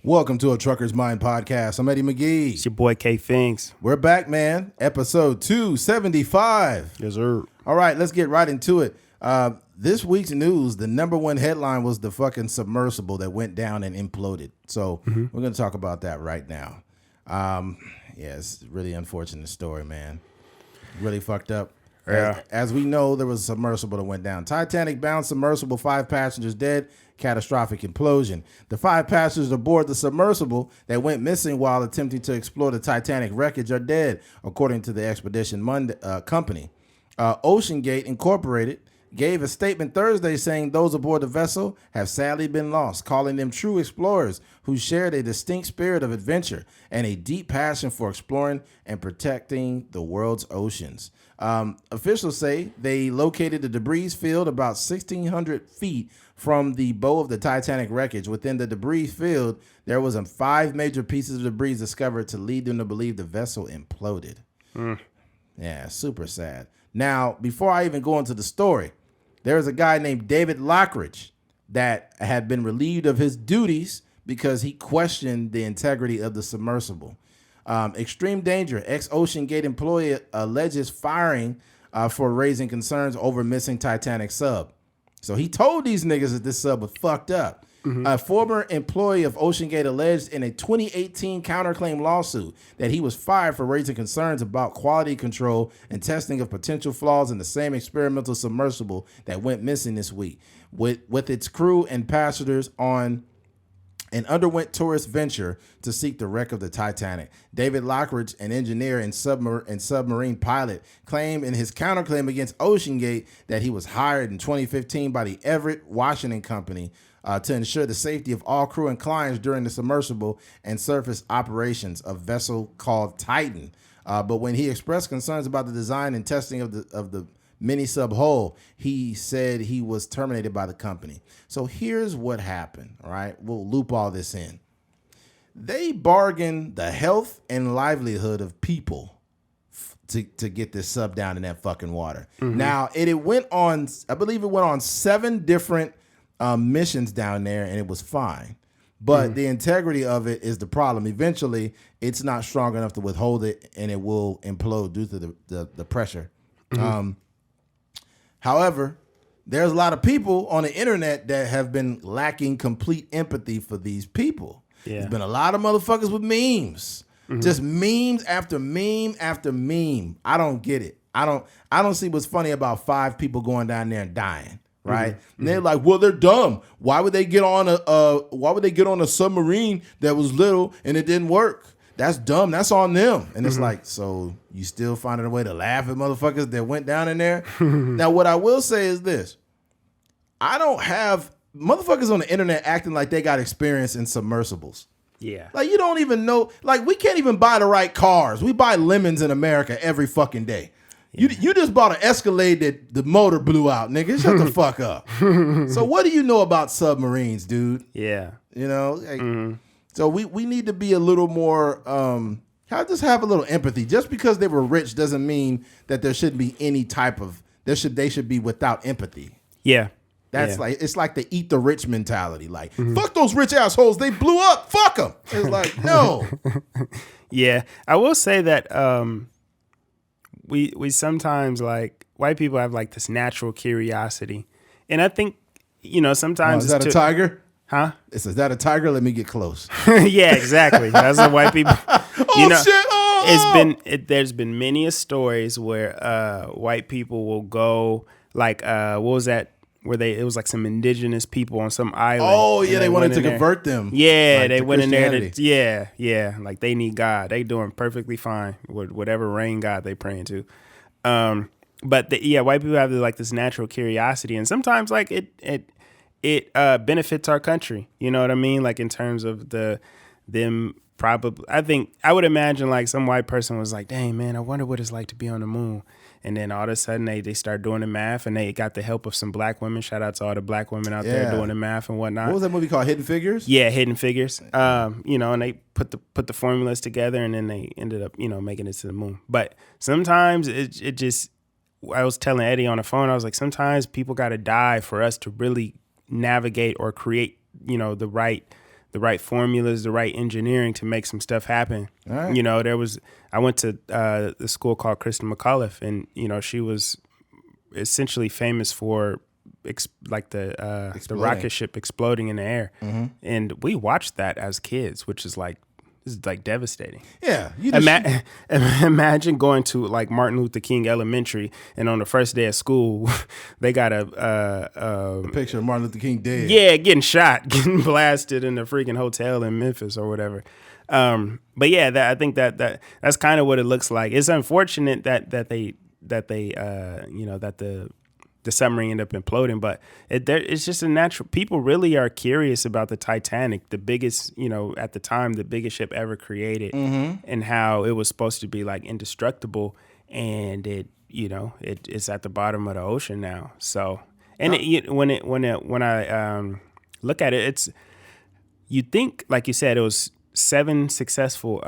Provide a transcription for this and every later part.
Welcome to a Trucker's Mind podcast. I'm Eddie McGee. It's your boy K Finks. We're back, man. Episode 275. Yes, sir. All right, let's get right into it. This week's news, the number one headline was the fucking submersible that went down and imploded. So we're going to talk about that right now. It's a really unfortunate story, man. Really fucked up. Yeah. As we know, there was a submersible that went down. Titanic bound submersible, 5 passengers dead, catastrophic implosion. The 5 passengers aboard the submersible that went missing while attempting to explore the Titanic wreckage are dead, according to the expedition company. OceanGate Incorporated gave a statement Thursday saying those aboard the vessel have sadly been lost, calling them true explorers who shared a distinct spirit of adventure and a deep passion for exploring and protecting the world's oceans. Officials say they located the debris field about 1,600 feet from the bow of the Titanic wreckage. Within the debris field, there was 5 major pieces of debris discovered to lead them to believe the vessel imploded. Yeah, super sad. Now, before I even go into the story, there's a guy named David Lockridge that had been relieved of his duties because he questioned the integrity of the submersible. Extreme Danger, ex-OceanGate employee, alleges firing for raising concerns over missing Titanic sub. So he told these niggas that this sub was fucked up. A former employee of OceanGate alleged in a 2018 counterclaim lawsuit that he was fired for raising concerns about quality control and testing of potential flaws in the same experimental submersible that went missing this week, with its crew and passengers on an underwent tourist venture to seek the wreck of the Titanic. David Lockridge, an engineer and submarine pilot, claimed in his counterclaim against OceanGate that he was hired in 2015 by the Everett Washington Company to ensure the safety of all crew and clients during the submersible and surface operations of vessel called Titan. But when he expressed concerns about the design and testing of the mini sub hull, he said he was terminated by the company. So here's what happened. All right, we'll loop all this in. They bargained the health and livelihood of people to get this sub down in that fucking water. Now it went on, I believe it went on 7 different missions down there, and it was fine. But the integrity of it is the problem. Eventually, it's not strong enough to withhold it, and it will implode due to the pressure. However, there's a lot of people on the internet that have been lacking complete empathy for these people. Yeah. There's been a lot of motherfuckers with memes. Just memes after meme after meme. I don't get it. I don't see what's funny about 5 people going down there and dying. Right, and they're like, "Well, they're dumb. Why would they get on a submarine that was little and it didn't work? That's dumb. That's on them." And it's like, so you still finding a way to laugh at motherfuckers that went down in there? Now, what I will say is this: I don't have motherfuckers on the internet acting like they got experience in submersibles. Yeah, like you don't even know. Like we can't even buy the right cars. We buy lemons in America every fucking day. You just bought an Escalade that the motor blew out, nigga. Shut the fuck up. So what do you know about submarines, dude? Yeah. You know? Like, so we need to be a little more, just have a little empathy. Just because they were rich doesn't mean that there shouldn't be any type of, they should be without empathy. Yeah. That's like, it's like the eat the rich mentality. Like, fuck those rich assholes. They blew up. Fuck them. It's like, no. Yeah. I will say that, we sometimes, like, white people have like this natural curiosity, and I think sometimes is that a tiger? Huh? Is that a tiger? Let me get close. Yeah, exactly. That's what white people. Shit! There's been many stories where white people will go, like, what was that? Where it was like some indigenous people on some island. Oh yeah, they wanted to convert them. Yeah, like, they went in there. Yeah, like they need God. They doing perfectly fine with whatever rain God they praying to. But white people have like this natural curiosity, and sometimes like it benefits our country. You know what I mean? Like in terms of them probably. I would imagine like some white person was like, "Dang man, I wonder what it's like to be on the moon." And then all of a sudden they start doing the math, and they got the help of some black women. Shout out to all the black women out there doing the math and whatnot. What was that movie called? Hidden Figures? Yeah, Hidden Figures. And they put the formulas together, and then they ended up, making it to the moon. But sometimes it just, I was telling Eddie on the phone, I was like, sometimes people got to die for us to really navigate or create, the right the right formulas, the right engineering to make some stuff happen. Right. You know, I went to the school called Kristen McAuliffe, and you know, she was essentially famous for the rocket ship exploding in the air, and we watched that as kids, which is like devastating. Yeah, imagine going to like Martin Luther King Elementary, and on the first day of school, they got a picture of Martin Luther King dead. Yeah, getting shot, getting blasted in a freaking hotel in Memphis or whatever. But yeah, I think that's kind of what it looks like. It's unfortunate that the submarine ended up imploding, but it's just a natural. People really are curious about the Titanic, the biggest, you know, at the time, the biggest ship ever created, and how it was supposed to be like indestructible, and it's at the bottom of the ocean now. So, and when I look at it, it's, you think, like you said, it was 7 successful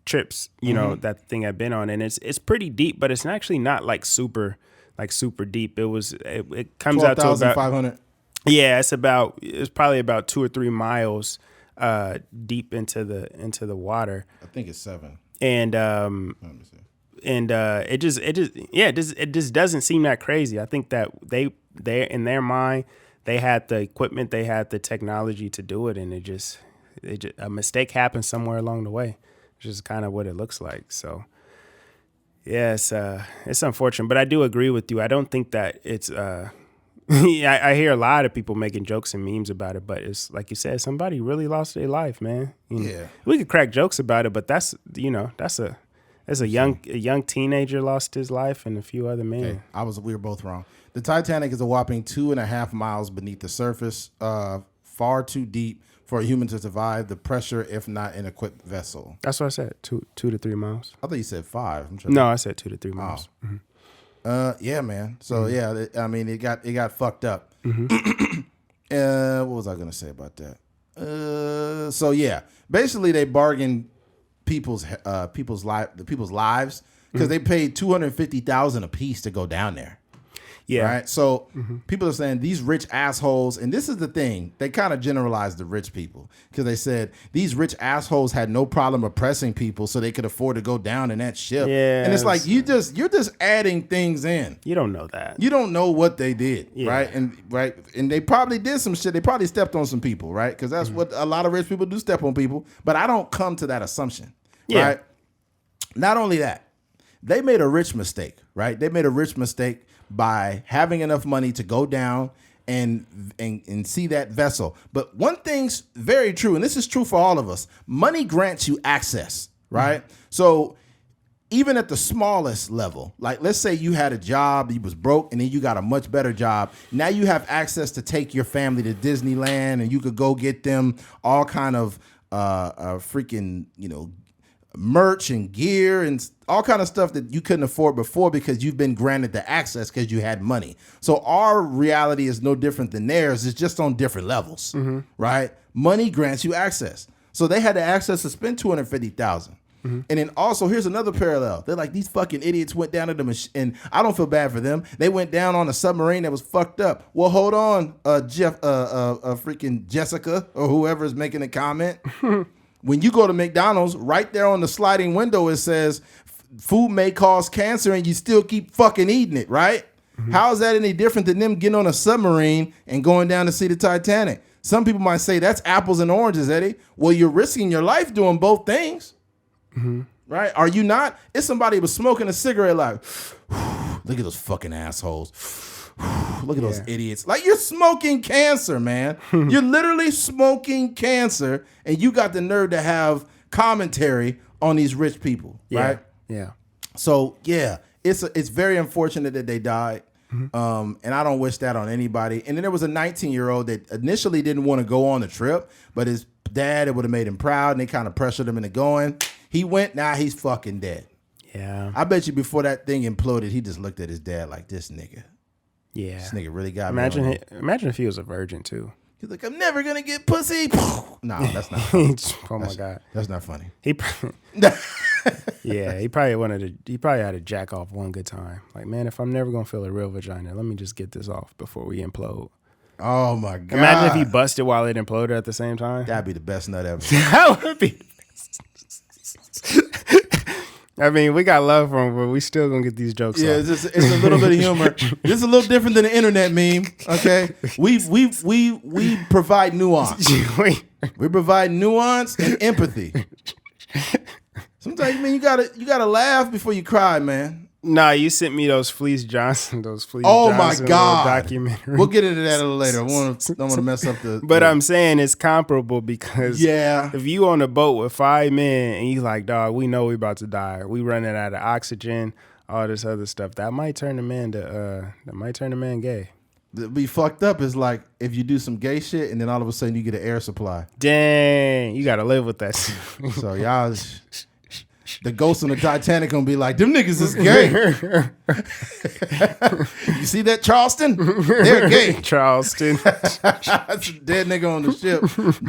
trips, you know, that thing had been on, and it's pretty deep, but it's actually not like super deep. It comes out to about 500. Yeah, it's probably about 2 or 3 miles deep into the water. I think it's 7. And Let me see. and it just doesn't seem that crazy. I think that they in their mind, they had the equipment, they had the technology to do it, and it just a mistake happened somewhere along the way, which is kind of what it looks like. So yeah, it's unfortunate, but I do agree with you. I don't think that it's I hear a lot of people making jokes and memes about it, but it's like you said, somebody really lost their life, man. You know, yeah, we could crack jokes about it, but that's a young teenager lost his life, and a few other men. Okay. We were both wrong. The Titanic is a whopping 2.5 miles beneath the surface, far too deep for a human to survive the pressure, if not an equipped vessel. That's what I said. 2 to 3 miles. I thought you said 5. No, I said 2 to 3 miles. Oh. Yeah, man. So yeah, I mean, it got fucked up. What was I gonna say about that? So yeah, basically they bargained people's lives because they paid $250,000 a piece to go down there. Yeah. Right. So people are saying these rich assholes, and this is the thing, they kind of generalized the rich people because they said these rich assholes had no problem oppressing people so they could afford to go down in that ship. Yeah. And it's like you're just adding things in. You don't know that. You don't know what they did. Yeah. Right. And they probably did some shit. They probably stepped on some people, right? Because that's what a lot of rich people do, step on people. But I don't come to that assumption. Yeah. Right. Not only that, they made a rich mistake, right? They made a rich mistake by having enough money to go down and see that vessel. But one thing's very true, and this is true for all of us. Money grants you access, right? So even at the smallest level, like let's say you had a job, you was broke, and then you got a much better job. Now you have access to take your family to Disneyland, and you could go get them all kind of freaking, merch and gear and all kind of stuff that you couldn't afford before because you've been granted the access because you had money. So our reality is no different than theirs. It's just on different levels, right? Money grants you access. So they had the access to spend $250,000. And then also, here's another parallel. They're like, these fucking idiots went down to the machine, and I don't feel bad for them. They went down on a submarine that was fucked up. Well, hold on, freaking Jessica or whoever is making a comment. When you go to McDonald's, right there on the sliding window, it says food may cause cancer, and you still keep fucking eating it, right? How is that any different than them getting on a submarine and going down to see the Titanic? Some people might say that's apples and oranges, Eddie. Well, you're risking your life doing both things, right? Are you not? It's somebody who was smoking a cigarette like, look at those fucking assholes. Look at those idiots. Like, you're smoking cancer, man. You're literally smoking cancer, and you got the nerve to have commentary on these rich people, right? Yeah. So, yeah, it's very unfortunate that they died, and I don't wish that on anybody. And then there was a 19-year-old that initially didn't want to go on the trip, but his dad, it would have made him proud, and they kind of pressured him into going. He went, now he's fucking dead. Yeah. I bet you before that thing imploded, he just looked at his dad like, this nigga. Yeah. This nigga really got me. Imagine if he was a virgin too. He's like, I'm never gonna get pussy. No, that's not funny. Oh my God. That's not funny. He probably had to jack off one good time. Like, man, if I'm never gonna feel a real vagina, let me just get this off before we implode. Oh my god! Imagine if he busted while it imploded at the same time. That'd be the best nut ever. That would be. I mean, we got love for him, but we still gonna get these jokes. Yeah, off. it's a little bit of humor. This is a little different than the internet meme. Okay, we provide nuance. We provide nuance and empathy. Sometimes, man, you gotta laugh before you cry, man. Nah, you sent me those Fleece Johnson Oh my god! documentary. We'll get into that a little later. I don't want to mess up the. But I'm saying it's comparable because if you on a boat with 5 men and you like, dog, we know we about to die. We running out of oxygen, all this other stuff. That might turn the man gay. Be fucked up is like if you do some gay shit and then all of a sudden you get an air supply. Dang, you gotta live with that. So y'all. The ghosts on the Titanic gonna be like, them niggas is gay. You see that, Charleston? They're gay. Charleston. That's a dead nigga on the ship.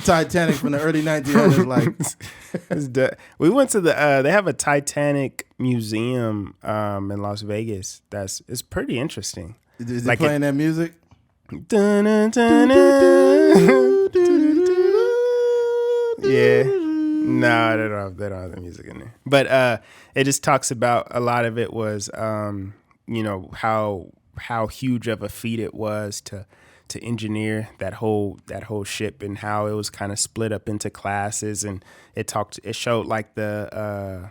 Titanic from the early 1900s. Like, we went to they have a Titanic museum in Las Vegas. It's pretty interesting. Is it playing that music? Yeah. No, they don't have the music in there. But it just talks about a lot of it was, how huge of a feat it was to engineer that whole ship and how it was kind of split up into classes, and it showed like the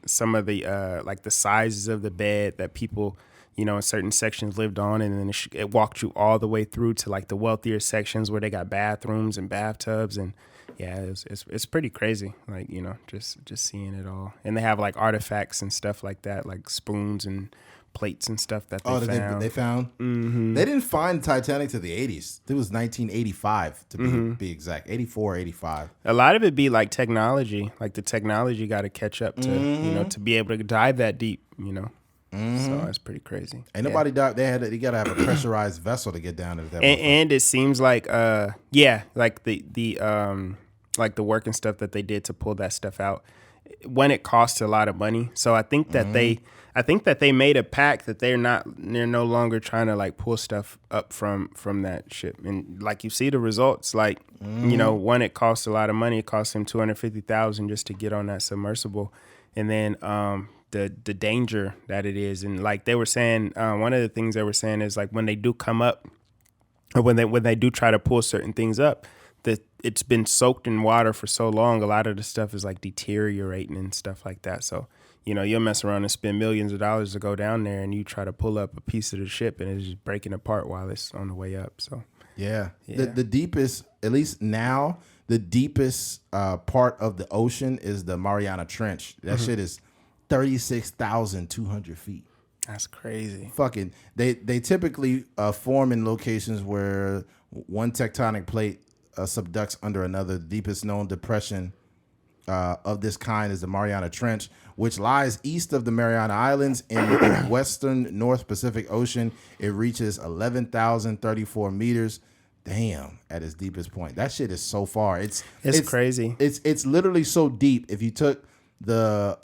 some of the like the sizes of the bed that people in certain sections lived on, and then it walked you all the way through to like the wealthier sections where they got bathrooms and bathtubs and. Yeah, it's pretty crazy, like, just seeing it all. And they have like artifacts and stuff like that, like spoons and plates and stuff that they found. Mm-hmm. They didn't find Titanic to the 80s. It was 1985 to be exact, 84, 85. A lot of it be like technology, like the technology got to catch up to, to be able to dive that deep, So that's pretty crazy. Ain't nobody died. They got to have a pressurized vessel to get down to that. And it seems like, like the work and stuff that they did to pull that stuff out, when it costs a lot of money. So I think that they made a pact that they're no longer trying to like pull stuff up from that ship. And like you see the results, like when it costs a lot of money, it costs them $250,000 just to get on that submersible, and then the danger that it is. And like they were saying, one of the things they were saying is like when they do come up, or when they do try to pull certain things up, that it's been soaked in water for so long, a lot of the stuff is like deteriorating and stuff like that. So, you'll mess around and spend millions of dollars to go down there, and you try to pull up a piece of the ship and it's just breaking apart while it's on the way up. So yeah. The deepest, at least now, the deepest part of the ocean is the Mariana Trench. That shit is 36,200 feet. That's crazy. Fucking, they typically form in locations where one tectonic plate subducts under another. The deepest known depression of this kind is the Mariana Trench, which lies east of the Mariana Islands in the western North Pacific Ocean. It reaches 11,034 meters. Damn, at its deepest point. That shit is so far. It's crazy. It's literally so deep. If you took the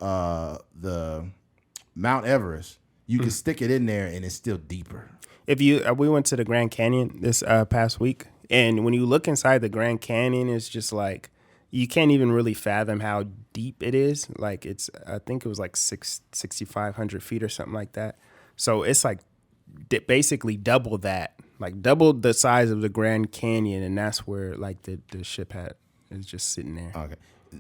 Mount Everest, you could stick it in there and it's still deeper. We went to the Grand Canyon this past week. And when you look inside the Grand Canyon, it's just like you can't even really fathom how deep it is. Like I think it was like 6,500 feet or something like that. So it's like basically double that, like double the size of the Grand Canyon, and that's where like the ship is just sitting there. Okay,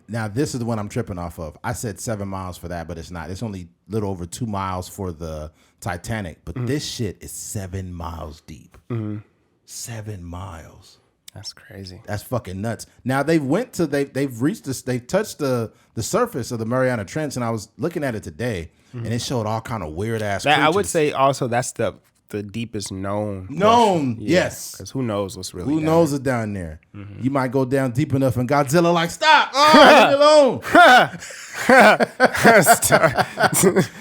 now this is the one I'm tripping off of. I said 7 miles for that, but it's not. It's only a little over 2 miles for the Titanic, but this shit is 7 miles deep. 7 miles. That's crazy. That's fucking nuts. Now they've reached this. They've touched the surface of the Mariana Trench, and I was looking at it today, and it showed all kind of weird ass. I would say also that's the deepest known. Yes. Because who knows what's really. Who knows what's down there? You might go down deep enough, and Godzilla like stop. Oh, leave me alone.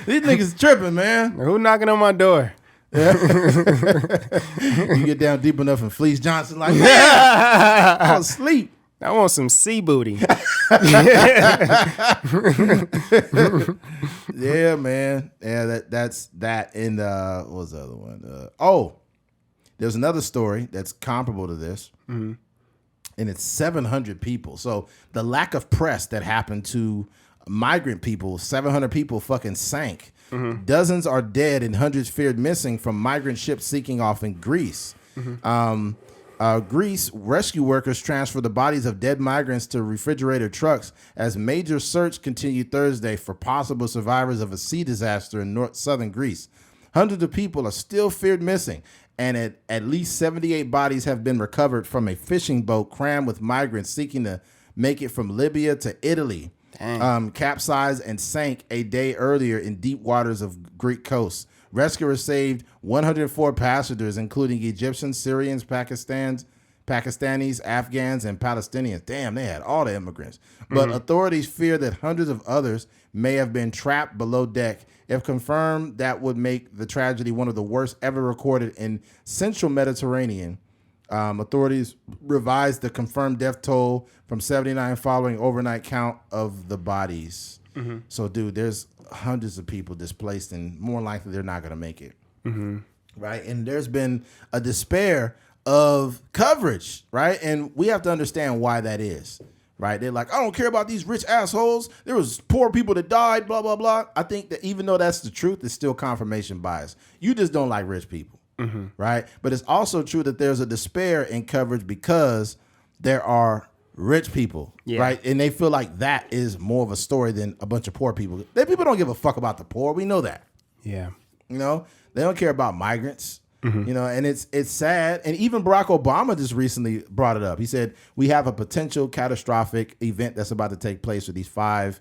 These niggas tripping, man. Who knocking on my door? Yeah. You get down deep enough and Fleece Johnson like, yeah, I was asleep. I want some sea booty. Yeah, man. Yeah, that's that. And what was the other one? There's another story that's comparable to this, and it's 700 people. So the lack of press that happened to migrant people, 700 people fucking sank. Dozens are dead and hundreds feared missing from migrant ships sinking off in Greece. Greece rescue workers transferred the bodies of dead migrants to refrigerator trucks as major search continued Thursday for possible survivors of a sea disaster in southern Greece. Hundreds of people are still feared missing, and at least 78 bodies have been recovered from a fishing boat crammed with migrants seeking to make it from Libya to Italy. Capsized and sank a day earlier in deep waters of Greek coast. Rescuers saved 104 passengers, including Egyptians, Syrians, Pakistanis, Afghans, and Palestinians. Damn, they had all the immigrants. But authorities fear that hundreds of others may have been trapped below deck. If confirmed, that would make the tragedy one of the worst ever recorded in central Mediterranean. Authorities revised the confirmed death toll from 79 following overnight count of the bodies. So, dude, there's hundreds of people displaced, and more likely they're not going to make it. Right? And there's been a despair of coverage, right? And we have to understand why that is, right? They're like, I don't care about these rich assholes. There was poor people that died, blah, blah, blah. I think that even though that's the truth, it's still confirmation bias. You just don't like rich people. Right. But it's also true that there's a despair in coverage because there are rich people. Right. And they feel like that is more of a story than a bunch of poor people. People don't give a fuck about the poor. We know that. Yeah. You know, they don't care about migrants. You know, and it's sad. And even Barack Obama just recently brought it up. He said, we have a potential catastrophic event that's about to take place with these five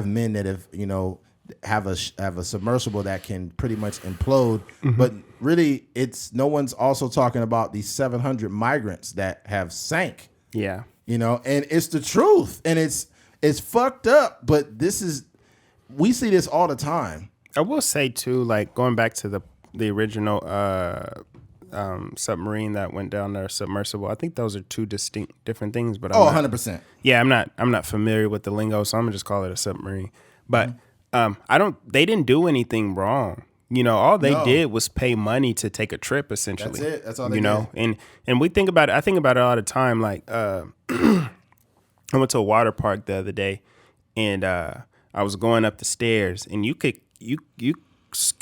men that have, you know, have a submersible that can pretty much implode, but really it's no one's also talking about these 700 migrants that have sank. Yeah, you know, and it's the truth, and it's fucked up. But we see this all the time. I will say too, like going back to the original submarine that went down there, submersible. I think those are two different things. But 100%. Yeah, I'm not familiar with the lingo, so I'm gonna just call it a submarine. But they didn't do anything wrong. You know, all they did was pay money to take a trip, essentially. That's it. That's all they did. You know, and we think about it. I think about it all the time. Like, I went to a water park the other day, and I was going up the stairs, and you could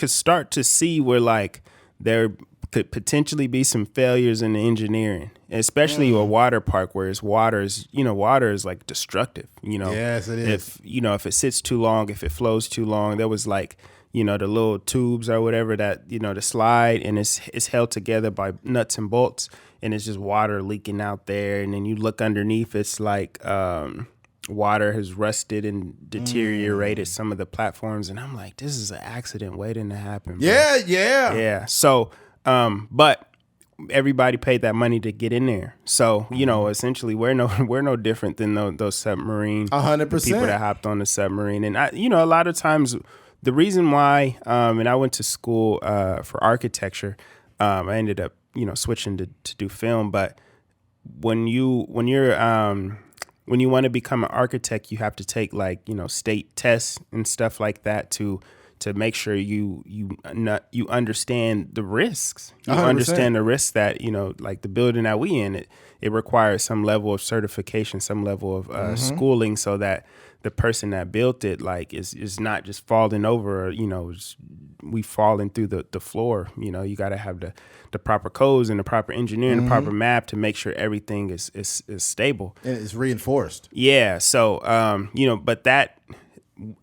start to see where like there could potentially be some failures in the engineering, especially a water park where water is like destructive. You know, yes, it is. If it sits too long, if it flows too long, there was like, you know, the little tubes or whatever that, you know, the slide, and it's held together by nuts and bolts, and it's just water leaking out there. And then you look underneath, it's like water has rusted and deteriorated some of the platforms. And I'm like, this is an accident waiting to happen. Bro. Yeah. So, but everybody paid that money to get in there. So, you know, essentially we're no different than those submarine 100% people that hopped on the submarine. And a lot of times the reason why, and I went to school for architecture. I ended up, you know, switching to do film. But when you want to become an architect, you have to take like, you know, state tests and stuff like that to make sure you understand the risks. You 100%. Understand the risks that, you know, like the building that we in, it requires some level of certification, some level of schooling, so that the person that built it like is not just falling over, or, you know, we falling through the floor. You know, you got to have the proper codes and the proper engineering, the proper map to make sure everything is stable. And it's reinforced. Yeah. So, you know, but that,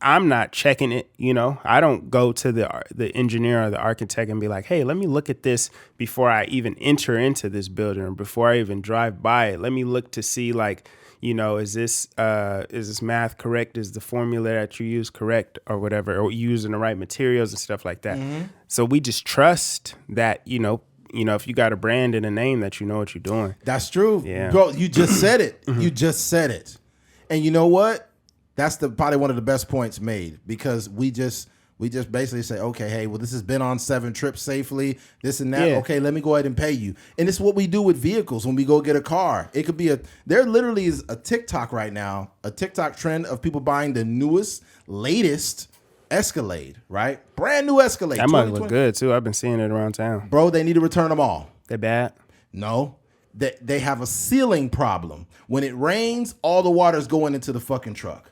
I'm not checking it. You know, I don't go to the engineer or the architect and be like, hey, let me look at this before I even enter into this building, or before I even drive by it. Let me look to see, like, you know, is this math correct? Is the formula that you use correct, or whatever, or using the right materials and stuff like that? So we just trust that, you know, if you got a brand and a name, that you know what you're doing. That's true. Yeah. Bro, you just said it. You just said it. And you know what? That's probably one of the best points made, because we just basically say, okay, hey, well, this has been on 7 trips safely, this and that. Yeah. Okay, let me go ahead and pay you. And it's what we do with vehicles when we go get a car. It could be there literally is a TikTok right now, a TikTok trend of people buying the newest, latest Escalade, right? Brand new Escalade. That must look good too. I've been seeing it around town. Bro, they need to return them all. They bad? No. They have a ceiling problem. When it rains, all the water's going into the fucking truck.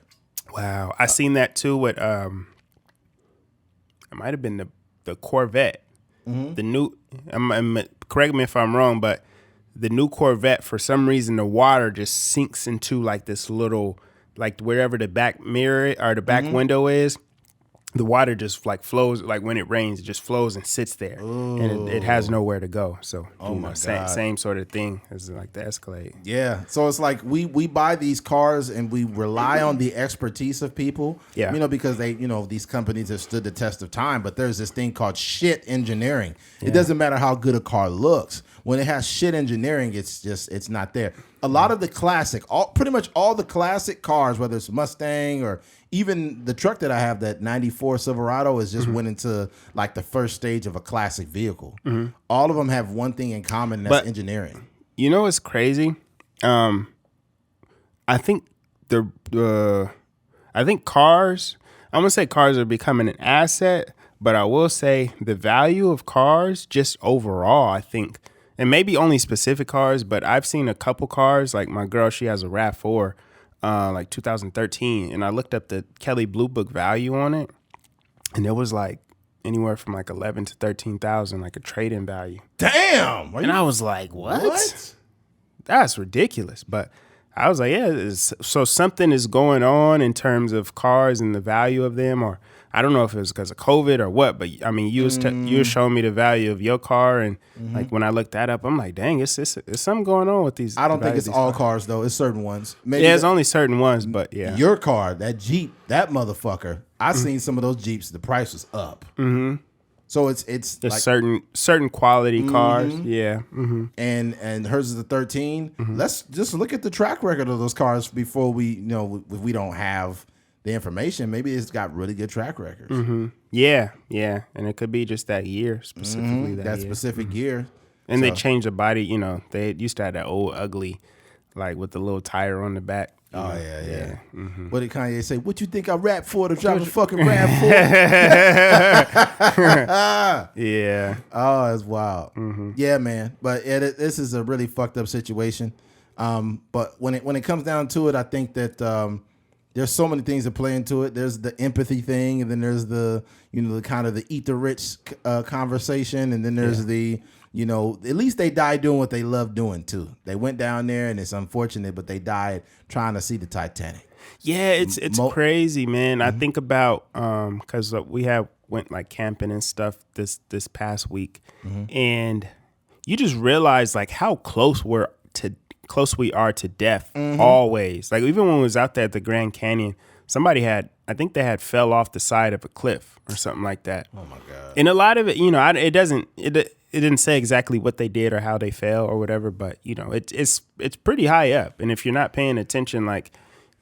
Wow. I seen that too with it might have been the Corvette. Mm-hmm. The new correct me if I'm wrong, but the new Corvette, for some reason the water just sinks into like this little, like wherever the back mirror or the back window is, the water just like flows, like when it rains, it just flows and sits there. Ooh. And it has nowhere to go. So, same sort of thing as like the Escalade. Yeah. So it's like we buy these cars and we rely on the expertise of people, because they, these companies have stood the test of time, but there's this thing called shit engineering. Yeah. It doesn't matter how good a car looks. When it has shit engineering, it's not there. A lot of the pretty much all the classic cars, whether it's Mustang or even the truck that I have, that 94 Silverado, is just went into like the first stage of a classic vehicle. Mm-hmm. All of them have one thing in common, and that's engineering. You know what's crazy? I think I think cars, I'm gonna say cars are becoming an asset, but I will say the value of cars just overall, I think, and maybe only specific cars, but I've seen a couple cars, like my girl, she has a RAV4, like 2013, and I looked up the Kelley Blue Book value on it, and it was like anywhere from like 11 to 13,000, like a trade-in value. Damn! And I was like, what? That's ridiculous. But I was like, yeah, so something is going on in terms of cars and the value of them, or I don't know if it was because of COVID or what, but I mean, you were showing me the value of your car, and like when I looked that up, I'm like, dang, it's something going on with these. I don't think it's all cars though. It's certain ones. Maybe it's only certain ones, but yeah. Your car, that Jeep, that motherfucker. I seen some of those Jeeps. The price was up. Mm-hmm. So it's like, certain quality cars, yeah. Mm-hmm. And hers is a 13. Mm-hmm. Let's just look at the track record of those cars before we, if we don't have the information, maybe it's got really good track records. Mm-hmm. Yeah, and it could be just that year specifically. That specific year, and they changed the body. They used to have that old ugly, like with the little tire on the back. Oh yeah. Mm-hmm. What did Kanye say? What you think I rap for to drive a fucking rap for? Yeah. Oh, it's wild. Mm-hmm. Yeah, man. But this is a really fucked up situation. But when it comes down to it, I think that there's so many things that play into it. There's the empathy thing, and then there's the the kind of the eat the rich conversation, and then there's the at least they died doing what they love doing too. They went down there, and it's unfortunate, but they died trying to see the Titanic. Yeah, it's crazy, man. Mm-hmm. I think about because we went like camping and stuff this past week, and you just realize like how close we are to death always. Like even when we was out there at the Grand Canyon, somebody had fell off the side of a cliff or something like that. Oh my God. And a lot of it, it didn't say exactly what they did or how they fell or whatever, but it's pretty high up. And if you're not paying attention, like,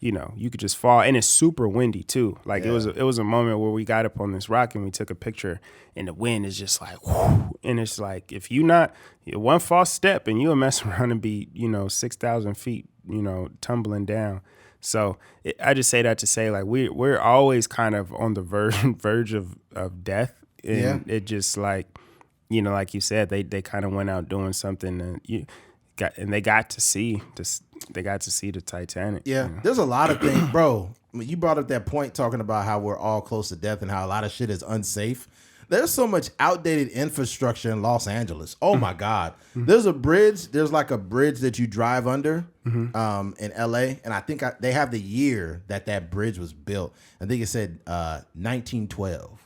you could just fall, and it's super windy too. Like it was a moment where we got up on this rock and we took a picture, and the wind is just like, whoo, and it's like if you not one false step and you'll mess around and be 6,000 feet tumbling down. So I just say that to say like we're always kind of on the verge of death, and it just like like you said, they kind of went out doing something and they got to see the Titanic. Yeah, there's a lot of things, bro. You brought up that point talking about how we're all close to death and how a lot of shit is unsafe. There's so much outdated infrastructure in Los Angeles. Oh my God. There's a bridge. There's like a bridge that you drive under in LA. And I think they have the year that bridge was built. I think it said 1912.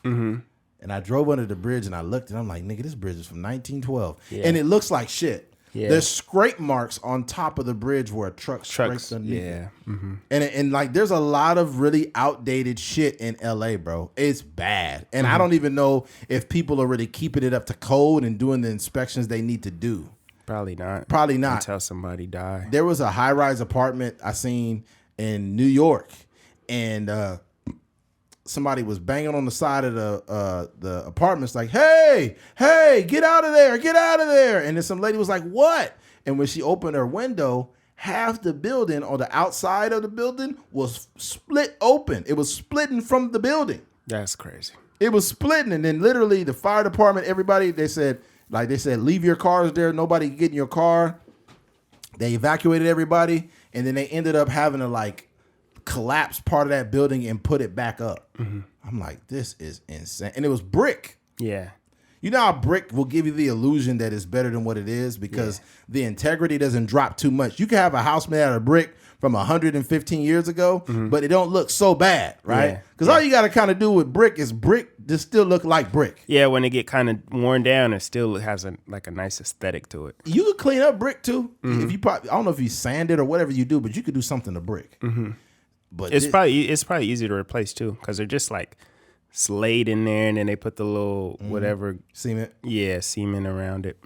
And I drove under the bridge and I looked and I'm like, nigga, this bridge is from 1912. Yeah. And it looks like shit. Yeah. There's scrape marks on top of the bridge where a truck scrapes underneath it. Mm-hmm. And like there's a lot of really outdated shit in LA, bro. It's bad. And I don't even know if people are really keeping it up to code and doing the inspections they need to do. Probably not. Until somebody died. There was a high-rise apartment I seen in New York, and somebody was banging on the side of the apartments like, hey, get out of there. And then some lady was like, what? And when she opened her window, half the building on the outside of the building was split open. It was splitting from the building. That's crazy. It was splitting, and then literally the fire department, everybody, they said, leave your cars there. Nobody can get in your car. They evacuated everybody, and then they ended up having to like collapse part of that building and put it back up. Mm-hmm. I'm like, this is insane. And it was brick. Yeah. You know how brick will give you the illusion that it's better than what it is because the integrity doesn't drop too much. You can have a house made out of brick from 115 years ago, but it don't look so bad, right? Because all you got to kind of do with brick is brick just still look like brick. Yeah, when it get kind of worn down, it still has a nice aesthetic to it. You could clean up brick too. If you I don't know if you sand it or whatever you do, but you could do something to brick. But it's probably easy to replace too because they're just like slayed in there, and then they put the little whatever cement. Yeah, cement around it.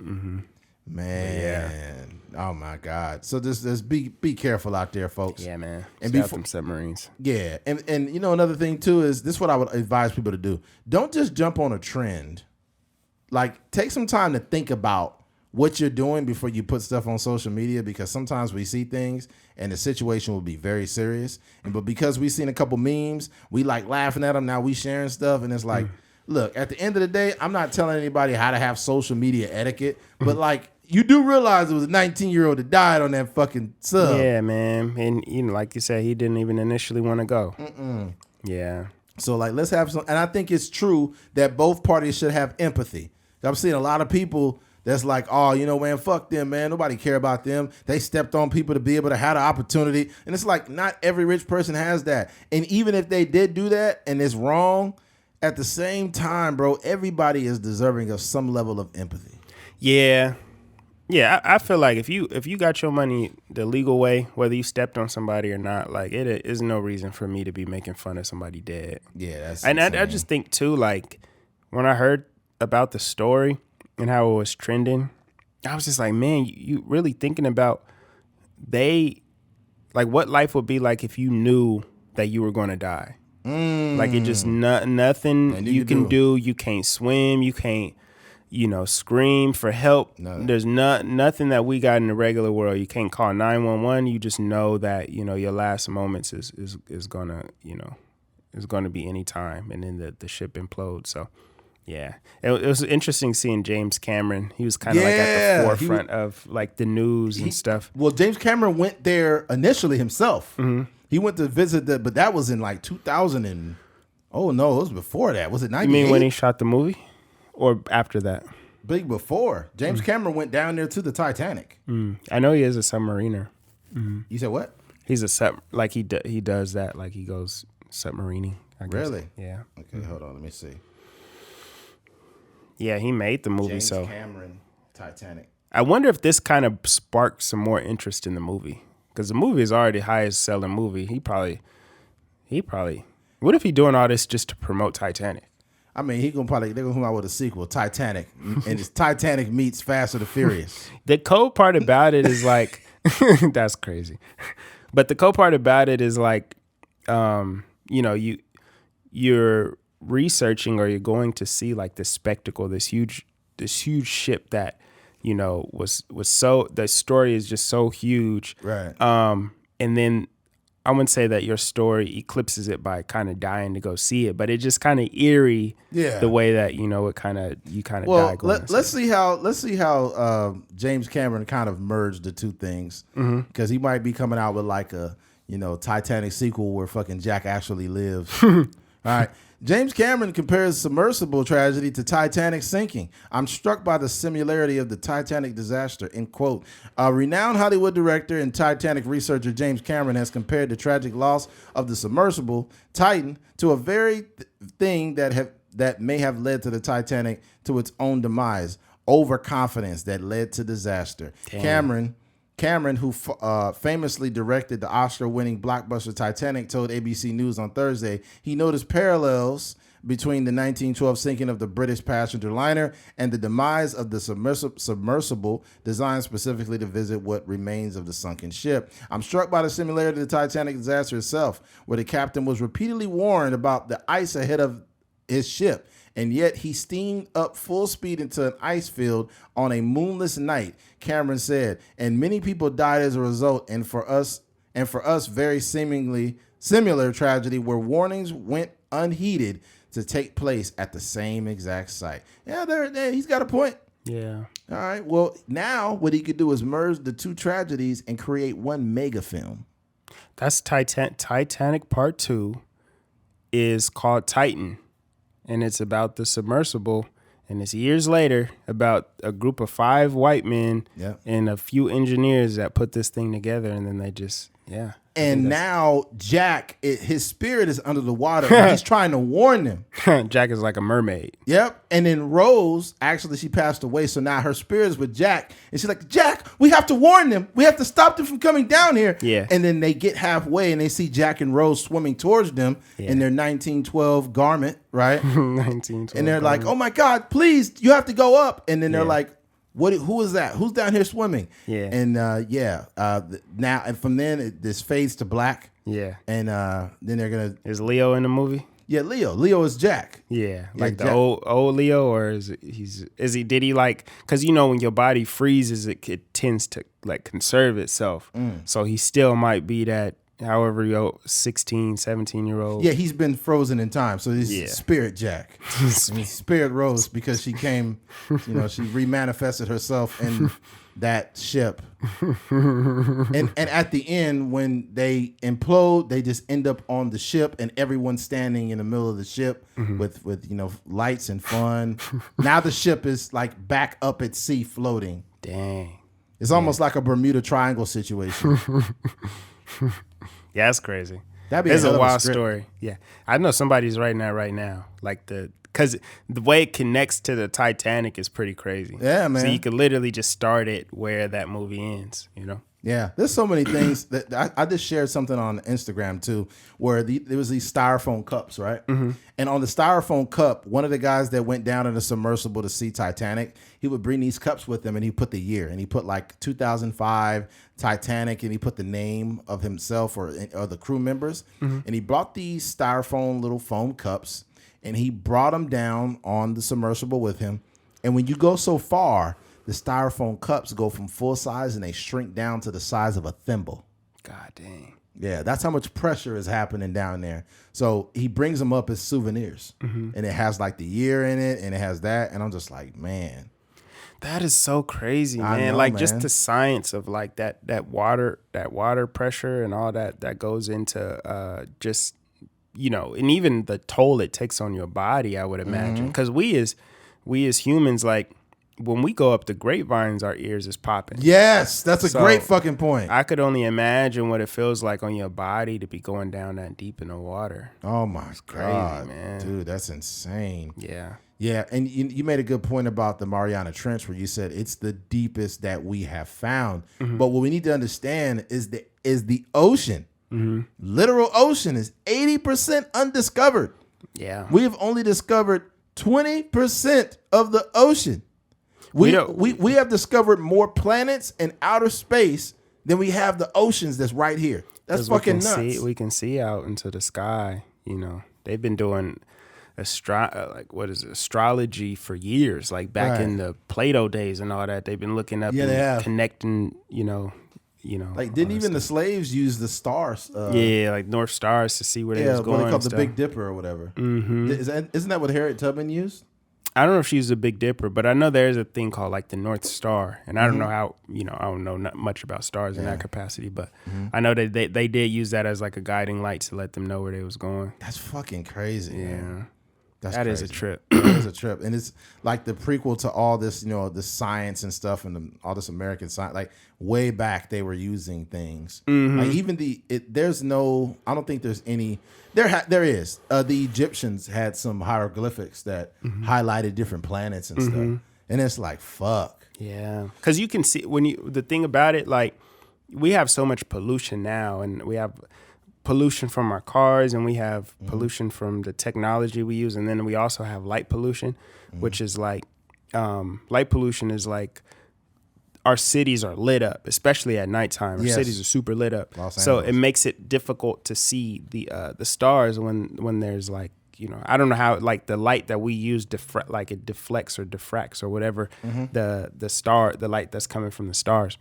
Man, oh my God! So just be careful out there, folks. Yeah, man. And before them submarines. Yeah, and you know another thing too is this is what I would advise people to do. Don't just jump on a trend. Like take some time to think about what you're doing before you put stuff on social media because sometimes we see things and the situation will be very serious. But because we've seen a couple memes, we like laughing at them. Now we sharing stuff and it's like, look, at the end of the day, I'm not telling anybody how to have social media etiquette, but like you do realize it was a 19-year-old that died on that fucking sub. Yeah, man. And you know, like you said, he didn't even initially want to go. Yeah. So like, let's have some, and I think it's true that both parties should have empathy. I'm seeing a lot of people that's like, oh, you know, man, fuck them, man. Nobody care about them. They stepped on people to be able to have the opportunity. And it's like, not every rich person has that. And even if they did do that and it's wrong, at the same time, bro, everybody is deserving of some level of empathy. Yeah. Yeah, I feel like if you got your money the legal way, whether you stepped on somebody or not, like it is no reason for me to be making fun of somebody dead. Yeah, that's and I just think too, like when I heard about the story and how it was trending, I was just like, man, you really thinking about what life would be like if you knew that you were going to die. Like it just nothing you can do. You can't swim. You can't, scream for help. No. There's nothing that we got in the regular world. You can't call 911. You just know that, your last moments is gonna, is going to be any time. And then the ship implodes. So. Yeah, it was interesting seeing James Cameron. He was kind of like at the forefront of like the news and stuff. Well, James Cameron went there initially himself. He went to visit but that was in like 2000 and oh no, it was before that. Was it 98? You mean when he shot the movie, or after that? Big before. James Cameron went down there to the Titanic. I know he is a submariner. You said what? He's he does that, like he goes submarining. I guess. Really? Yeah. Okay, hold on, let me see. Yeah, he made the movie. James Cameron, Titanic. I wonder if this kind of sparked some more interest in the movie, because the movie is already the highest selling movie. He probably. What if he doing all this just to promote Titanic? I mean, they're gonna come out with a sequel, Titanic, and it's Titanic meets Fast and the Furious. The cool part about it is like, that's crazy, but the cool part about it is like, you're researching or you're going to see like this spectacle, this huge ship that was so, the story is just so huge, right? And then I wouldn't say that your story eclipses it by kind of dying to go see it, but it just kind of eerie, the way that it kind of die. Let's see how James Cameron kind of merged the two things, because he might be coming out with like a Titanic sequel where fucking Jack actually lives. All right. James Cameron compares submersible tragedy to Titanic sinking. I'm struck by the similarity of the Titanic disaster, end quote. Renowned Hollywood director and Titanic researcher James Cameron has compared the tragic loss of the submersible Titan to a very thing that may have led to the Titanic to its own demise, overconfidence that led to disaster. Damn. Cameron, who famously directed the Oscar-winning blockbuster Titanic, told ABC News on Thursday he noticed parallels between the 1912 sinking of the British passenger liner and the demise of the submersible designed specifically to visit what remains of the sunken ship. I'm struck by the similarity to the Titanic disaster itself, where the captain was repeatedly warned about the ice ahead of his ship, and yet he steamed up full speed into an ice field on a moonless night, Cameron said, and many people died as a result, and for us very seemingly similar tragedy where warnings went unheeded to take place at the same exact site. Yeah, there he's got a point. Yeah. All right. Well, now what he could do is merge the two tragedies and create one mega film. That's Titanic Part 2 is called Titan, and it's about the submersible, and it's years later about a group of 5 white men and a few engineers that put this thing together, and then they just, And now Jack, his spirit is under the water. And he's trying to warn them. Jack is like a mermaid. Yep. And then Rose, actually, she passed away. So now her spirit is with Jack. And she's like, Jack, we have to warn them. We have to stop them from coming down here. Yeah. And then they get halfway and they see Jack and Rose swimming towards them in their 1912 garment, right? 1912. And they're like, oh my God, please, you have to go up. And then they're like, who is that? Who's down here swimming? Yeah. And now and from then this fades to black. Yeah. And then they're gonna. Is Leo in the movie? Yeah, Leo. Leo is Jack. Yeah, like the Jack. old Leo, or is he? Did he like? Because when your body freezes, it tends to like conserve itself. So he still might be that. However, 16, 17-year-old. Yeah, he's been frozen in time. So he's Spirit Jack. And Spirit Rose because she came, she remanifested herself in that ship. and at the end, when they implode, they just end up on the ship and everyone's standing in the middle of the ship with lights and fun. Now the ship is like back up at sea floating. Dang. It's almost like a Bermuda Triangle situation. Yeah, that's crazy. That'd be It's a wild script. story. Yeah, I know somebody's writing that right now. Like because the way it connects to the Titanic is pretty crazy. Yeah, man. So you could literally just start it where that movie ends. Yeah, there's so many things that I just shared something on Instagram too, where there was these styrofoam cups, right? Mm-hmm. And on the styrofoam cup, one of the guys that went down in a submersible to see Titanic, he would bring these cups with him, and he put the year, and he put like 2005 Titanic, and he put the name of himself or the crew members, and he brought these styrofoam little foam cups, and he brought them down on the submersible with him. And when you go so far, the styrofoam cups go from full size and they shrink down to the size of a thimble. God dang. Yeah, that's how much pressure is happening down there. So he brings them up as souvenirs. And it has like the year in it and it has that. And I'm just like, man. That is so crazy, man. I know, like man. just the science of like that water pressure and all that goes into just, and even the toll it takes on your body, I would imagine. Because we as humans, like, when we go up the grapevines, our ears is popping. Yes, that's a great fucking point. I could only imagine what it feels like on your body to be going down that deep in the water. Oh my God, man. Dude, that's insane. Yeah. Yeah, and you made a good point about the Mariana Trench where you said it's the deepest that we have found. But what we need to understand is the ocean. Literal ocean is 80% undiscovered. Yeah. We have only discovered 20% of the ocean. We have discovered more planets in outer space than we have the oceans that's right here. That's fucking nuts. We can see out into the sky. They've been doing astrology for years, like back in the Plato days and all that. They've been looking up and connecting, like didn't even the slaves use the stars? Like North Stars to see where they was going. What they call the Big Dipper or whatever. Isn't that what Harriet Tubman used? I don't know if she's a Big Dipper, but I know there's a thing called like the North Star, and I don't know how, I don't know not much about stars in that capacity, but I know that they did use that as like a guiding light to let them know where they was going. That's fucking crazy. Yeah. Man. That is a trip. That is a trip. And it's like the prequel to all this, the science and stuff and all this American science. Like way back, they were using things. Like even I don't think there's any. There is. The Egyptians had some hieroglyphics that highlighted different planets and stuff. And it's like, fuck. Yeah. Because you can see the thing about it, like we have so much pollution now, and we have pollution from our cars, and we have pollution from the technology we use, and then we also have light pollution, which is like light pollution is like our cities are lit up, especially at nighttime. Our cities are super lit up, so it makes it difficult to see the stars when there's like I don't know how like the light that we use like it deflects or diffracts or whatever the light that's coming from the stars.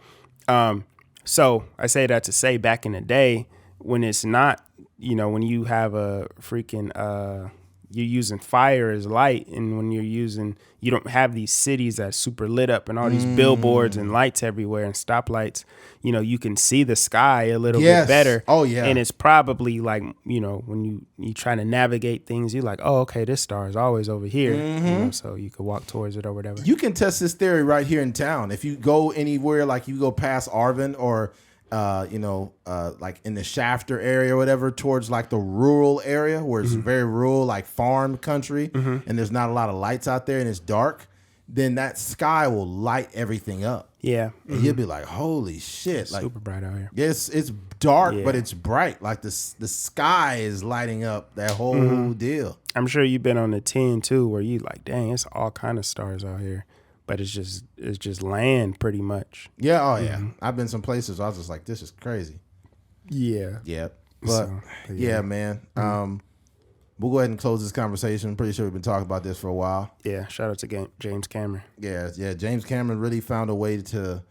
So I say that to say back in the day, when it's not, when you have a freaking, you're using fire as light, and when you don't have these cities that's super lit up and all these billboards and lights everywhere and stoplights, you can see the sky a little bit better. Oh yeah. And it's probably like, when you try to navigate things, you're like, oh, okay, this star is always over here, so you could walk towards it or whatever. You can test this theory right here in town. If you go anywhere, like you go past Arvin or like in the Shafter area or whatever, towards like the rural area where it's very rural, like farm country, and there's not a lot of lights out there and it's dark, then that sky will light everything up. Yeah. And you'll be like, holy shit. It's like super bright out here. Yes, it's dark, but it's bright. Like the sky is lighting up that whole deal. I'm sure you've been on the 10 too, where you like, dang, it's all kind of stars out here. But it's just land pretty much. Yeah, oh yeah. I've been some places where I was just like, this is crazy. Yeah. Yeah. But yeah, man. We'll go ahead and close this conversation. I'm pretty sure we've been talking about this for a while. Yeah, shout out to James Cameron. Yeah. James Cameron really found a way to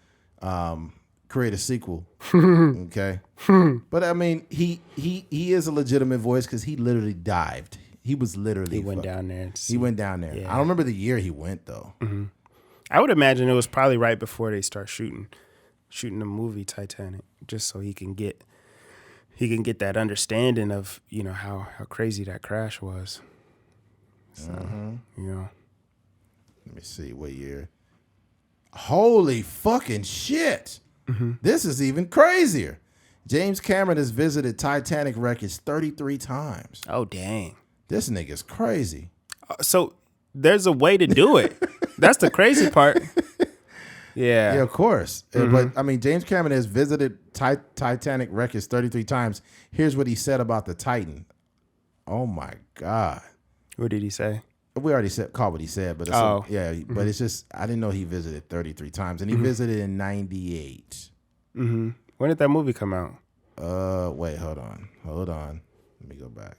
create a sequel. Okay. But I mean, he is a legitimate voice because he literally dived. He was literally went down there. He went down there. Yeah. I don't remember the year he went though. I would imagine it was probably right before they start shooting the movie Titanic, just so he can get that understanding of how crazy that crash was. So let me see what year. Holy fucking shit! This is even crazier. James Cameron has visited Titanic wreckage 33 times. Oh dang! This nigga's crazy. So there's a way to do it. That's the crazy part. Yeah. Yeah, of course. But I mean, James Cameron has visited Titanic wreckage 33 times. Here's what he said about the Titan. Oh my God. What did he say? We already caught what he said, but but it's just I didn't know he visited 33 times, and he visited in 98. When did that movie come out? Wait, hold on. Let me go back.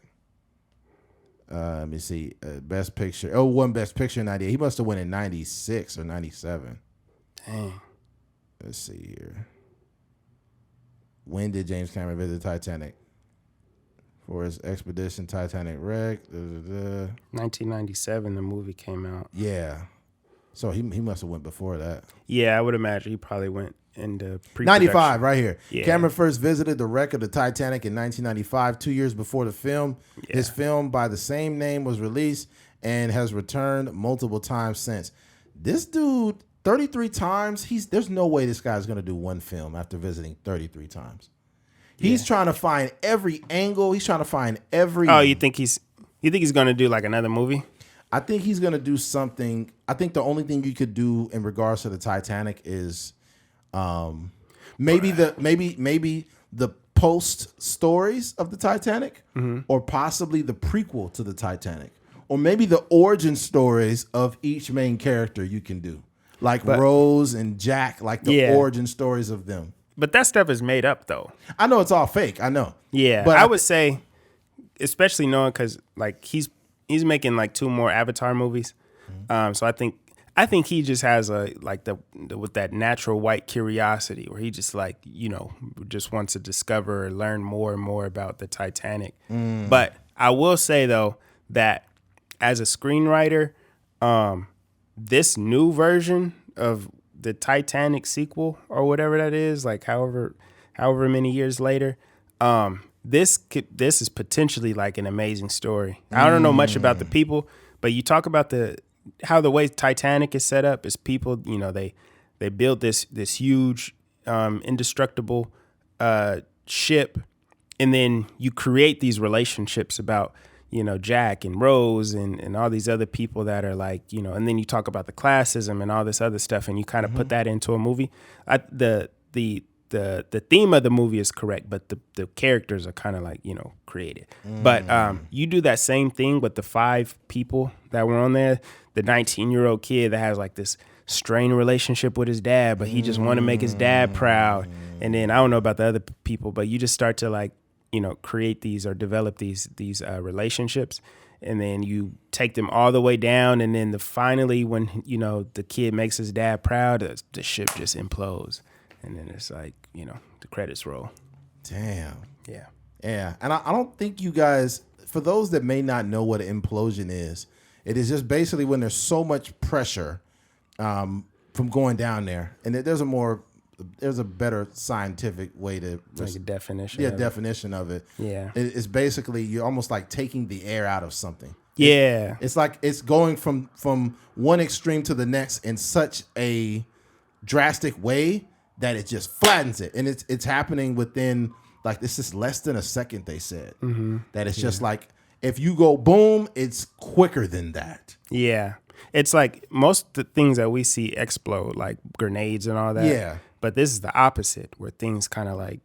Let me see. Best Picture. Oh, won Best Picture in 98. He must have won in 96 or 97. Dang. Let's see here. When did James Cameron visit Titanic? For his expedition, Titanic wreck. 1997, the movie came out. Yeah. So he must have went before that. Yeah, I would imagine he probably went into pre-production. 95, right here. Yeah. Cameron first visited the wreck of the Titanic in 1995, 2 years before the film. Yeah. His film by the same name was released and has returned multiple times since. This dude, 33 times, there's no way this guy's going to do one film after visiting 33 times. He's trying to find every angle. He's trying to find every... Oh, you think he's going to do like another movie? I think he's going to do something. I think the only thing you could do in regards to the Titanic is maybe the post stories of the Titanic, or possibly the prequel to the Titanic, or maybe the origin stories of each main character you can do, like Rose and Jack, like the origin stories of them. But that stuff is made up, though. I know it's all fake. I know. Yeah, but I would say, especially knowing because like he's making like 2 more Avatar movies, so I think he just has with that natural white curiosity where he just just wants to discover or learn more and more about the Titanic. But I will say though that as a screenwriter, this new version of the Titanic sequel or whatever that is, like however many years later, this is potentially like an amazing story. I don't know much about the people, but you talk about how the way Titanic is set up is people, they build this huge indestructible ship, and then you create these relationships about Jack and Rose and all these other people that are like, and then you talk about the classism and all this other stuff, and you kind of put that into a movie. The theme of the movie is correct, but the characters are kind of like, created. But you do that same thing with the 5 people that were on there. The 19-year-old kid that has like this strained relationship with his dad, but he just want to make his dad proud. And then I don't know about the other people, but you just start to like, create these or develop these relationships, and then you take them all the way down, and then finally when the kid makes his dad proud, the ship just implodes, and then it's like the credits roll. Damn. Yeah. And I don't think you guys for those that may not know what an implosion is, it is just basically when there's so much pressure from going down there, and there's a better scientific way to like a definition. Yeah, definition of it. Yeah, it's basically you're almost like taking the air out of something. Yeah, it's like it's going from one extreme to the next in such a drastic way that it just flattens it, and it's happening within like this is less than a second. They said that it's just like if you go boom, it's quicker than that. Yeah, it's like most of the things that we see explode, like grenades and all that. Yeah, but this is the opposite, where things kind of like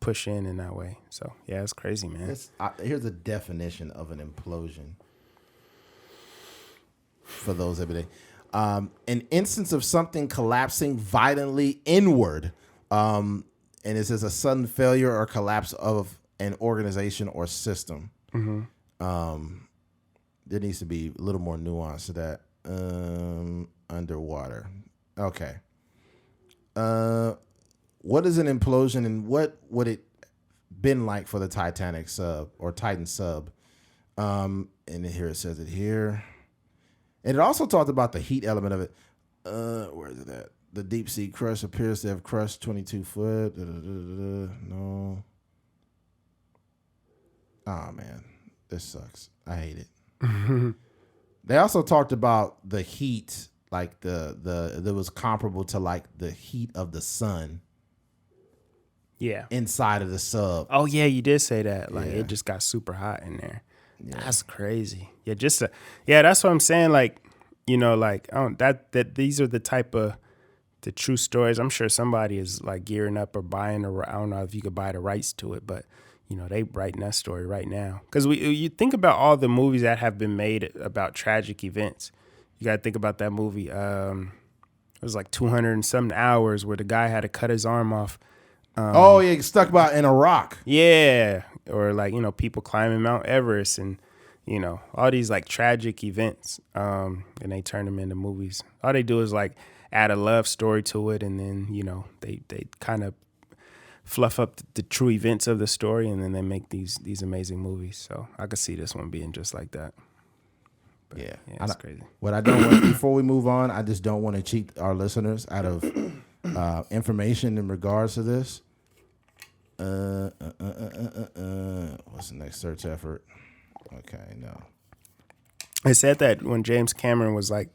push in that way. So yeah, it's crazy, man. Here's a definition of an implosion for those every day. An instance of something collapsing violently inward. And it says a sudden failure or collapse of an organization or system. There needs to be a little more nuance to that. Underwater. Okay. What is an implosion and what would it been like for the Titanic sub or Titan sub? And here it says it here. And it also talked about the heat element of it. Where is it at? The deep sea crush appears to have crushed 22 foot. No. Oh, man. This sucks. I hate it. They also talked about the heat, like that was comparable to like the heat of the sun. Yeah. Inside of the sub. Oh, yeah, you did say that. Like, it just got super hot in there. Yeah. That's crazy. Yeah, that's what I'm saying. Like, that these are the type of the true stories. I'm sure somebody is like gearing up or buying, or I don't know if you could buy the rights to it, but they writing that story right now. Because you think about all the movies that have been made about tragic events. You got to think about that movie. It was like 200 and something hours where the guy had to cut his arm off. He stuck about in a rock. Yeah. Or like, people climbing Mount Everest and, all these like tragic events. And they turn them into movies. All they do is like add a love story to it. And then, they kind of fluff up the true events of the story. And then they make these amazing movies. So I could see this one being just like that. But, yeah, it's crazy. What I don't want, before we move on, I just don't want to cheat our listeners out of information in regards to this. What's the next search effort? Okay, no. I said that when James Cameron was like,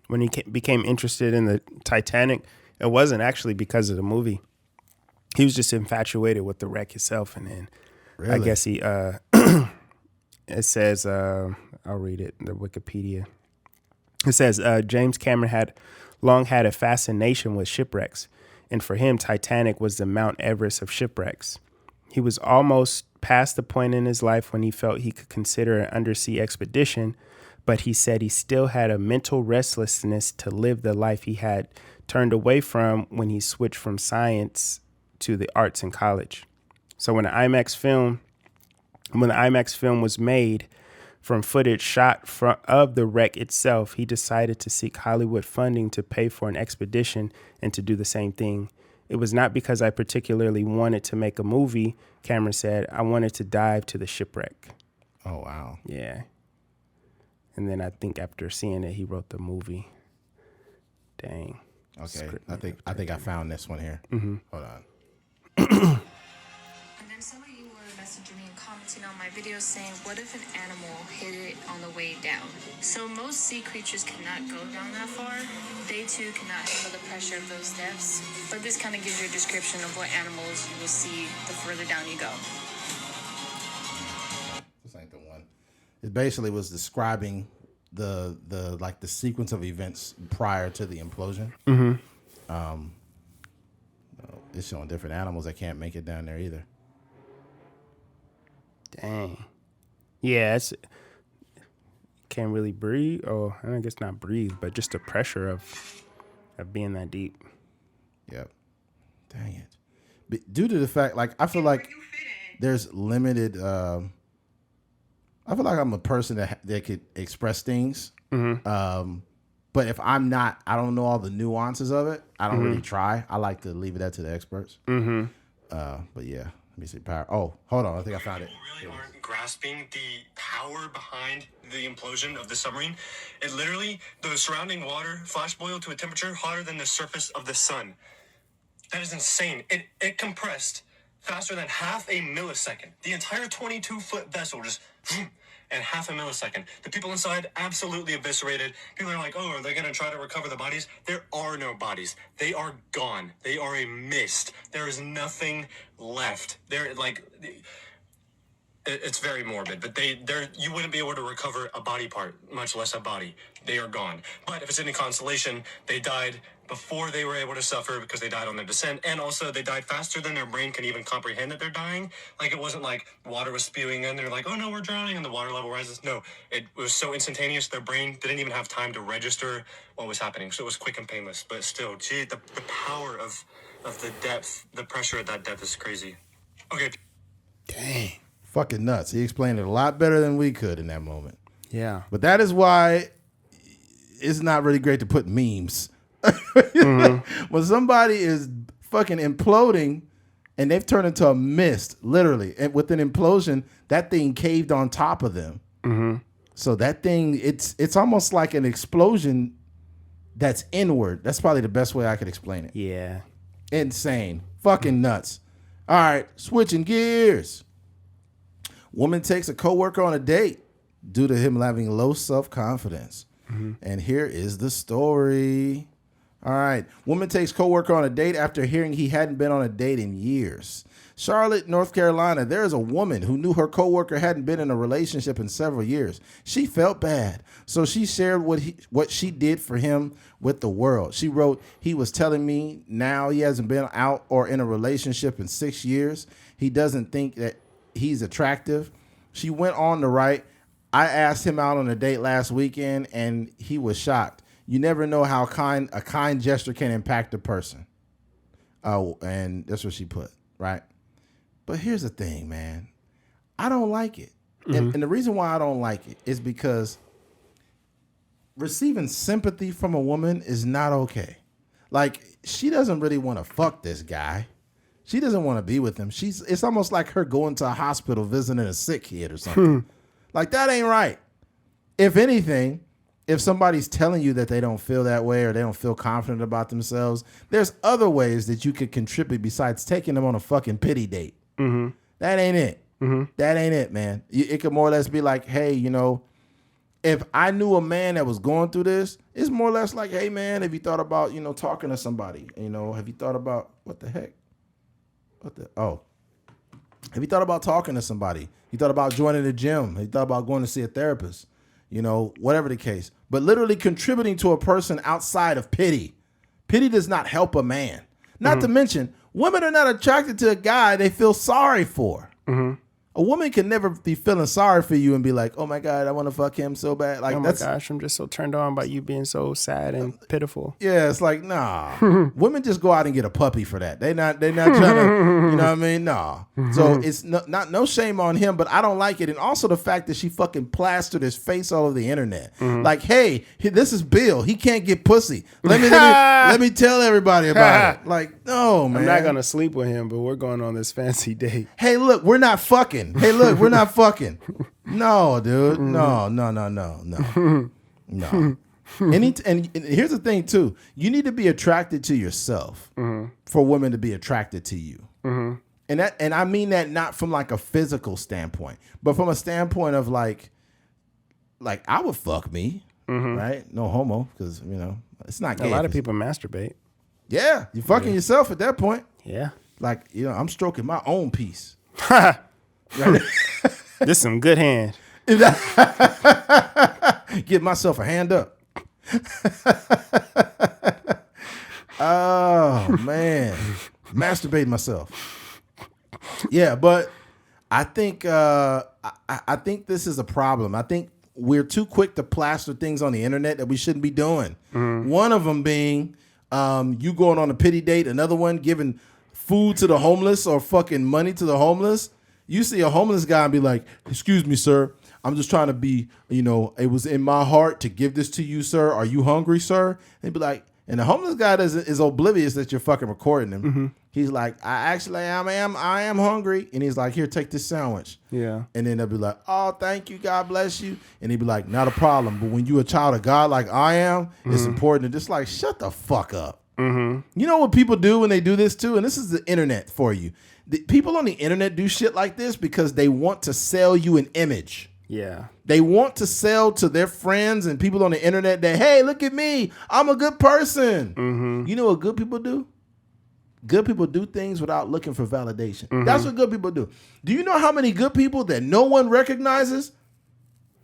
when he became interested in the Titanic, it wasn't actually because of the movie. He was just infatuated with the wreck itself, and then really? I guess he. It says, I'll read it. The Wikipedia. It says James Cameron had long had a fascination with shipwrecks, and for him, Titanic was the Mount Everest of shipwrecks. He was almost past the point in his life when he felt he could consider an undersea expedition, but he said he still had a mental restlessness to live the life he had turned away from when he switched from science to the arts in college. So when the IMAX film was made from footage shot of the wreck itself, he decided to seek Hollywood funding to pay for an expedition and to do the same thing. It was not because I particularly wanted to make a movie, Cameron said. I wanted to dive to the shipwreck. Oh, wow. Yeah. And then I think after seeing it, he wrote the movie. Dang. Okay. I think I found this one here. Mm-hmm. Hold on. And then some of you were messaging me and commenting on my videos saying, what if an animal hit it on the way down? So most sea creatures cannot go down that far. They too cannot handle the pressure of those depths. But this kind of gives you a description of what animals you will see the further down you go. This ain't the one. It basically was describing the like the sequence of events prior to the implosion. Mm-hmm. It's showing different animals that can't make it down there either. Dang. Yeah, can't really breathe. Oh, I guess not breathe, but just the pressure of being that deep. Yep. Dang it. But due to the fact, like, I feel like there's limited. I feel like I'm a person that could express things. Mm-hmm. But if I don't know all the nuances of it, I don't really try. I like to leave it up to the experts. Mm-hmm. But yeah, me see power. Oh, hold on. I think I found it. People really aren't grasping the power behind the implosion of the submarine. It literally, the surrounding water flash boiled to a temperature hotter than the surface of the sun. That is insane. It compressed faster than half a millisecond. The entire 22-foot vessel just in half a millisecond. The people inside absolutely eviscerated. People are like, oh, are they going to try to recover the bodies? There are no bodies. They are gone. They are a mist. There is nothing left. They're like... It's very morbid, but you wouldn't be able to recover a body part, much less a body. They are gone. But if it's any consolation, they died before they were able to suffer because they died on their descent, and also they died faster than their brain can even comprehend that they're dying. Like, it wasn't like water was spewing in, they're like, oh no, we're drowning, and the water level rises. No, it was so instantaneous, their brain didn't even have time to register what was happening, so it was quick and painless. But still, gee, the power of the depth, the pressure at that depth is crazy. Okay. Dang. Fucking nuts. He explained it a lot better than we could in that moment. Yeah. But that is why it's not really great to put memes. Mm-hmm. When somebody is fucking imploding and they've turned into a mist, literally, and with an implosion, that thing caved on top of them. Mm-hmm. So that thing, it's almost like an explosion that's inward. That's probably the best way I could explain it. Yeah. Insane. Fucking nuts. All right, switching gears. Woman takes a coworker on a date due to him having low self-confidence. Mm-hmm. And here is the story. All right. Woman takes coworker on a date after hearing he hadn't been on a date in years. Charlotte, North Carolina, there is a woman who knew her coworker hadn't been in a relationship in several years. She felt bad, so she shared what she did for him with the world. She wrote, "He was telling me now he hasn't been out or in a relationship in 6 years. He doesn't think that he's attractive." She went on to write, "I asked him out on a date last weekend and he was shocked. You never know how a kind gesture can impact a person." Oh, and that's what she put, right? But here's the thing, man. I don't like it. Mm-hmm. And the reason why I don't like it is because receiving sympathy from a woman is not okay. Like, she doesn't really want to fuck this guy. She doesn't want to be with him. It's almost like her going to a hospital visiting a sick kid or something. Like, that ain't right. If anything, if somebody's telling you that they don't feel that way or they don't feel confident about themselves, there's other ways that you could contribute besides taking them on a fucking pity date. Mm-hmm. That ain't it. Mm-hmm. That ain't it, man. It could more or less be like, hey, if I knew a man that was going through this, it's more or less like, hey, man, have you thought about, talking to somebody? Have you thought about, what the heck? Have you thought about talking to somebody? You thought about joining the gym? Have you thought about going to see a therapist? Whatever the case. But literally contributing to a person outside of pity. Pity does not help a man. Not to mention, women are not attracted to a guy they feel sorry for. Mm-hmm. A woman can never be feeling sorry for you and be like, oh my God, I want to fuck him so bad. Like, oh my gosh, I'm just so turned on by you being so sad and pitiful. Yeah, it's like, nah. Women just go out and get a puppy for that. They're not trying to, you know what I mean? Nah. So it's no shame on him, but I don't like it. And also the fact that she fucking plastered his face all over the internet. Mm-hmm. Like, hey, this is Bill. He can't get pussy. Let me tell everybody about it. Like, no, man. I'm not going to sleep with him, but we're going on this fancy date. Hey, look, we're not fucking. Hey, look, we're not fucking. No, dude. No. No. And here's the thing, too. You need to be attracted to yourself for women to be attracted to you. Mm-hmm. And I mean that not from like a physical standpoint, but from a standpoint of like I would fuck me, right? No homo, because, it's not gay. A lot of people masturbate. Yeah, you're fucking yourself at that point. Yeah. Like, I'm stroking my own piece. Right. This is some good hand. Give myself a hand up. Oh man, masturbating myself. Yeah, but I think I think this is a problem. I think we're too quick to plaster things on the internet that we shouldn't be doing. Mm-hmm. One of them being you going on a pity date. Another one giving food to the homeless or fucking money to the homeless. You see a homeless guy and be like, "Excuse me, sir. I'm just trying to be, it was in my heart to give this to you, sir. Are you hungry, sir?" And be like, And the homeless guy is oblivious that you're fucking recording him. He's like, I am hungry. And he's like, here, take this sandwich. Yeah. And then they'll be like, oh, thank you. God bless you. And he'd be like, not a problem. But when you're a child of God like I am, it's important to just like, shut the fuck up. You know what people do when they do this too? And this is the internet for you. The people on the internet do shit like this because they want to sell you an image. Yeah. They want to sell to their friends and people on the internet that, hey, look at me. I'm a good person. You know what good people do? Good people do things without looking for validation. That's what good people do. Do you know how many good people that no one recognizes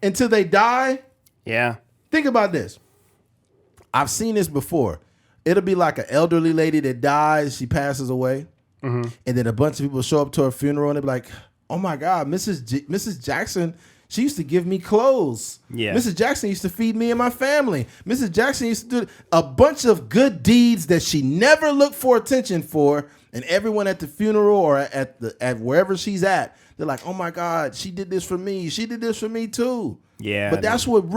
until they die? Yeah. Think about this. I've seen this before. It'll be like an elderly lady that dies. She passes away. And then a bunch of people show up to her funeral and they'll be like, oh my God, Mrs. Jackson, she used to give me clothes. Yeah. Mrs. Jackson used to feed me and my family. Mrs. Jackson used to do a bunch of good deeds that she never looked for attention for. And everyone at the funeral or at wherever she's at, they're like, oh my God, she did this for me. She did this for me too. Yeah. But that's what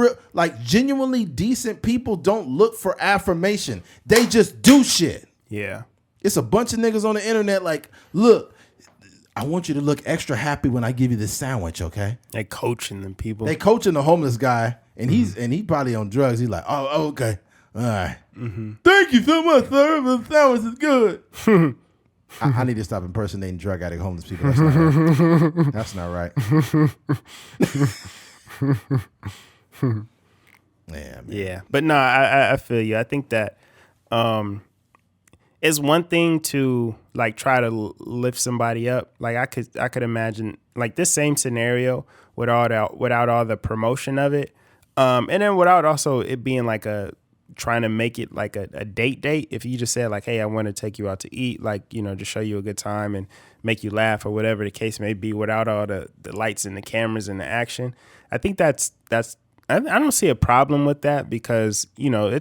genuinely decent people don't look for affirmation. They just do shit. Yeah. It's a bunch of niggas on the internet like, look, I want you to look extra happy when I give you this sandwich, okay? They coaching them people. They coaching the homeless guy, and he probably on drugs. He's like, oh, okay, all right. Thank you so much, sir. The sandwich is good. I need to stop impersonating drug addict homeless people. That's not right. Yeah, man. Yeah, but no, I feel you. I think that it's one thing to like try to lift somebody up. Like I could imagine like this same scenario without all the promotion of it, and then without also it being like trying to make it like a date. If you just said like, hey, I want to take you out to eat, like, you know, to show you a good time and make you laugh or whatever the case may be, without all the lights and the cameras and the action. I think that's I don't see a problem with that because, you know,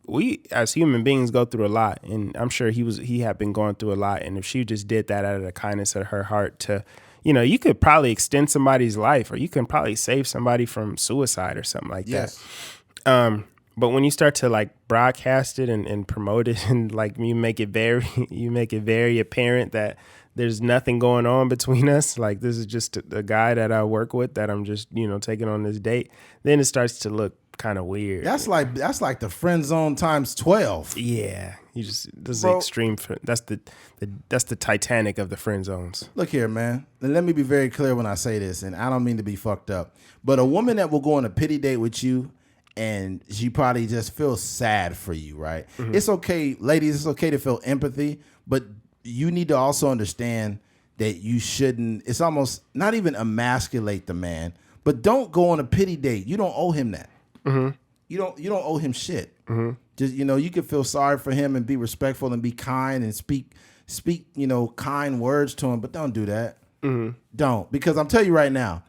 we as human beings go through a lot, and I'm sure he had been going through a lot. And if she just did that out of the kindness of her heart to, you know, you could probably extend somebody's life, or you can probably save somebody from suicide or something like that. But when you start to like broadcast it and promote it, and like you make it very apparent that there's nothing going on between us, like this is just a guy that I work with that I'm just, you know, taking on this date, then it starts to look kind of weird. That's like the friend zone times 12. Yeah, you just this is extreme. That's the Titanic of the friend zones. Look here, man. And let me be very clear when I say this, and I don't mean to be fucked up, but a woman that will go on a pity date with you, and she probably just feels sad for you, right? It's okay, ladies. It's okay to feel empathy, but you need to also understand that you shouldn't. It's almost not even emasculate the man, but don't go on a pity date. You don't owe him that. You don't owe him shit. Just, you know, you can feel sorry for him and be respectful and be kind and speak, you know, kind words to him, but don't do that. Don't, because I'm telling you right now,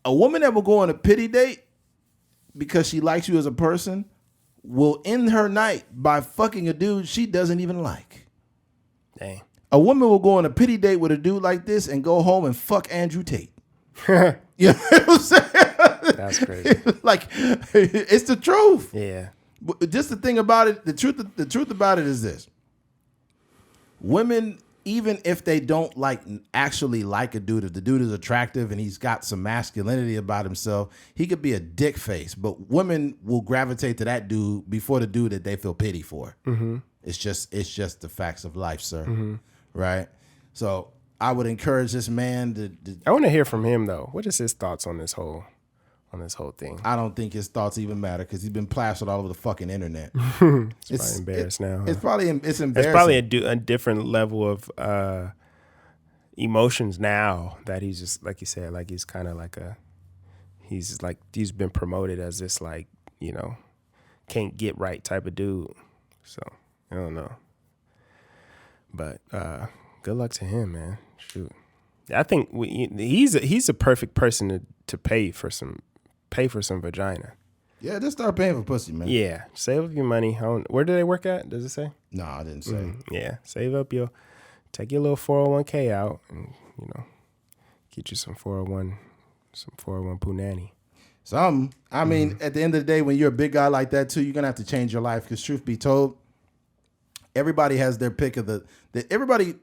a woman that will go on a pity date because she likes you as a person will end her night by fucking a dude she doesn't even like. Dang. A woman will go on a pity date with a dude like this and go home and fuck Andrew Tate. You know what I'm saying? That's crazy. Like, it's the truth. Yeah. Just the thing about it, the truth about it is this. Women, even if they don't actually like a dude, if the dude is attractive and he's got some masculinity about himself, he could be a dick face, but women will gravitate to that dude before the dude that they feel pity for. It's just the facts of life, sir. Right? So I would encourage this man to I want to hear from him though. What is his thoughts on this whole thing? I don't think his thoughts even matter because he's been plastered all over the fucking internet. It's probably embarrassed now. It's embarrassing. It's probably a different level of emotions now that he's just, like you said, like he's kind of like he's been promoted as this, like, you know, can't get right type of dude. So I don't know, but good luck to him, man. Shoot, I think he's a perfect person to pay for some vagina. Yeah, just start paying for pussy, man. Yeah, save up your money. Where do they work at? Does it say? No, I didn't say. Yeah, take your little 401k out, and, you know, get you some 401 punani. Some. I mean, at the end of the day, when you're a big guy like that too, you're gonna have to change your life. Because truth be told, everybody has their pick of everybody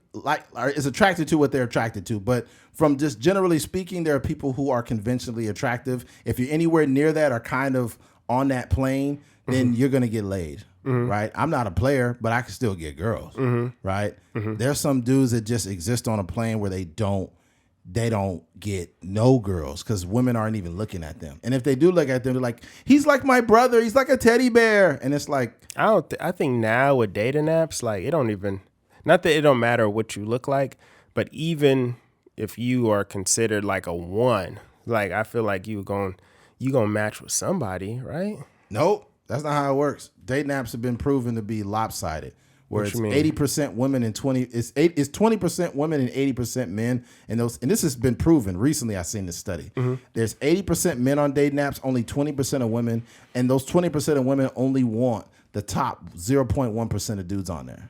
is attracted to what they're attracted to. But from just generally speaking, there are people who are conventionally attractive. If you're anywhere near that or kind of on that plane, then you're gonna get laid. Right? I'm not a player, but I can still get girls. Right? There's some dudes that just exist on a plane where they don't get no girls because women aren't even looking at them. And if they do look at them, they're like, he's like my brother. He's like a teddy bear. And it's like, I think now with dating apps, like it don't even, not that it don't matter what you look like, but even if you are considered like a one, like I feel like you gonna match with somebody, right? nope, that's not how it works. Dating apps have been proven to be lopsided. Where What it's you mean? 80% women and 20% women and 80% men, and this has been proven recently. I've seen this study. There's 80% men on dating apps, only 20% of women, and those 20% of women only want the top 0.1% of dudes on there.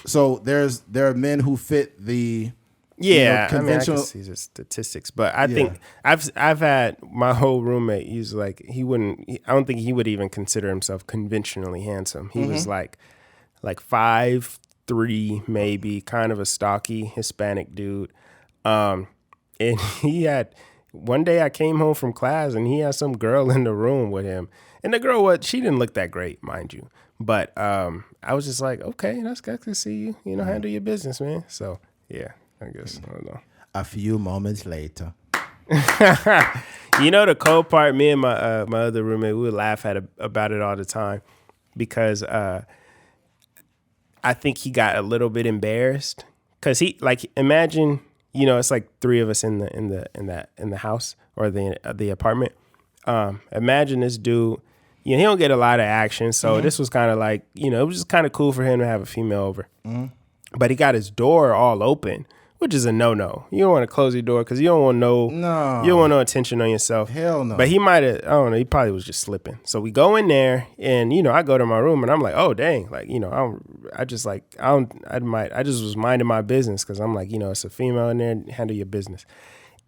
So there are men who fit the conventional. I can see the statistics, but I think I've had my whole roommate. He's like I don't think he would even consider himself conventionally handsome. He was like 5'3", maybe, kind of a stocky Hispanic dude. And he had, one day I came home from class and he had some girl in the room with him. And the girl, she didn't look that great, mind you. But I was just like, okay, that's good to see you, handle your business, man. So, yeah, I guess, I don't know. A few moments later. The cold part, me and my other roommate, we would laugh about it all the time because I think he got a little bit embarrassed because he imagine it's like three of us in the house or the apartment. Imagine this dude, he don't get a lot of action, so this was kind of like it was just kind of cool for him to have a female over, but he got his door all open, which is a no. You don't want to close your door because you don't want you don't want no attention on yourself. Hell no. But he might have, I don't know, he probably was just slipping. So we go in there and, I go to my room and I'm like, oh, dang. Like, I just was minding my business because I'm like, it's a female in there, handle your business.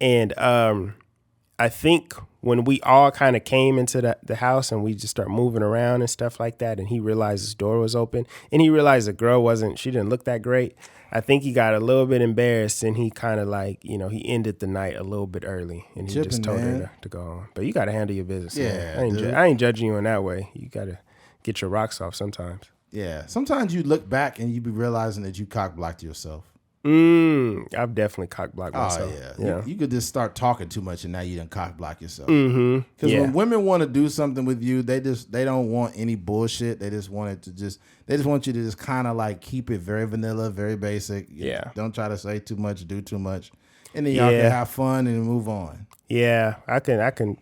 And I think when we all kind of came into the house and we just start moving around and stuff like that, and he realized his door was open and he realized the girl she didn't look that great. I think he got a little bit embarrassed and he kind of he ended the night a little bit early and he just told her to go on. But you got to handle your business. Yeah, I ain't judging you in that way. You got to get your rocks off sometimes. Yeah. Sometimes you look back and you be realizing that you cock blocked yourself. I've definitely cock blocked myself. Oh, yeah. You could just start talking too much and now you done cock block yourself. Because when women want to do something with you, they don't want any bullshit. They just want you to just kind of keep it very vanilla, very basic. Don't try to say too much, do too much. And then y'all can have fun and move on. Yeah, I can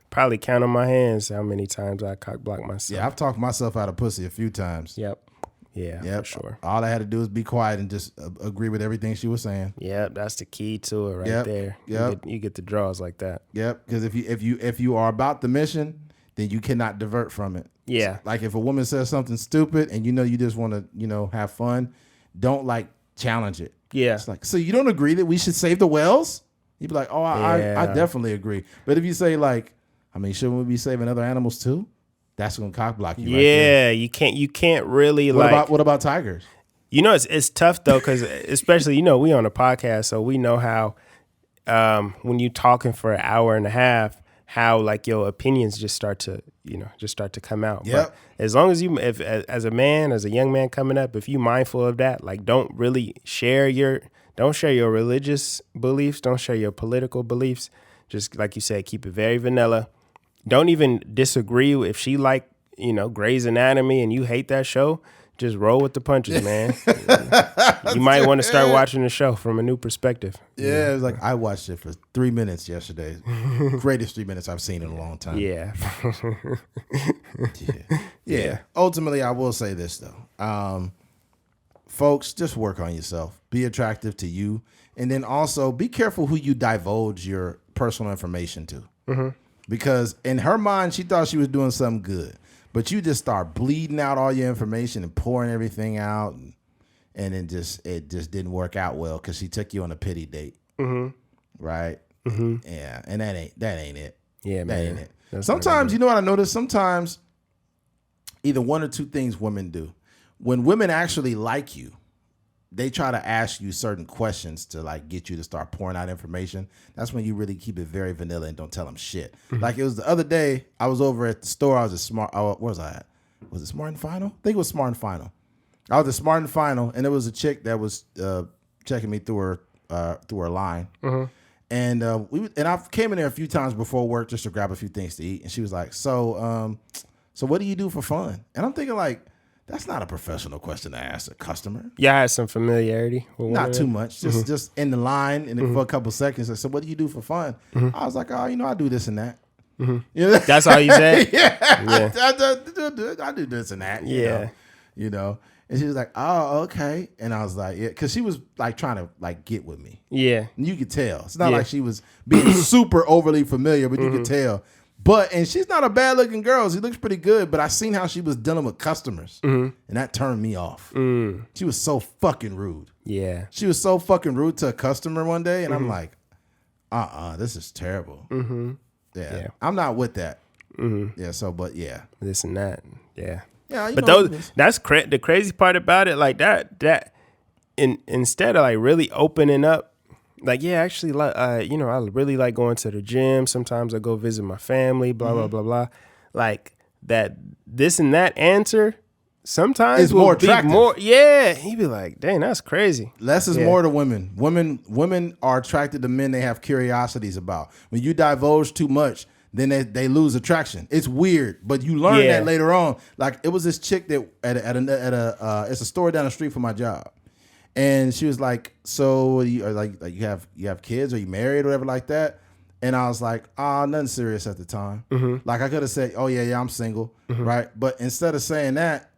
probably count on my hands how many times I cock block myself. Yeah, I've talked myself out of pussy a few times. Yep. Yeah, for sure. All I had to do was be quiet and just agree with everything she was saying. Yep, that's the key to it right there. Yep. You get the draws like that. Yep, because if you are about the mission, then you cannot divert from it. Yeah. Like if a woman says something stupid and you just want to have fun, don't challenge it. Yeah. It's like, so you don't agree that we should save the whales? You'd be like, oh, I definitely agree. But if you say shouldn't we be saving other animals too? That's gonna cock block you. Yeah, right you can't really what about tigers? It's tough though because especially we on a podcast, so we know how when you talking for an hour and a half, how your opinions just start to come out. Yep. But as long as if as a young man coming up, if you mindful of that, don't really share your religious beliefs, don't share your political beliefs. Just like you said, keep it very vanilla. Don't even disagree if she Grey's Anatomy and you hate that show. Just roll with the punches, man. You might want to start watching the show from a new perspective. Yeah, it was I watched it for 3 minutes yesterday. Greatest 3 minutes I've seen in a long time. Yeah. Yeah. Ultimately, I will say this though. Folks, just work on yourself. Be attractive to you. And then also be careful who you divulge your personal information to. Mm-hmm. Because in her mind, she thought she was doing something good. But you just start bleeding out all your information and pouring everything out. And then it just didn't work out well because she took you on a pity date. Mm-hmm. Right? Mm-hmm. Yeah. And that ain't it. Yeah, That ain't man. it. That's Sometimes, you know what I noticed? Sometimes either one or two things women do. When women actually like you, they try to ask you certain questions to like get you to start pouring out information. That's when you really keep it very vanilla and don't tell them shit. Like it was the other day, I was over at the store. I was at Smart. Where was I at? Was it Smart and Final? I think it was Smart and Final. I was at Smart and Final, and there was a chick that was checking me through her line. And I came in there a few times before work just to grab a few things to eat. And she was like, so what do you do for fun? And I'm thinking like, that's not a professional question to ask a customer. Yeah, I had some familiarity with Not too much. Just in the line and then for a couple seconds. I said, what do you do for fun? I was like, oh, I do this and that. You know? That's all you said? Yeah. I do this and that. You know. And she was like, oh, okay. And I was like, yeah, because she was like trying to like get with me. Yeah. And you could tell. It's not like she was being super overly familiar, but you could tell. And she's not a bad looking girl. She looks pretty good, but I seen how she was dealing with customers. And that turned me off. She was so fucking rude. Yeah. She was so fucking rude to a customer one day. And I'm like, this is terrible. Yeah. I'm not with that. Yeah. So, but yeah. This and that. Yeah. Yeah. But that's the crazy part about it. Like that instead of like really opening up, like, yeah, actually, I really like going to the gym. Sometimes I go visit my family, blah, blah, blah, blah. Like that, this and that answer sometimes it's more attractive. He'd be like, dang, that's crazy. Less is more to women. Women are attracted to men they have curiosities about. When you divulge too much, then they lose attraction. It's weird, but you learn that later on. Like it was this chick that at it's a store down the street from my job. And she was like, so you are like you have kids, or you married or whatever like that? And I was like, nothing serious at the time. Like I could have said, oh yeah, I'm single, right? But instead of saying that,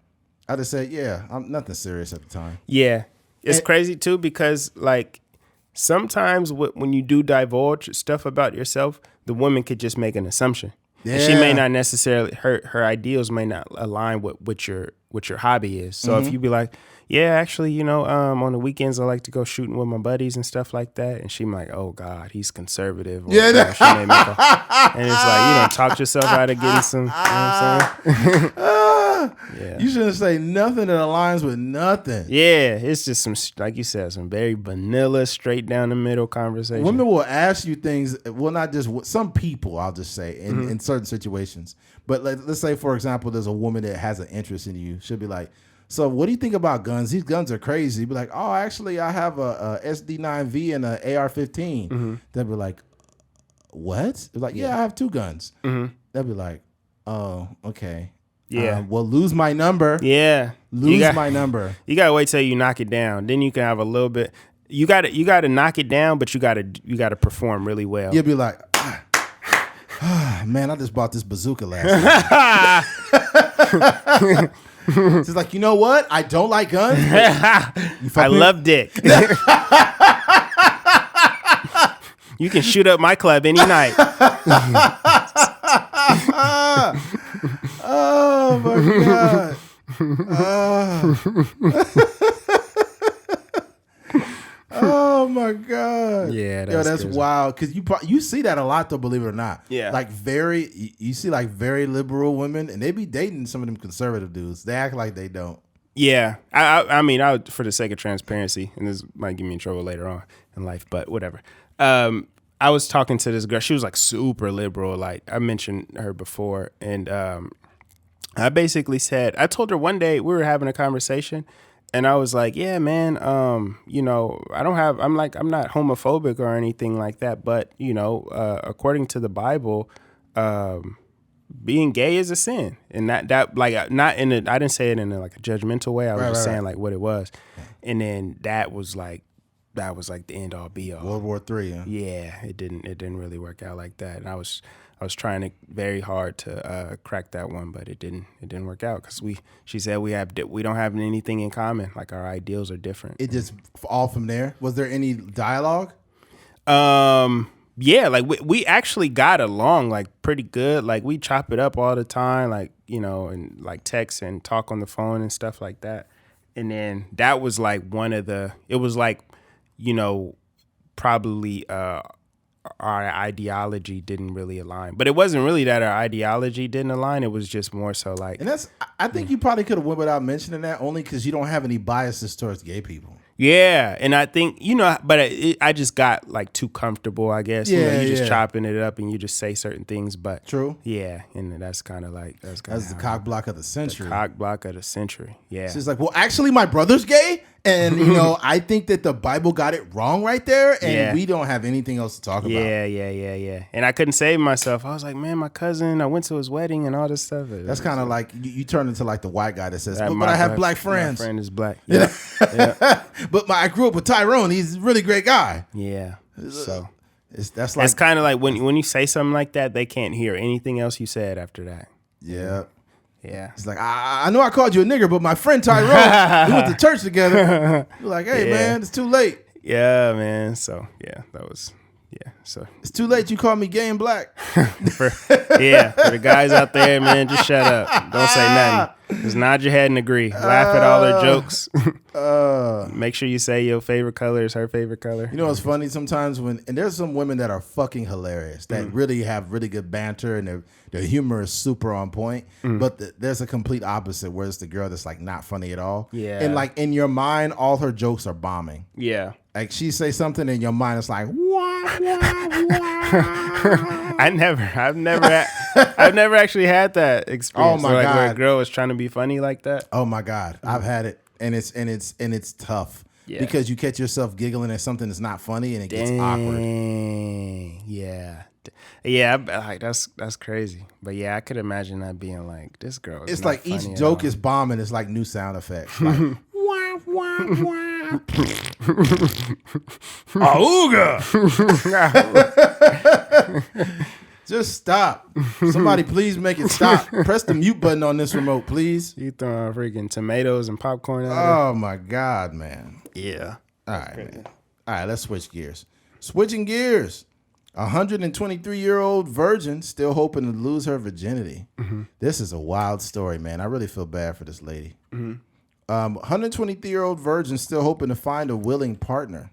I just said, yeah, I'm nothing serious at the time. Yeah. It's crazy too, because like sometimes when you do divulge stuff about yourself, the woman could just make an assumption. Yeah. And she may not necessarily, her ideals may not align with what your hobby is. So if you be like, yeah, actually, on the weekends I like to go shooting with my buddies and stuff like that, and she might, oh God, he's conservative. Or, she may make and it's like, talk yourself out of getting some. You know what I'm saying? You shouldn't say nothing that aligns with nothing. Yeah, it's just some, like you said, some very vanilla, straight down the middle conversation. Women will ask you things. Well, not just some people. I'll just say in certain situations. But let's say, for example, there's a woman that has an interest in you. She'll be like, so what do you think about guns? These guns are crazy. Be like, oh, actually, I have a SD9V and an AR-15. They'll be like, what? They're like, yeah, I have two guns. They'll be like, oh, okay. Yeah. Well, lose my number. Yeah. Lose my number. You gotta wait till you knock it down. Then you can have a little bit. You gotta knock it down, but you gotta perform really well. You'll be like, man, I just bought this bazooka last night. She's like, you know what? I don't like guns. I love dick. You can shoot up my club any night. Oh my God. Oh my God. Yeah, that's crazy. wild. Because you see that a lot though, believe it or not. Yeah. Like you see like very liberal women, and they be dating some of them conservative dudes. They act like they don't. Yeah. I mean, for the sake of transparency, and this might get me in trouble later on in life, but whatever. I was talking to this girl. She was like super liberal. Like I mentioned her before. And I basically said, I told her one day we were having a conversation, and I was like, yeah, man, I'm not homophobic or anything like that. But, according to the Bible, being gay is a sin. And that like, not in I didn't say it in like a judgmental way. I was just saying like what it was. And then that was like the end all be all. World War III. Huh? Yeah, it didn't really work out like that. And I was trying very hard to crack that one, but it didn't work out because she said we don't have anything in common. Like our ideals are different. It just all from there. Was there any dialogue? Yeah, like we actually got along like pretty good. Like we chop it up all the time, like and like text and talk on the phone and stuff like that. And then that was like it was like probably our ideology didn't really align. But it wasn't really that our ideology didn't align. It was just more so like. And I think you probably could have went without mentioning that only because you don't have any biases towards gay people. Yeah, and I think, but I just got like too comfortable, I guess. Yeah, you're just chopping it up and you just say certain things, but True. Yeah, and that's kind of like that's the cock block of the century. Cock block of the century. Yeah. She's like, well, actually, my brother's gay, and I think that the Bible got it wrong right there, and we don't have anything else to talk about. Yeah. And I couldn't save myself. I was like, man, my cousin, I went to his wedding and all this stuff. That's kind of like you turn into like the white guy that says, but I have black friends. My friend is black. Yeah. But I grew up with Tyrone. He's a really great guy. Yeah. So that's like, it's kind of like when you say something like that, they can't hear anything else you said after that. Yeah. Yeah. It's like, I know I called you a nigger, but my friend Tyrone, we went to church together. You're like, hey, man, it's too late. Yeah, man. So, so. It's too late. You called me gay and black. For the guys out there, man, just shut up. Don't say nothing. Just nod your head and agree. Laugh at all their jokes. Make sure you say your favorite color is her favorite color. You know what's funny? Sometimes and there's some women that are fucking hilarious that really have really good banter and their humor is super on point. But there's a complete opposite where it's the girl that's like not funny at all. Yeah. And like in your mind, all her jokes are bombing. Yeah. Like she say something in your mind, it's like, wah, wah, wah. I've never actually had that experience. Oh my God. Where a girl was trying to be funny like that. Oh my God, I've had it, and it's tough because you catch yourself giggling at something that's not funny, and it gets awkward. Yeah, like that's crazy. But yeah, I could imagine that being like this girl. It's like each joke is bombing. It's like new sound effects. Like, wah, wah, wah. Auga! Just stop. Somebody please make it stop. Press the mute button on this remote, please. You throwing freaking tomatoes and popcorn out Oh my God, man. Yeah. All right, man. All right, let's switch gears. Switching gears. 123-year-old virgin still hoping to lose her virginity. This is a wild story, man. I really feel bad for this lady. 123-year-old virgin still hoping to find a willing partner.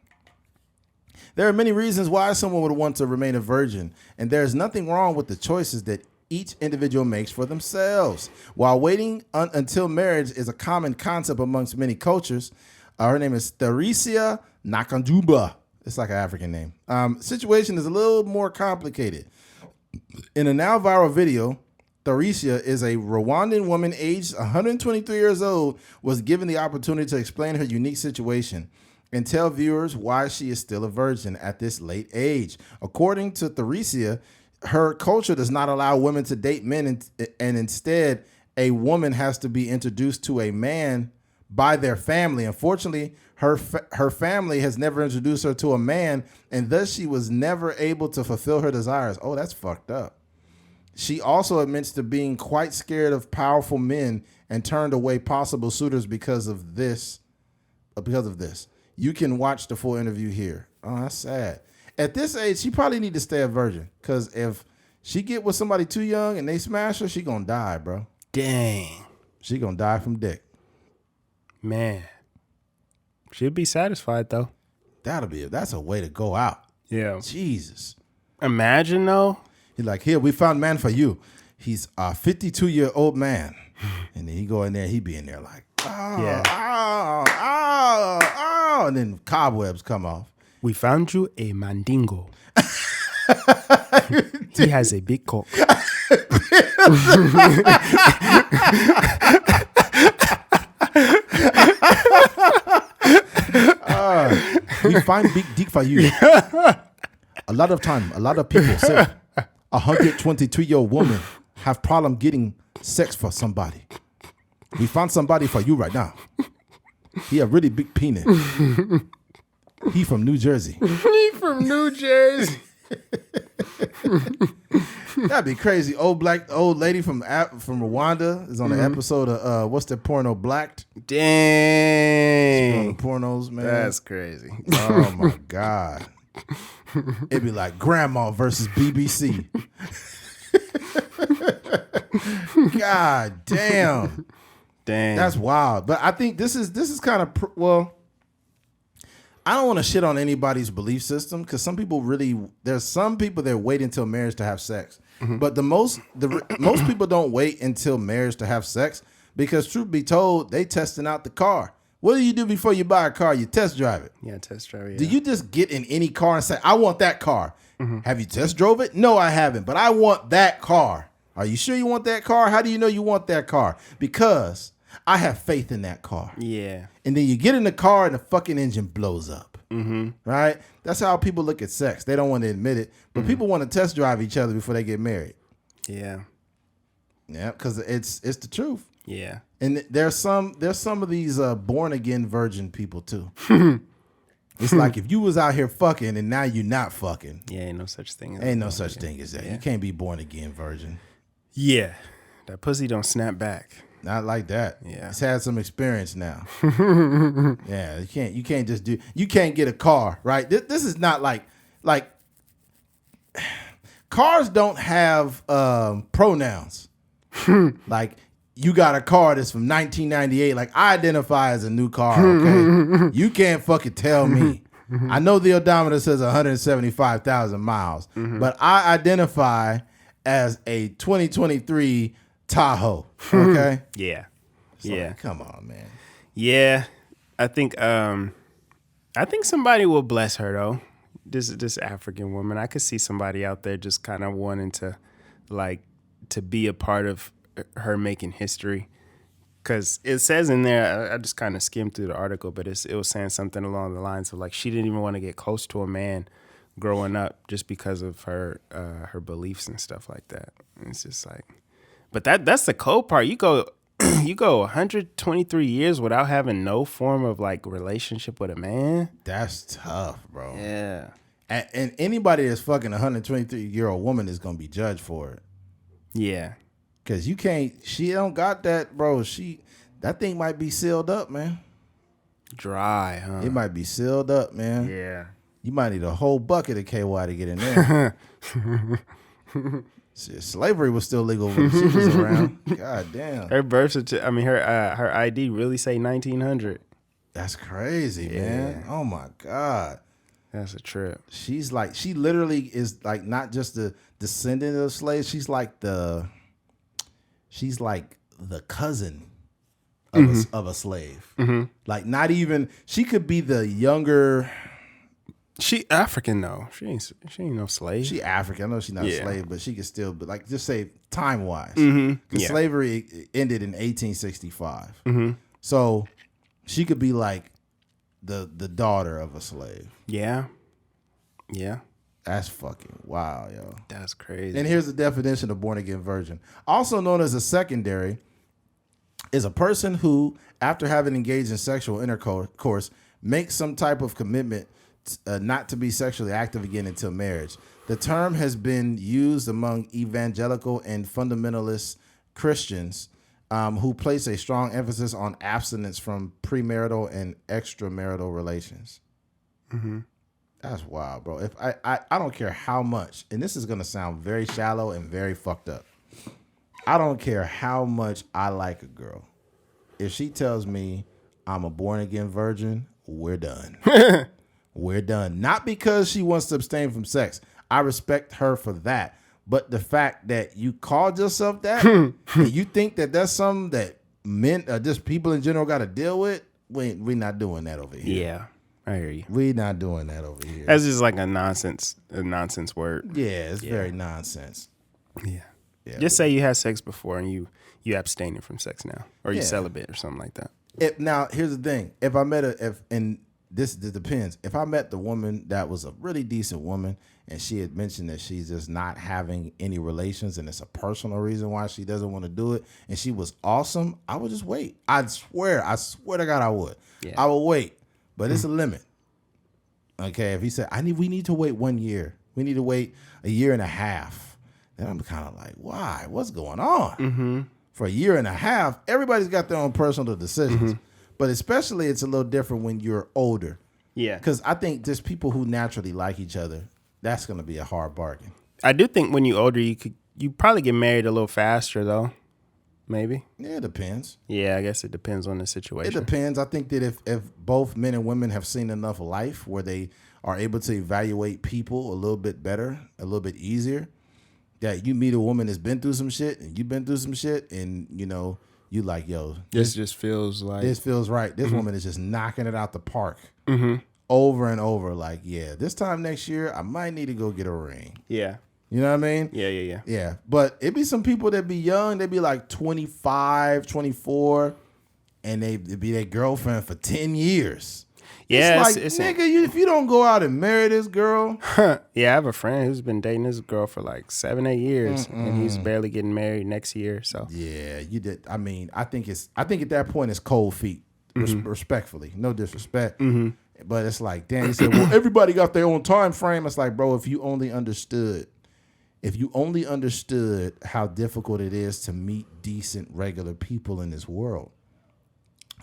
There are many reasons why someone would want to remain a virgin, and there is nothing wrong with the choices that each individual makes for themselves. While waiting until marriage is a common concept amongst many cultures, her name is Theresia Nakanjuba. It's like an African name. Situation is a little more complicated. In a now viral video, Theresia is a Rwandan woman aged 123 years old, was given the opportunity to explain her unique situation and tell viewers why she is still a virgin at this late age. According to Theresia, her culture does not allow women to date men, and instead, a woman has to be introduced to a man by their family. Unfortunately, her family has never introduced her to a man, and thus she was never able to fulfill her desires. Oh, that's fucked up. She also admits to being quite scared of powerful men and turned away possible suitors because of this. You can watch the full interview here. Oh, that's sad. At this age, she probably need to stay a virgin, because if she get with somebody too young and they smash her, she gonna die, bro. Dang. She gonna die from dick. Man. She'll be satisfied, though. That's a way to go out. Yeah. Jesus. Imagine, though. He's like, here, we found man for you. He's a 52-year-old man. And then he go in there, he be in there like, and then cobwebs come off. We found you a mandingo. He has a big cock. We find big dick for you. A lot of time, a lot of people say 123-year-old woman have problem getting sex for somebody. We found somebody for you right now. He a really big penis. He from New Jersey. That'd be crazy. Old lady from Rwanda is on the episode of what's that porno, Blacked? Dang. On the pornos, man. That's crazy. Oh my God. It'd be like Grandma versus BBC. God damn. Dang. That's wild. But I think this is kind of I don't want to shit on anybody's belief system because there's some people that wait until marriage to have sex. But most people don't wait until marriage to have sex because truth be told, they testing out the car. What do you do before you buy a car? You test drive it. Yeah, test drive it. Yeah. Do you just get in any car and say, I want that car? Have you test drove it? No, I haven't, but I want that car. Are you sure you want that car? How do you know you want that car? Because I have faith in that car. Yeah. And then you get in the car and the fucking engine blows up. Right? That's how people look at sex. They don't want to admit it, but people want to test drive each other before they get married. Yeah. Yeah, because it's the truth. Yeah. And there's some of these born again virgin people too. It's like if you was out here fucking and now you're not fucking. Yeah, ain't no such thing as Ain't no such thing as that. Yeah. You can't be born again virgin. Yeah. That pussy don't snap back. Not like that. Yeah. It's had some experience now. Yeah, you can't just you can't get a car, right? This is not like cars don't have pronouns. Like you got a car that's from 1998. Like I identify as a new car, okay? You can't fucking tell me. I know the odometer says 175,000 miles, but I identify as a 2023 Tahoe, okay? Yeah. So, yeah. Come on, man. Yeah. I think somebody will bless her though. This African woman. I could see somebody out there just kind of wanting to be a part of her making history. Cause it says in there, I just kind of skimmed through the article, but it was saying something along the lines of like she didn't even want to get close to a man growing up just because of her beliefs and stuff like that. And it's just like, but that's the cold part. You go 123 years without having no form of like relationship with a man. That's tough, bro. Yeah. And anybody that's fucking 123-year-old woman is gonna be judged for it. Yeah. Cause she don't got that, bro. That thing might be sealed up, man. Dry, huh? It might be sealed up, man. Yeah. You might need a whole bucket of KY to get in there. Slavery was still legal when she was around. God damn. Her birth certificate, her ID really say 1900. That's crazy, man. Oh my God. That's a trip. She literally is like not just the descendant of slaves. She's like the cousin of a slave. Like not even, she could be the younger. She African though. She ain't no slave. She African. I know she's not a slave, but she could still be like, just say time wise. Slavery ended in 1865. So she could be like the daughter of a slave. Yeah. Yeah. That's fucking wild, yo. That's crazy. And here's the definition of born again virgin. Also known as a secondary is a person who, after having engaged in sexual intercourse, makes some type of commitment not to be sexually active again until marriage. The term has been used among evangelical and fundamentalist Christians who place a strong emphasis on abstinence from premarital and extramarital relations. That's wild, bro. If I don't care how much, and this is gonna sound very shallow and very fucked up. I don't care how much I like a girl. If she tells me I'm a born again virgin, we're done. We're done. Not because she wants to abstain from sex. I respect her for that. But the fact that you called yourself that, and you think that that's something that men, just people in general, got to deal with, we not doing that over here. Yeah. I hear you. We not doing that over here. That's just like a nonsense word. Yeah, it's very nonsense. Yeah. Just say you had sex before and you abstaining from sex now, or you celibate or something like that. Now, here's the thing. If I met this depends. If I met the woman that was a really decent woman and she had mentioned that she's just not having any relations and it's a personal reason why she doesn't want to do it, and she was awesome, I would just wait. I swear to God I would. Yeah. I would wait. But it's a limit. Okay, if he said, we need to wait 1 year. We need to wait a year and a half. Then I'm kind of like, why? What's going on? For a year and a half, everybody's got their own personal decisions. But especially it's a little different when you're older. Yeah. Because I think just people who naturally like each other, that's going to be a hard bargain. I do think when you're older, you probably get married a little faster, though. maybe. Yeah, it depends. Yeah, I guess it depends on the situation. It depends. I think that if both men and women have seen enough life where they are able to evaluate people a little bit better, a little bit easier, that you meet a woman that's been through some shit and you've been through some shit, and you know, you like, yo, this just feels like this feels right. This woman is just knocking it out the park over and over. Like, yeah, this time next year, I might need to go get a ring. Yeah. You know what I mean? Yeah. Yeah. But it be some people that be young, they be like 25, 24, and they be their girlfriend for 10 years. Yeah. It's like, nigga, if you don't go out and marry this girl. Yeah, I have a friend who's been dating this girl for like 7-8 years, and he's barely getting married next year. So yeah, you did. I mean, I think at that point it's cold feet, respectfully, no disrespect. But it's like, damn, he said, well, everybody got their own time frame. It's like, bro, if you only understood how difficult it is to meet decent, regular people in this world.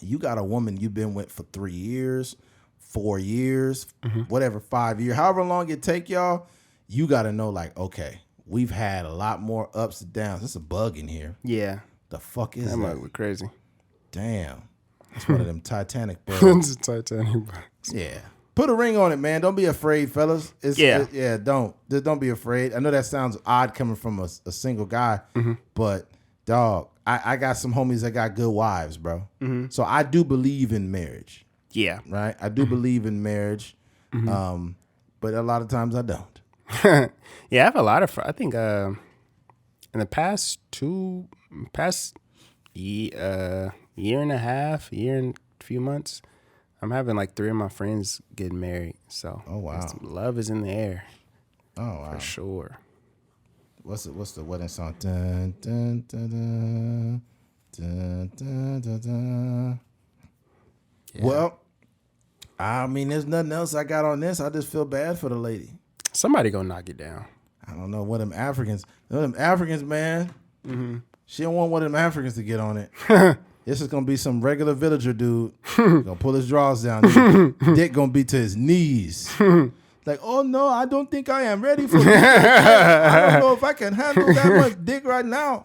You got a woman you've been with for 3 years, 4 years, whatever, 5 years, however long it take y'all, you got to know, like, okay, we've had a lot more ups and downs. There's a bug in here. yeah, The fuck is that might that? be crazy. Damn. That's one of them Titanic bugs. It's a Titanic box. Yeah. Put a ring on it, man. Don't be afraid, fellas. Don't be afraid. I know that sounds odd coming from a single guy, but dog, I got some homies that got good wives, bro. So I do believe in marriage, Yeah. right? I do believe in marriage, but a lot of times I don't. Yeah, I have a lot of. I think in the past year and a half, year and a few months, I'm having like 3 of my friends getting married. So Oh, wow. love is in the air Oh wow. for sure. What's the wedding song? Dun, dun, dun, dun, dun, dun, dun, dun. Yeah. Well, I mean, there's nothing else I got on this. I just feel bad for the lady. Somebody gonna knock it down. I don't know what them Africans, man. She don't want one of them Africans to get on it. This is gonna be some regular villager dude. Gonna pull his drawers down. Dick gonna be to his knees. Like, oh no, I don't think I am ready for this. I don't know if I can handle that much dick right now.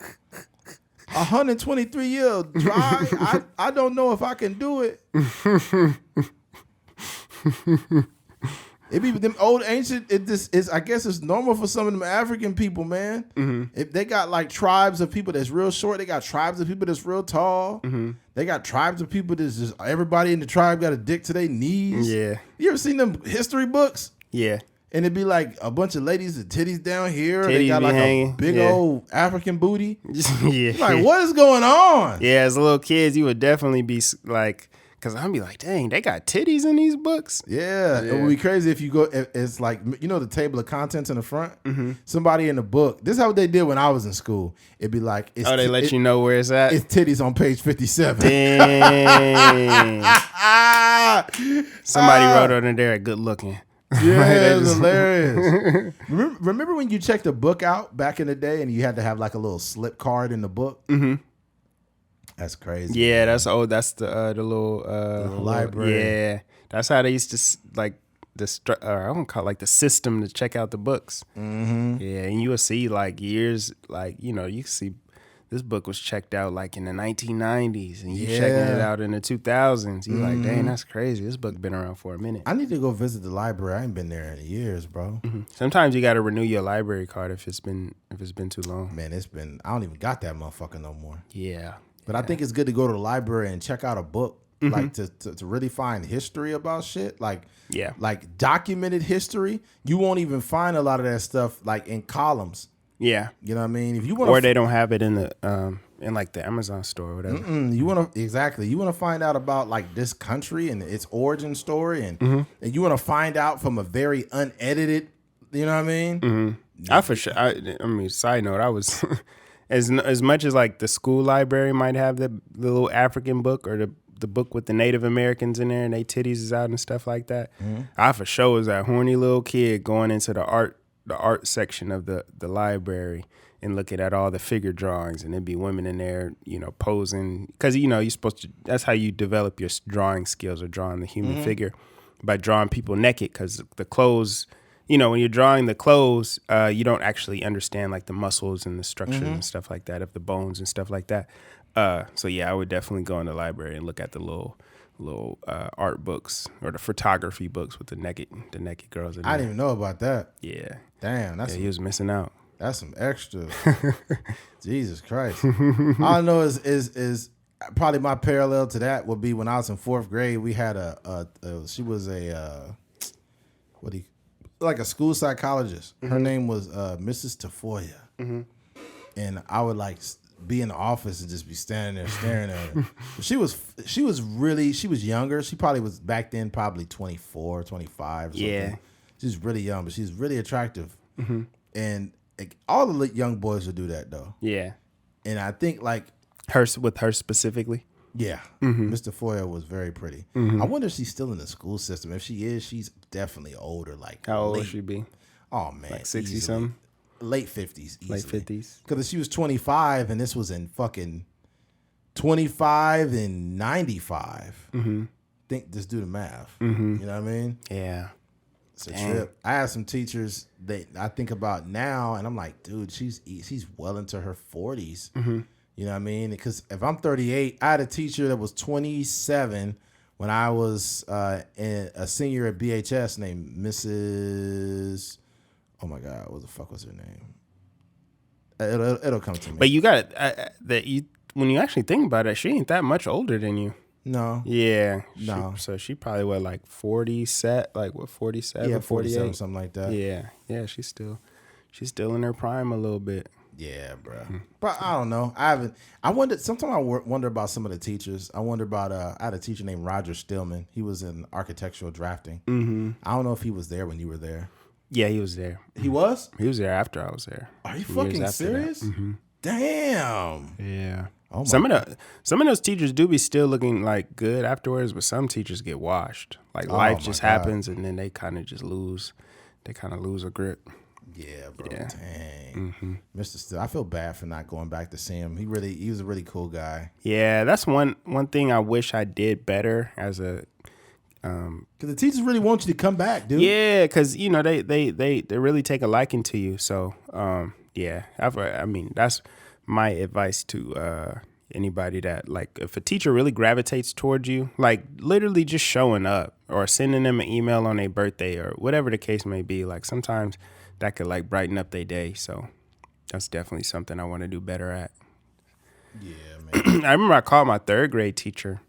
123-year dry. I don't know if I can do it. It be them old ancient. I guess it's normal for some of them African people, man. If they got like tribes of people that's real short, they got tribes of people that's real tall. They got tribes of people that's just everybody in the tribe got a dick to their knees. Yeah. You ever seen them history books? Yeah. And it'd be like a bunch of ladies with titties down here. Titties They got be like hanging. a big old African booty. Yeah. Like, what is going on? Yeah, as little kids, you would definitely be like, because I'd be like, dang, they got titties in these books. Yeah, it would be crazy if you go. It's like, you know, the table of contents in the front. Somebody in the book. This is how they did when I was in school. It'd be like, Oh, they let you know where it's at. It's titties on page 57. Dang. Somebody wrote under there, good looking. Yeah, it's hilarious. Remember when you checked a book out back in the day and you had to have like a little slip card in the book? That's crazy. Yeah, that's the little library. Yeah, that's how they used to like I don't call it like the system to check out the books. Yeah, and you will see like years, like, you know, you see this book was checked out like in the 1990s, and you checking it out in the 2000s. You like, dang, that's crazy. This book been around for a minute. I need to go visit the library. I ain't been there in years, bro. Sometimes you got to renew your library card if it's been too long. Man, I don't even got that motherfucker no more. Yeah. But I think it's good to go to the library and check out a book, like to really find history about shit, like documented history. You won't even find a lot of that stuff like in columns. Yeah, you know what I mean. If you want, or they don't have it in the in like the Amazon store or whatever. You want to find out about like this country and its origin story, and you want to find out from a very unedited. You know what I mean? I for sure. I mean, side note, I was. As much as like the school library might have the little African book or the book with the Native Americans in there and they titties is out and stuff like that, I for sure was that horny little kid going into the art section of the library and looking at all the figure drawings, and there'd be women in there, you know, posing, because, you know, you're supposed to, that's how you develop your drawing skills or drawing the human figure, by drawing people naked, because the clothes, when you're drawing the clothes, you don't actually understand like the muscles and the structure and stuff like that of the bones and stuff like that. So yeah, I would definitely go in the library and look at the little art books or the photography books with the naked girls in there. I didn't even know about that. Yeah. Damn, He was missing out. That's some extra. Jesus Christ. All I know is probably my parallel to that would be when I was in 4th grade. We had she was a school psychologist. Her name was Mrs. Tafoya, and I would like be in the office and just be standing there staring at her. She was younger. She probably was back then probably 24, 25 or something. Yeah. She's really young, but she's really attractive. And like, all the young boys would do that though. Yeah. And I think like her specifically. Yeah. Mr. Foyer was very pretty. I wonder if she's still in the school system. If she is, she's definitely older. Like how old would she be? Oh man, like 60 something. Late 50s. Easily. Late 50s. Because she was 25 and this was in fucking 25 and 95. Just do the math. You know what I mean? Yeah. It's a trip. I have some teachers that I think about now, and I'm like, dude, she's well into her 40s. You know what I mean? Because if I'm 38, I had a teacher that was 27 when I was a senior at BHS named Mrs. Oh my God, what the fuck was her name? It'll come to me. But you got it. When you actually think about it, she ain't that much older than you. No. Yeah. No. So she probably what, like 40 set, like what, 47, yeah, 48? 47, something like that. Yeah. Yeah, she's still in her prime a little bit. Yeah, bro. But I don't know. Sometimes I wonder about some of the teachers. I wonder about, I had a teacher named Roger Stillman. He was in architectural drafting. I don't know if he was there when you were there. Yeah, he was there. He was? He was there after I was there. Are you fucking serious? Damn. Yeah. Oh my some of those teachers do be still looking like good afterwards, but some teachers get washed. Like life just happens, and then they kind of just lose. They kind of lose a grip. Yeah, bro. Yeah. Dang. Mr. Still, I feel bad for not going back to see him. He was a really cool guy. Yeah, that's one thing I wish I did better as a. Because the teachers really want you to come back, dude. Yeah, because they really take a liking to you. So yeah, I mean that's my advice to anybody that, like, if a teacher really gravitates towards you, like literally just showing up or sending them an email on their birthday or whatever the case may be. Like sometimes that could like brighten up their day. So that's definitely something I want to do better at. Yeah, man. I remember I called my 3rd grade teacher.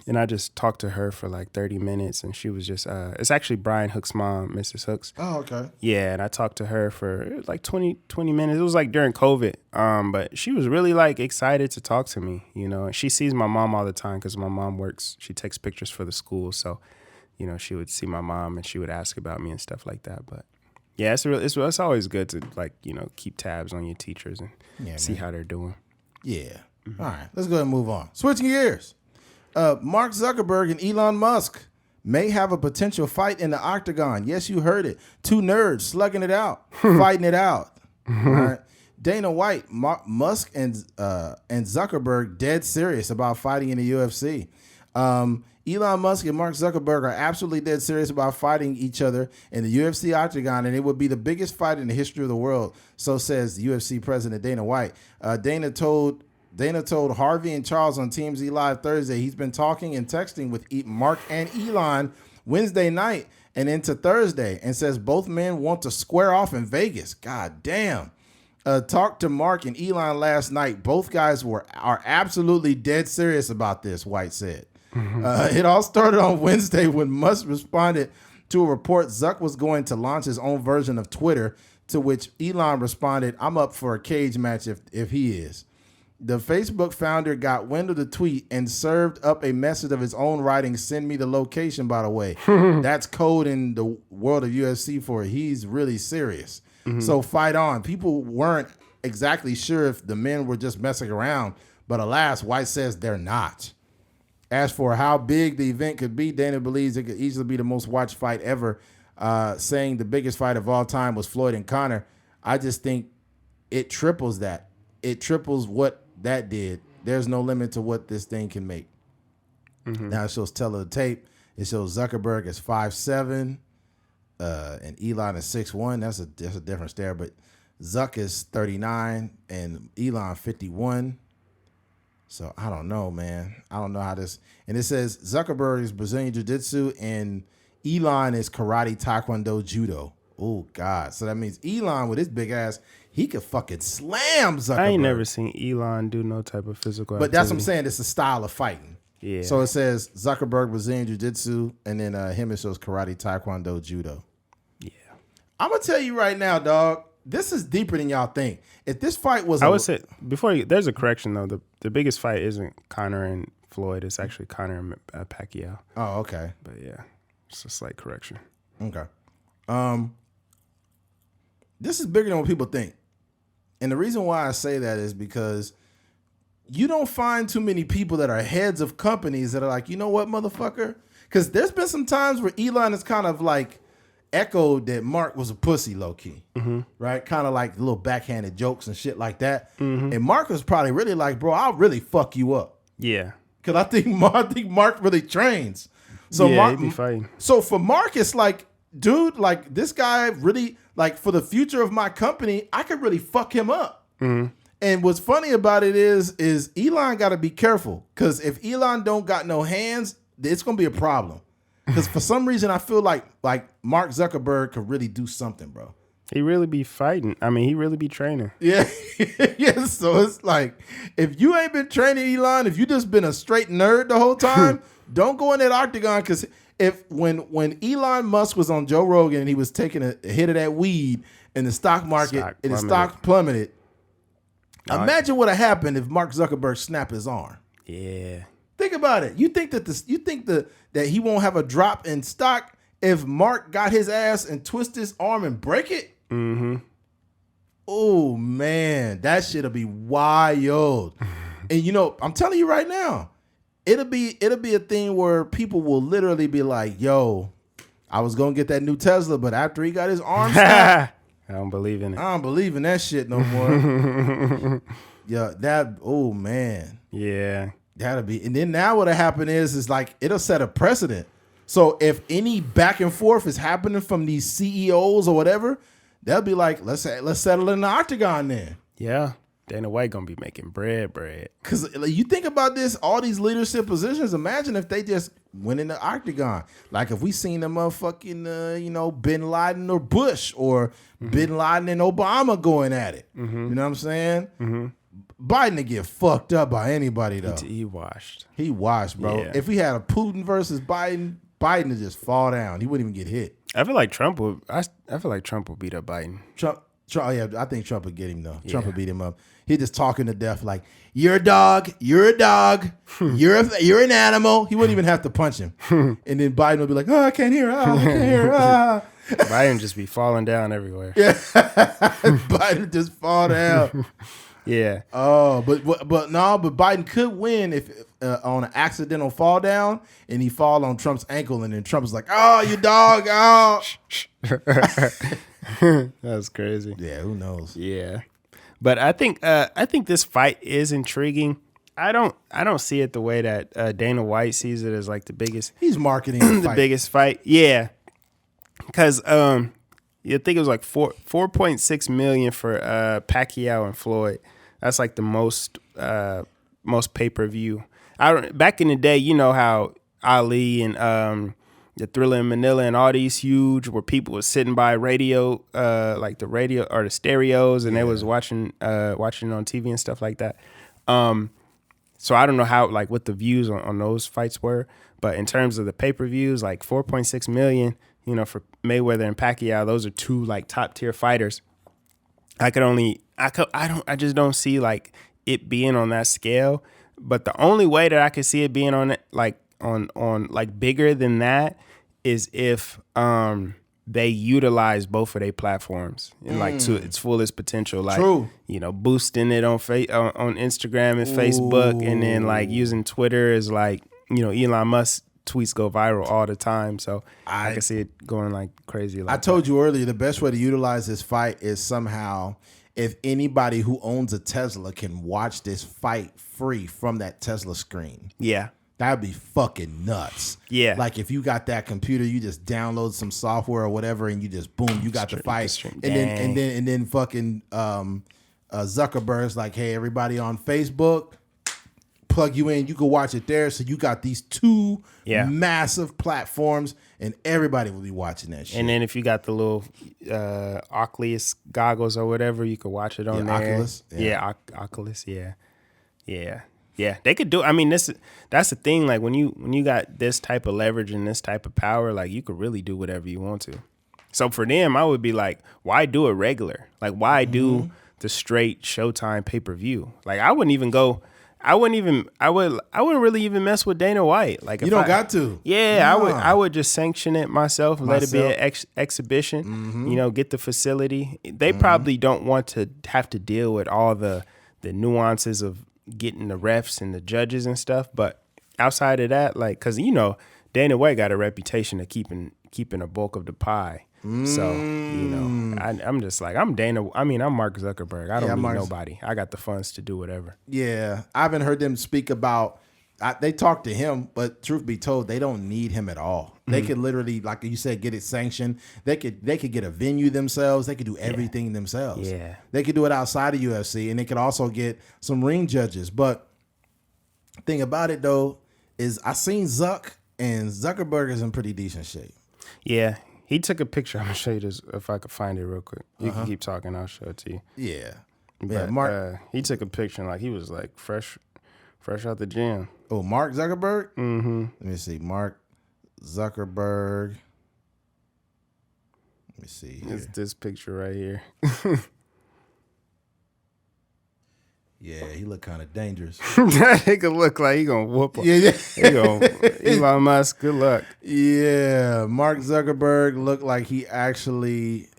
And I just talked to her for like 30 minutes, and she was just, it's actually Brian Hook's mom, Mrs. Hooks. Oh, okay. Yeah, and I talked to her for like 20 minutes. It was like during COVID, but she was really like excited to talk to me, and she sees my mom all the time because my mom she takes pictures for the school. So, she would see my mom and she would ask about me and stuff like that. But yeah, it's always good to like, keep tabs on your teachers and see how they're doing. Yeah. All right, let's go ahead and move on. Switching gears. Mark Zuckerberg and Elon Musk may have a potential fight in the octagon. Yes, you heard it. 2 nerds slugging it out, fighting it out. All right. Dana White, Musk, and Zuckerberg dead serious about fighting in the UFC. Elon Musk and Mark Zuckerberg are absolutely dead serious about fighting each other in the UFC octagon, and it would be the biggest fight in the history of the world. So says UFC president Dana White. Dana told Harvey and Charles on TMZ Live Thursday he's been talking and texting with Mark and Elon Wednesday night and into Thursday, and says both men want to square off in Vegas. God damn. Talked to Mark and Elon last night. Both guys are absolutely dead serious about this, White said. It all started on Wednesday when Musk responded to a report Zuck was going to launch his own version of Twitter, to which Elon responded, "I'm up for a cage match if he is." The Facebook founder got wind of the tweet and served up a message of his own writing. Send me the location, by the way. That's code in the world of UFC for he's really serious. So fight on. People weren't exactly sure if the men were just messing around, but alas, White says they're not. As for how big the event could be, Dana believes it could easily be the most watched fight ever, saying the biggest fight of all time was Floyd and Conor. I just think it triples that. It triples what that did. There's no limit to what this thing can make. Now it shows tape. It shows Zuckerberg as 5'7", and Elon is 6'1". That's a difference there. But Zuck is 39 and Elon 51. So I don't know, man. I don't know how this. And it says Zuckerberg is Brazilian Jiu-Jitsu and Elon is karate, taekwondo, judo. Oh God! So that means Elon with his big ass, he could fucking slam Zuckerberg. I ain't never seen Elon do no type of physical. But that's what I'm saying. It's a style of fighting. Yeah. So it says Zuckerberg Brazilian Jiu-Jitsu, and then him it shows karate, taekwondo, judo. Yeah. I'm gonna tell you right now, dog. This is deeper than y'all think. If this fight was, I would say there's a correction though. The biggest fight isn't Conor and Floyd. It's actually Conor and Pacquiao. Oh, okay. But yeah, it's a slight correction. Okay. This is bigger than what people think. And the reason why I say that is because you don't find too many people that are heads of companies that are like, you know what, motherfucker? Because there's been some times where Elon is kind of like echoed that Mark was a pussy low key, right? Kind of like little backhanded jokes and shit like that. And Mark was probably really like, bro, I'll really fuck you up. Yeah. Because I think Mark really trains. So yeah, Mark, he'd be fighting. So for Mark, it's like, dude, like this guy really, like for the future of my company, I could really fuck him up. And what's funny about it is Elon got to be careful because if Elon don't got no hands, it's gonna be a problem. Because for some reason, I feel like Mark Zuckerberg could really do something, bro. He really be fighting. I mean, he really be training. Yeah, yeah. So it's like if you ain't been training Elon, if you just been a straight nerd the whole time, don't go in that octagon because. When Elon Musk was on Joe Rogan and he was taking a hit of that weed in the stock market and the stock plummeted, imagine what would have happened if Mark Zuckerberg snapped his arm. Yeah. Think about it. You think that he won't have a drop in stock if Mark got his ass and twist his arm and break it? Mm-hmm. Oh man, that shit'll be wild. And you know, I'm telling you right now. It'll be a thing where people will literally be like, yo, I was going to get that new Tesla, but after he got his arm snapped, I don't believe in it. I don't believe in that shit no more. Yeah, oh man. Yeah. That'll be. And then now what'll happen is like, it'll set a precedent. So if any back and forth is happening from these CEOs or whatever, they'll be like, let's settle in the octagon then. Yeah. Dana White gonna be making bread. Because you think about this, all these leadership positions, imagine if they just went in the octagon. Like if we seen the motherfucking, Bin Laden or Bush or Bin Laden and Obama going at it. You know what I'm saying? Biden to get fucked up by anybody, though. He washed. He washed, bro. Yeah. If we had a Putin versus Biden would just fall down. He wouldn't even get hit. I feel like Trump will beat up Biden. Trump, yeah, I think Trump would get him, though. Trump would beat him up. He just talking to death like, you're a dog, you're an animal. He wouldn't even have to punch him. And then Biden would be like, I can't hear. Biden just be falling down everywhere. Yeah. Biden just fall down. Yeah. Oh, but Biden could win if on an accidental fall down and he fall on Trump's ankle and then Trump's like, oh, you dog, oh. That's crazy. Yeah, who knows? Yeah. But I think this fight is intriguing. I don't see it the way that Dana White sees it as like the biggest. He's marketing the biggest fight. Yeah, because you think it was like 4.6 million for Pacquiao and Floyd. That's like the most pay-per-view. Back in the day, you know how Ali and the Thriller in Manila and all these huge where people were sitting by radio, like the radio or the stereos, and they was watching on TV and stuff like that. So I don't know how what the views on those fights were, but in terms of the pay-per-views, like 4.6 million, for Mayweather and Pacquiao, those are two like top tier fighters. I just don't see like it being on that scale. But the only way that I could see it being on it on bigger than that is if they utilize both of their platforms and to its fullest potential, True. Boosting it on Instagram and Facebook, and then using Twitter as Elon Musk tweets go viral all the time, so I can see it going crazy. I told you earlier, the best way to utilize this fight is somehow if anybody who owns a Tesla can watch this fight free from that Tesla screen. Yeah. That'd be fucking nuts. Yeah. Like if you got that computer, you just download some software or whatever, and you just boom, you got the fight. And then fucking Zuckerberg's like, hey, everybody on Facebook, plug you in. You can watch it there. So you got these two massive platforms, and everybody will be watching that shit. And then if you got the little Oculus goggles or whatever, you could watch it on there. Oculus. Oculus. Yeah, they could do. I mean, that's the thing. Like when you got this type of leverage and this type of power, like you could really do whatever you want to. So for them, I would be like, why do it regular? Like why do the straight Showtime pay-per-view? Like I wouldn't really even mess with Dana White. Like you don't got to. Yeah, no. I would just sanction it myself and let it be an exhibition. You know, get the facility. They probably don't want to have to deal with all the nuances of getting the refs and the judges and stuff, but outside of that, like, because you know Dana White got a reputation of keeping a bulk of the pie. So you know, I'm just like I'm Mark Zuckerberg. I don't need nobody. I got the funds to do whatever. Yeah, I haven't heard them speak about. They talk to him, but truth be told, they don't need him at all. They could literally, like you said, get it sanctioned. They could get a venue themselves. They could do everything themselves. Yeah, they could do it outside of UFC, and they could also get some ring judges. But thing about it though is, I seen Zuck, and Zuckerberg is in pretty decent shape. Yeah, he took a picture. I'm gonna show you this if I could find it real quick. You can keep talking. I'll show it to you. Yeah, but Mark, he took a picture and like he was like fresh out the gym. Oh, Mark Zuckerberg? Mm-hmm. Let me see. Mark Zuckerberg. Let me see here. It's this picture right here. Yeah, he look kind of dangerous. He could look like he gonna whoop him. Yeah. He gonna, Elon Musk, good luck. Yeah, Mark Zuckerberg looked like he actually...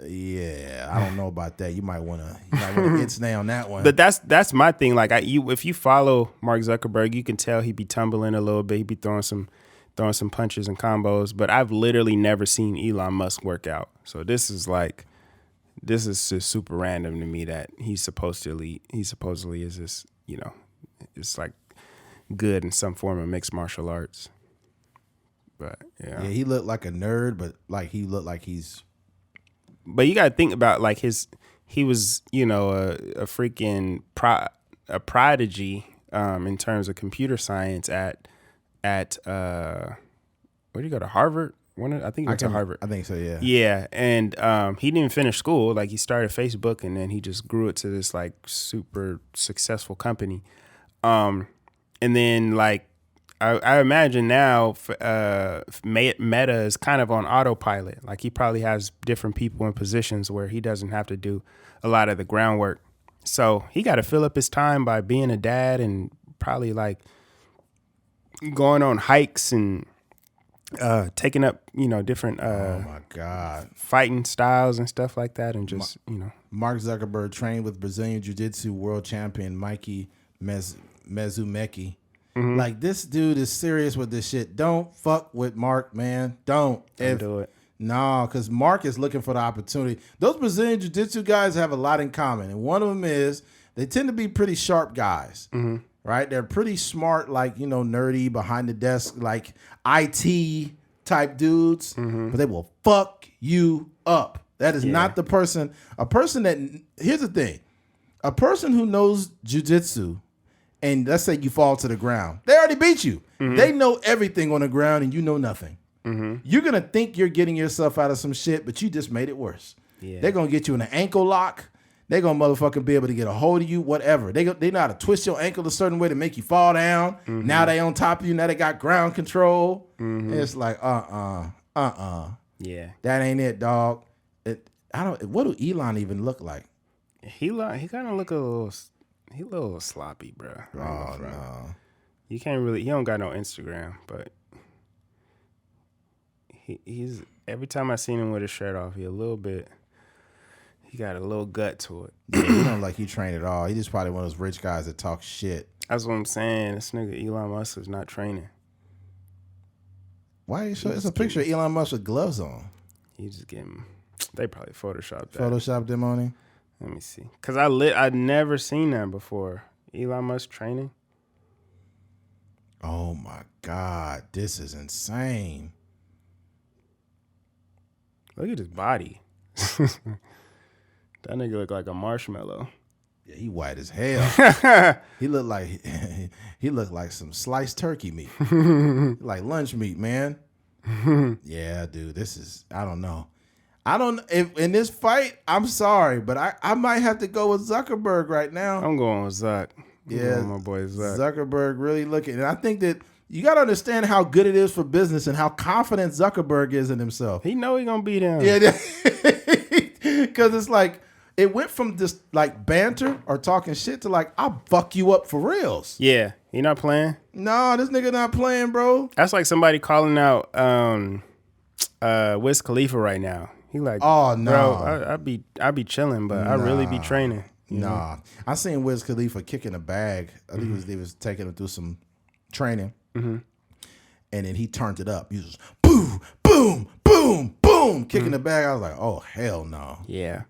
Yeah, I don't know about that. You might want to get snay on that one. But that's my thing. Like if you follow Mark Zuckerberg, you can tell he be tumbling a little bit. He be throwing some punches and combos. But I've literally never seen Elon Musk work out. So this is just super random to me that he supposedly is this, you know, it's like good in some form of mixed martial arts. But yeah, he looked like a nerd, but like he looked like he's. But you got to think about like he was, you know, a freaking prodigy in terms of computer science at where did he go to Harvard? I think he went to Harvard. I think so, yeah. Yeah, and he didn't even finish school. Like he started Facebook and then he just grew it to this like super successful company. And then like I imagine now Meta is kind of on autopilot. Like he probably has different people in positions where he doesn't have to do a lot of the groundwork. So he got to fill up his time by being a dad and probably like going on hikes and taking up, you know, different oh my God, fighting styles and stuff like that. And just, you know. Mark Zuckerberg trained with Brazilian Jiu-Jitsu world champion Mikey Mezumeki. Mm-hmm. Like, this dude is serious with this shit. Don't fuck with Mark, man. Don't do it. No, because Mark is looking for the opportunity. Those Brazilian Jiu-Jitsu guys have a lot in common. And one of them is they tend to be pretty sharp guys, right? They're pretty smart, like, you know, nerdy, behind the desk, like IT type dudes. But they will fuck you up. That is not the person. A person that, here's the thing. A person who knows jiu-jitsu, and let's say you fall to the ground, they already beat you. They know everything on the ground and you know nothing. You're going to think you're getting yourself out of some shit, but you just made it worse. They're going to get you in an ankle lock. They're going to motherfucking be able to get a hold of you, whatever. They know how to twist your ankle a certain way to make you fall down. Now they on top of you. Now they got ground control. And it's like, Yeah. That ain't it, dog. What do Elon even look like? He kind of look a little sloppy, bro. Oh, no. You can't really, he don't got no Instagram, but he's, every time I seen him with his shirt off, he got a little gut to it. Yeah, he don't like he trained at all. He just probably one of those rich guys that talk shit. That's what I'm saying. This nigga Elon Musk is not training. Why are you it's a picture of Elon Musk with gloves on. He just getting, they probably photoshopped that. Photoshopped them on him? Let me see. Because I'd never seen that before. Elon Musk training. Oh Oh my God, this is insane. Look at his body. That nigga look like a marshmallow. Yeah, he white as hell. He looked like some sliced turkey meat. Like lunch meat, man. Yeah, dude, this is, I don't know. If in this fight, I'm sorry, but I might have to go with Zuckerberg right now. I'm going with Zuck. Yeah, my boy Zuck. Zuckerberg really looking. And I think that you got to understand how good it is for business and how confident Zuckerberg is in himself. He know he going to beat him. Yeah, because it's like, it went from just like banter or talking shit to like, I'll fuck you up for reals. Yeah, he not playing? No, this nigga not playing, bro. That's like somebody calling out Wiz Khalifa right now. He like, oh no, bro, I be chilling, but I really be training. Nah, I seen Wiz Khalifa kicking a bag. I think he was taking him through some training, and then he turned it up. He was just boom, boom, boom, boom, kicking the bag. I was like, oh hell no. Yeah.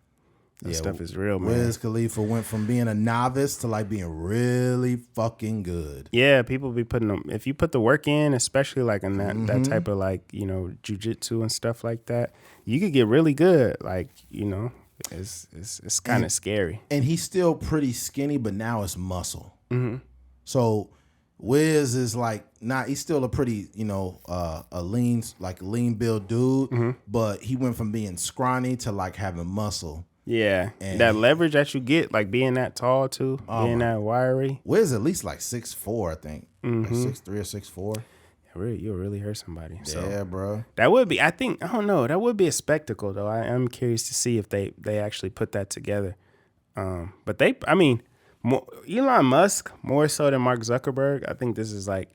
That stuff is real, man. Wiz Khalifa went from being a novice to like being really fucking good. Yeah, people be putting them. If you put the work in, especially like in that type of like, jujitsu and stuff like that, you could get really good. Like, it's kind of scary. And he's still pretty skinny, but now it's muscle. Mm-hmm. So Wiz is like he's still a pretty, a lean build dude, but he went from being scrawny to like having muscle. Yeah, and that leverage that you get, like being that tall too, being that wiry. Wiz at least like 6'4", I think, like 6'3" or 6'4". You'll really hurt somebody. So yeah, bro. That would be. I don't know. That would be a spectacle, though. I'm curious to see if they actually put that together. But Elon Musk more so than Mark Zuckerberg. I think this is like,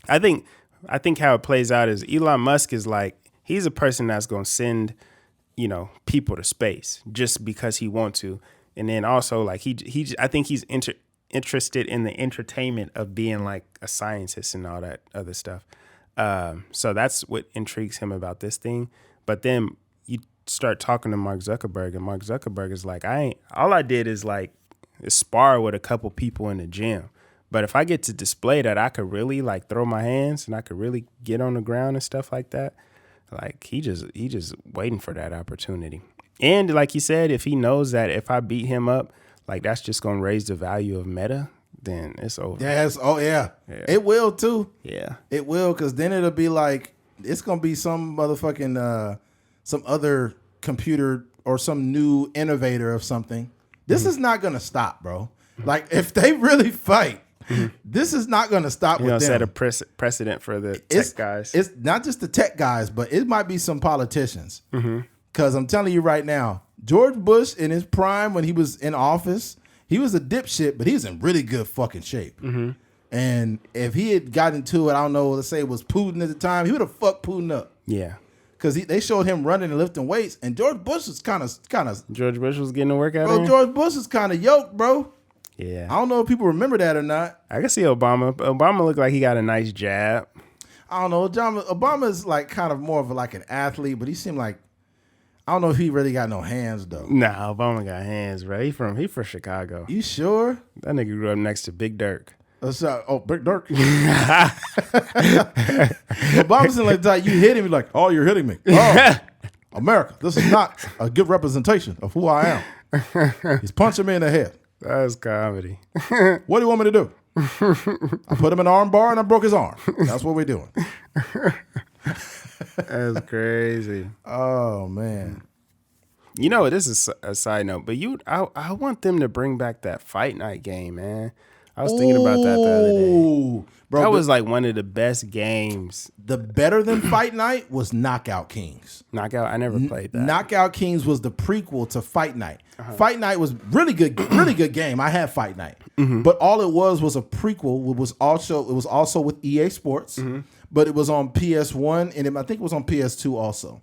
I think how it plays out is Elon Musk is like, he's a person that's gonna send, people to space just because he wants to. And then also like I think he's interested in the entertainment of being like a scientist and all that other stuff. So that's what intrigues him about this thing. But then you start talking to Mark Zuckerberg, and Mark Zuckerberg is like, all I did is like spar with a couple people in the gym. But if I get to display that I could really like throw my hands and I could really get on the ground and stuff like that, like he just waiting for that opportunity. And like he said, if he knows that if I beat him up, like that's just gonna raise the value of Meta, then it's over. Yes. Oh yeah. It will too. Yeah. It will, because then it'll be like it's gonna be some motherfucking some other computer or some new innovator of something. This is not gonna stop, bro. Like if they really fight, this is not gonna stop with them. Set a precedent for the tech guys. It's not just the tech guys, but it might be some politicians. Because I'm telling you right now, George Bush in his prime when he was in office, he was a dipshit, but he was in really good fucking shape. And if he had gotten to it, I don't know, let's say it was Putin at the time, he would have fucked Putin up. Yeah. Because they showed him running and lifting weights, and George Bush was kind of. George Bush was getting a workout. Bro, George Bush is kind of yoked, bro. Yeah. I don't know if people remember that or not. I can see Obama. Obama looked like he got a nice jab. I don't know. Obama's like kind of more of like an athlete, but he seemed like, I don't know if he really got no hands though. Nah, Obama got hands, bro. He from Chicago. You sure? That nigga grew up next to Big Dirk. Big Dirk. Obama's like, you hit him, like, oh, you're hitting me. Oh, America, this is not a good representation of who I am. He's punching me in the head. That's comedy. What do you want me to do? I put him in an arm bar and I broke his arm. That's what we're doing. That's crazy. Oh man. This is a side note, but I want them to bring back that fight night game, man. I was thinking about that the other day. Bro, that was like one of the best games. The better than Fight Night was Knockout Kings. Knockout? I never played that. Knockout Kings was the prequel to Fight Night. Fight Night was really good game. I had Fight Night. But all it was a prequel. It was also with EA Sports, but it was on PS1 and I think it was on PS2 also.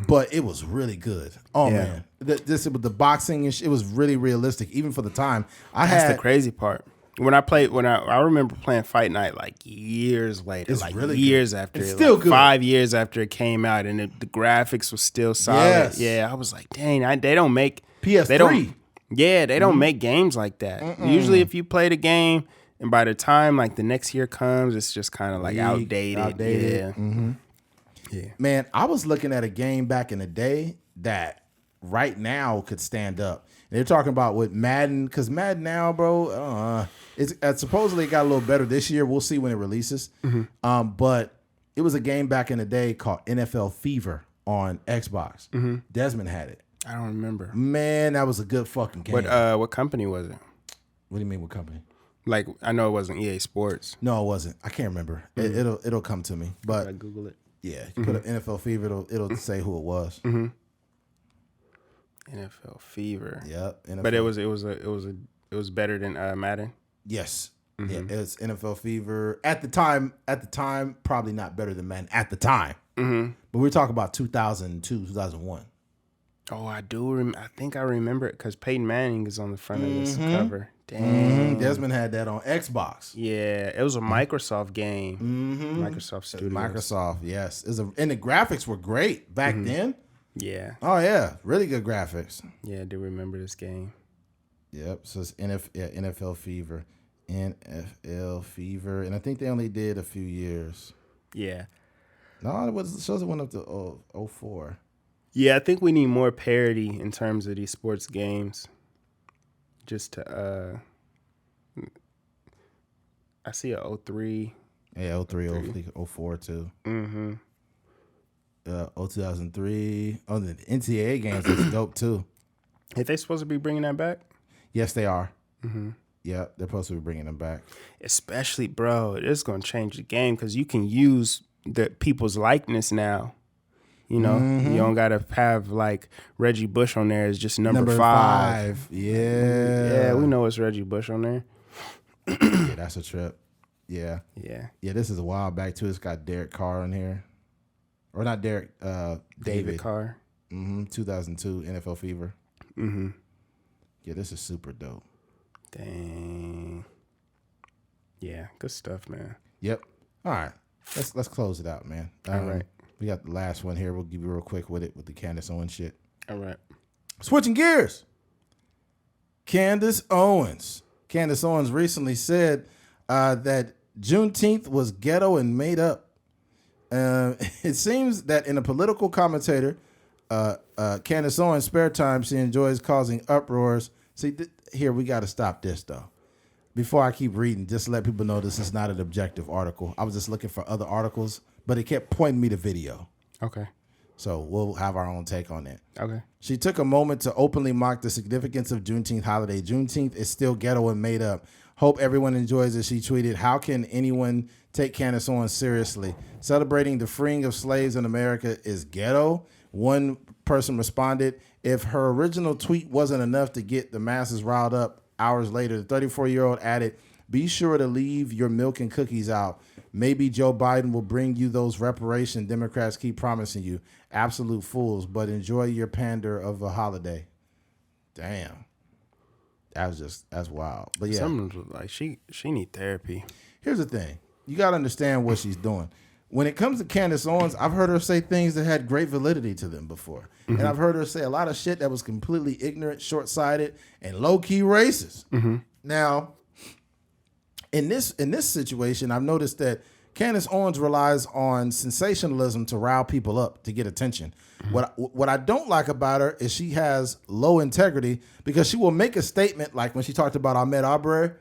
But it was really good. Oh man. This with the boxing and shit, it was really realistic even for the time. That's the crazy part. I remember playing Fight Night like years later, it's like really years good. after, it's still like good. 5 years after it came out, and the graphics was still solid. Yes. Yeah, I was like, dang, they don't make PS3. They don't make games like that. Usually, if you play the game And by the time like the next year comes, it's just kind of like outdated. Yeah. Mm-hmm. Yeah. Man, I was looking at a game back in the day that right now could stand up. And they're talking about with Madden, because Madden now, bro, it's supposedly got a little better this year. We'll see when it releases. But it was a game back in the day called NFL Fever on Xbox. Desmond had it. I don't remember. Man, that was a good fucking game. What company was it? What do you mean, what company? Like, I know it wasn't EA Sports. No, it wasn't. I can't remember. It'll come to me. But I Google it. yeah, you put an NFL Fever, it'll say who it was. NFL Fever. Yep. NFL. But it was better than Madden. Yes. Yeah, it's NFL Fever. At the time, probably not better than Madden at the time. But we're talking about 2002, 2001. Oh, I do. I think I remember it because Peyton Manning is on the front of this cover. Dang. Desmond had that on Xbox. Yeah, it was a Microsoft game. Microsoft Studios. Microsoft, yes. And the graphics were great back then. Yeah. Oh, yeah. Really good graphics. Yeah, I do remember this game. Yep. So it's NFL Fever. NFL Fever. And I think they only did a few years. Yeah. No, it shows it went up to 04. Yeah, I think we need more parity in terms of these sports games. Just to, I see a 03. Yeah, 03, 04 too. 2003. Oh, the NCAA games is dope too. Are they supposed to be bringing that back? Yes, they are. Yeah, they're supposed to be bringing them back. Especially, bro, it's going to change the game because you can use the people's likeness now. You know, you don't got to have like Reggie Bush on there as just number five. Yeah, we know it's Reggie Bush on there. Yeah, that's a trip. Yeah. Yeah. This is a while back too. It's got Derek Carr in here. Or not Derek, David Carr. 2002 NFL Fever. Yeah, this is super dope. Dang. Yeah, good stuff, man. Yep. All right. Let's close it out, man. All right. We got the last one here. We'll give you real quick with it with the Candace Owens shit. All right. Switching gears. Candace Owens. Candace Owens recently said that Juneteenth was ghetto and made up. It seems that in a political commentator, Candace Owens' spare time, she enjoys causing uproars. See, here, we got to stop this, though. Before I keep reading, just to let people know this is not an objective article. I was just looking for other articles, but it kept pointing me to video. Okay. So we'll have our own take on that. Okay. She took a moment to openly mock the significance of Juneteenth holiday. Juneteenth is still ghetto and made up. Hope everyone enjoys it. She tweeted, "How can anyone take Candace Owens seriously? Celebrating the freeing of slaves in America is ghetto." One person responded, "If her original tweet wasn't enough to get the masses riled up," hours later, the 34-year-old added, "Be sure to leave your milk and cookies out. Maybe Joe Biden will bring you those reparations Democrats keep promising you. Absolute fools, but enjoy your pander of a holiday." Damn. That's wild. But yeah. Someone was like, she need therapy. Here's the thing. You got to understand what she's doing. When it comes to Candace Owens, I've heard her say things that had great validity to them before. And I've heard her say a lot of shit that was completely ignorant, short-sighted, and low-key racist. Now, in this situation, I've noticed that Candace Owens relies on sensationalism to rile people up, to get attention. What I don't like about her is she has low integrity, because she will make a statement like when she talked about Ahmaud Arbery,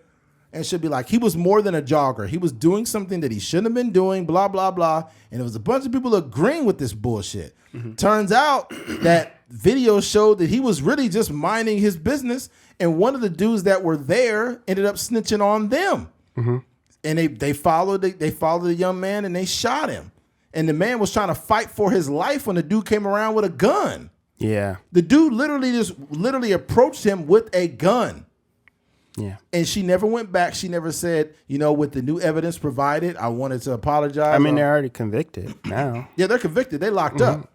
and she'll be like, he was more than a jogger. He was doing something that he shouldn't have been doing, blah, blah, blah. And there was a bunch of people agreeing with this bullshit. Turns out that video showed that he was really just minding his business, and one of the dudes that were there ended up snitching on them. And they followed the young man and they shot him. And the man was trying to fight for his life when the dude came around with a gun. Yeah. The dude literally approached him with a gun. Yeah. And she never went back. She never said, with the new evidence provided, I wanted to apologize. I mean, they're already convicted now. Yeah, they're convicted. They locked up.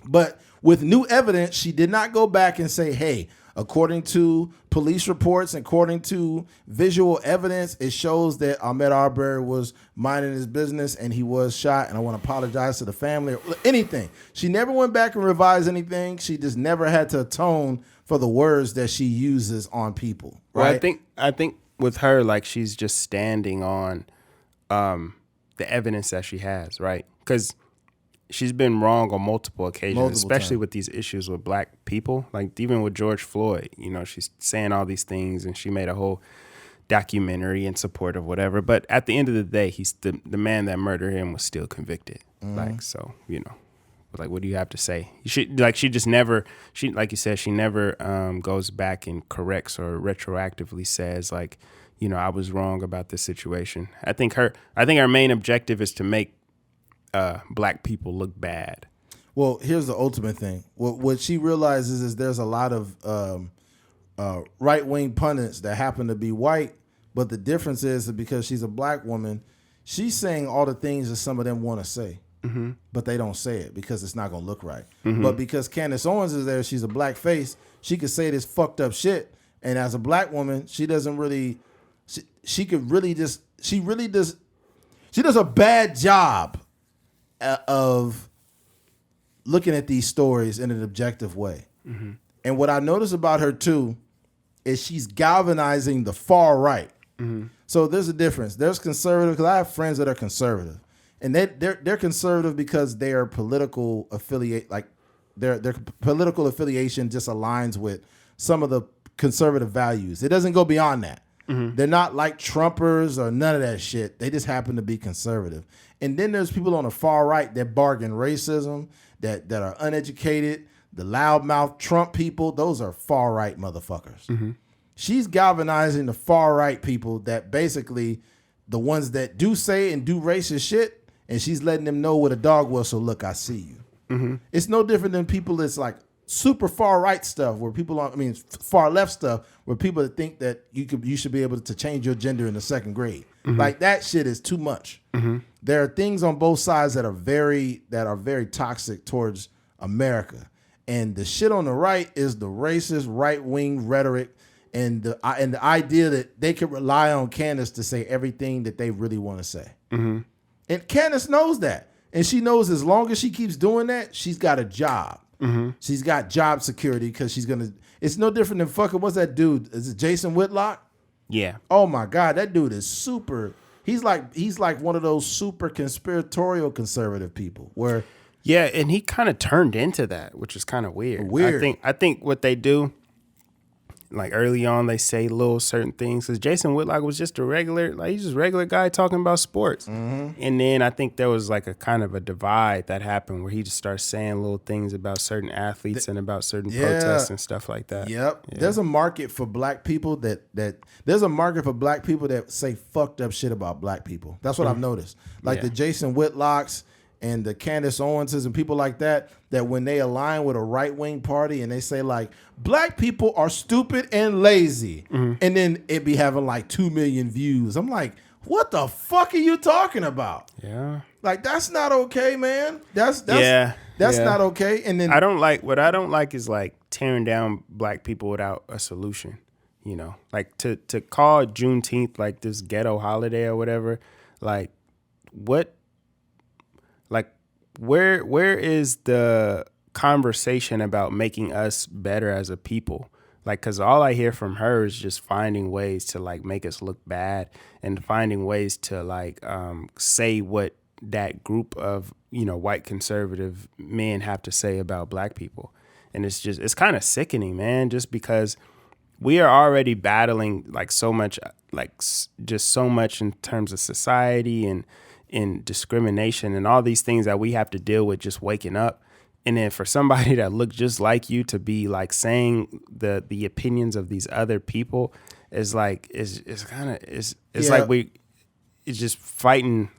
But with new evidence, she did not go back and say, hey, according to police reports and according to visual evidence, it shows that Ahmaud Arbery was minding his business and he was shot, and I want to apologize to the family, or anything. She never went back and revised anything. She just never had to atone for the words that she uses on people. Right? Well, I think with her, like she's just standing on the evidence that she has, right? Because she's been wrong on multiple occasions, especially with these issues with black people. Like even with George Floyd, you know, she's saying all these things, and she made a whole documentary in support of whatever. But at the end of the day, he's the man that murdered him was still convicted. Like, so, you know, like, what do you have to say? She like you said, she never goes back and corrects or retroactively says like, you know, I was wrong about this situation. I think her main objective is to make black people look bad. Well, here's the ultimate thing. What she realizes is there's a lot of right-wing pundits that happen to be white, but the difference is that because she's a black woman, she's saying all the things that some of them want to say, but they don't say it because it's not going to look right. But because Candace Owens is there, she's a black face, she could say this fucked up shit, and as a black woman, she doesn't really, she does a bad job of looking at these stories in an objective way. And what I notice about her too is she's galvanizing the far right. So there's a difference. There's conservative, because I have friends that are conservative, and they're conservative because their political affiliate, like their political affiliation just aligns with some of the conservative values. It doesn't go beyond that. They're not like Trumpers or none of that shit. They just happen to be conservative. And then there's people on the far right that bargain racism, that are uneducated, the loudmouth Trump people. Those are far right motherfuckers. She's galvanizing the far right people, that basically the ones that do say and do racist shit, and she's letting them know with a dog whistle, look, I see you. It's no different than people that's like super far right stuff where people are, far left stuff where people think that you should be able to change your gender in the second grade. Like that shit is too much. There are things on both sides that are very toxic towards America. And the shit on the right is the racist right-wing rhetoric and the idea that they can rely on Candace to say everything that they really want to say. And Candace knows that. And she knows as long as she keeps doing that, she's got a job. She's got job security because it's no different than fucking, what's that dude? Is it Jason Whitlock? Yeah. Oh my God, that dude is super. He's like one of those super conspiratorial conservative people where. Yeah, and he kind of turned into that, which is kind of weird. I think what they do, like early on, they say little certain things. Because Jason Whitlock was just he's just a regular guy talking about sports. And then I think there was like a kind of a divide that happened where he just started saying little things about certain athletes and about certain protests and stuff like that. Yep. Yeah. There's a market for black people there's a market for black people that say fucked up shit about black people. That's what I've noticed. Like the Jason Whitlocks and the Candace Owenses and people like that when they align with a right-wing party and they say like, black people are stupid and lazy. And then it be having like 2 million views. I'm like, what the fuck are you talking about? Yeah. Like, that's not okay, man. That's not okay. And then what I don't like is like tearing down black people without a solution. You know, like to call Juneteenth like this ghetto holiday or whatever, like what? Like, where is the conversation about making us better as a people? Like, because all I hear from her is just finding ways to, like, make us look bad and finding ways to, like, say what that group of, you know, white conservative men have to say about black people. And it's kind of sickening, man, just because we are already battling, like, so much, like, just so much in terms of society and in discrimination and all these things that we have to deal with just waking up. And then for somebody that looked just like you to be like saying the opinions of these other people is like, it's just fighting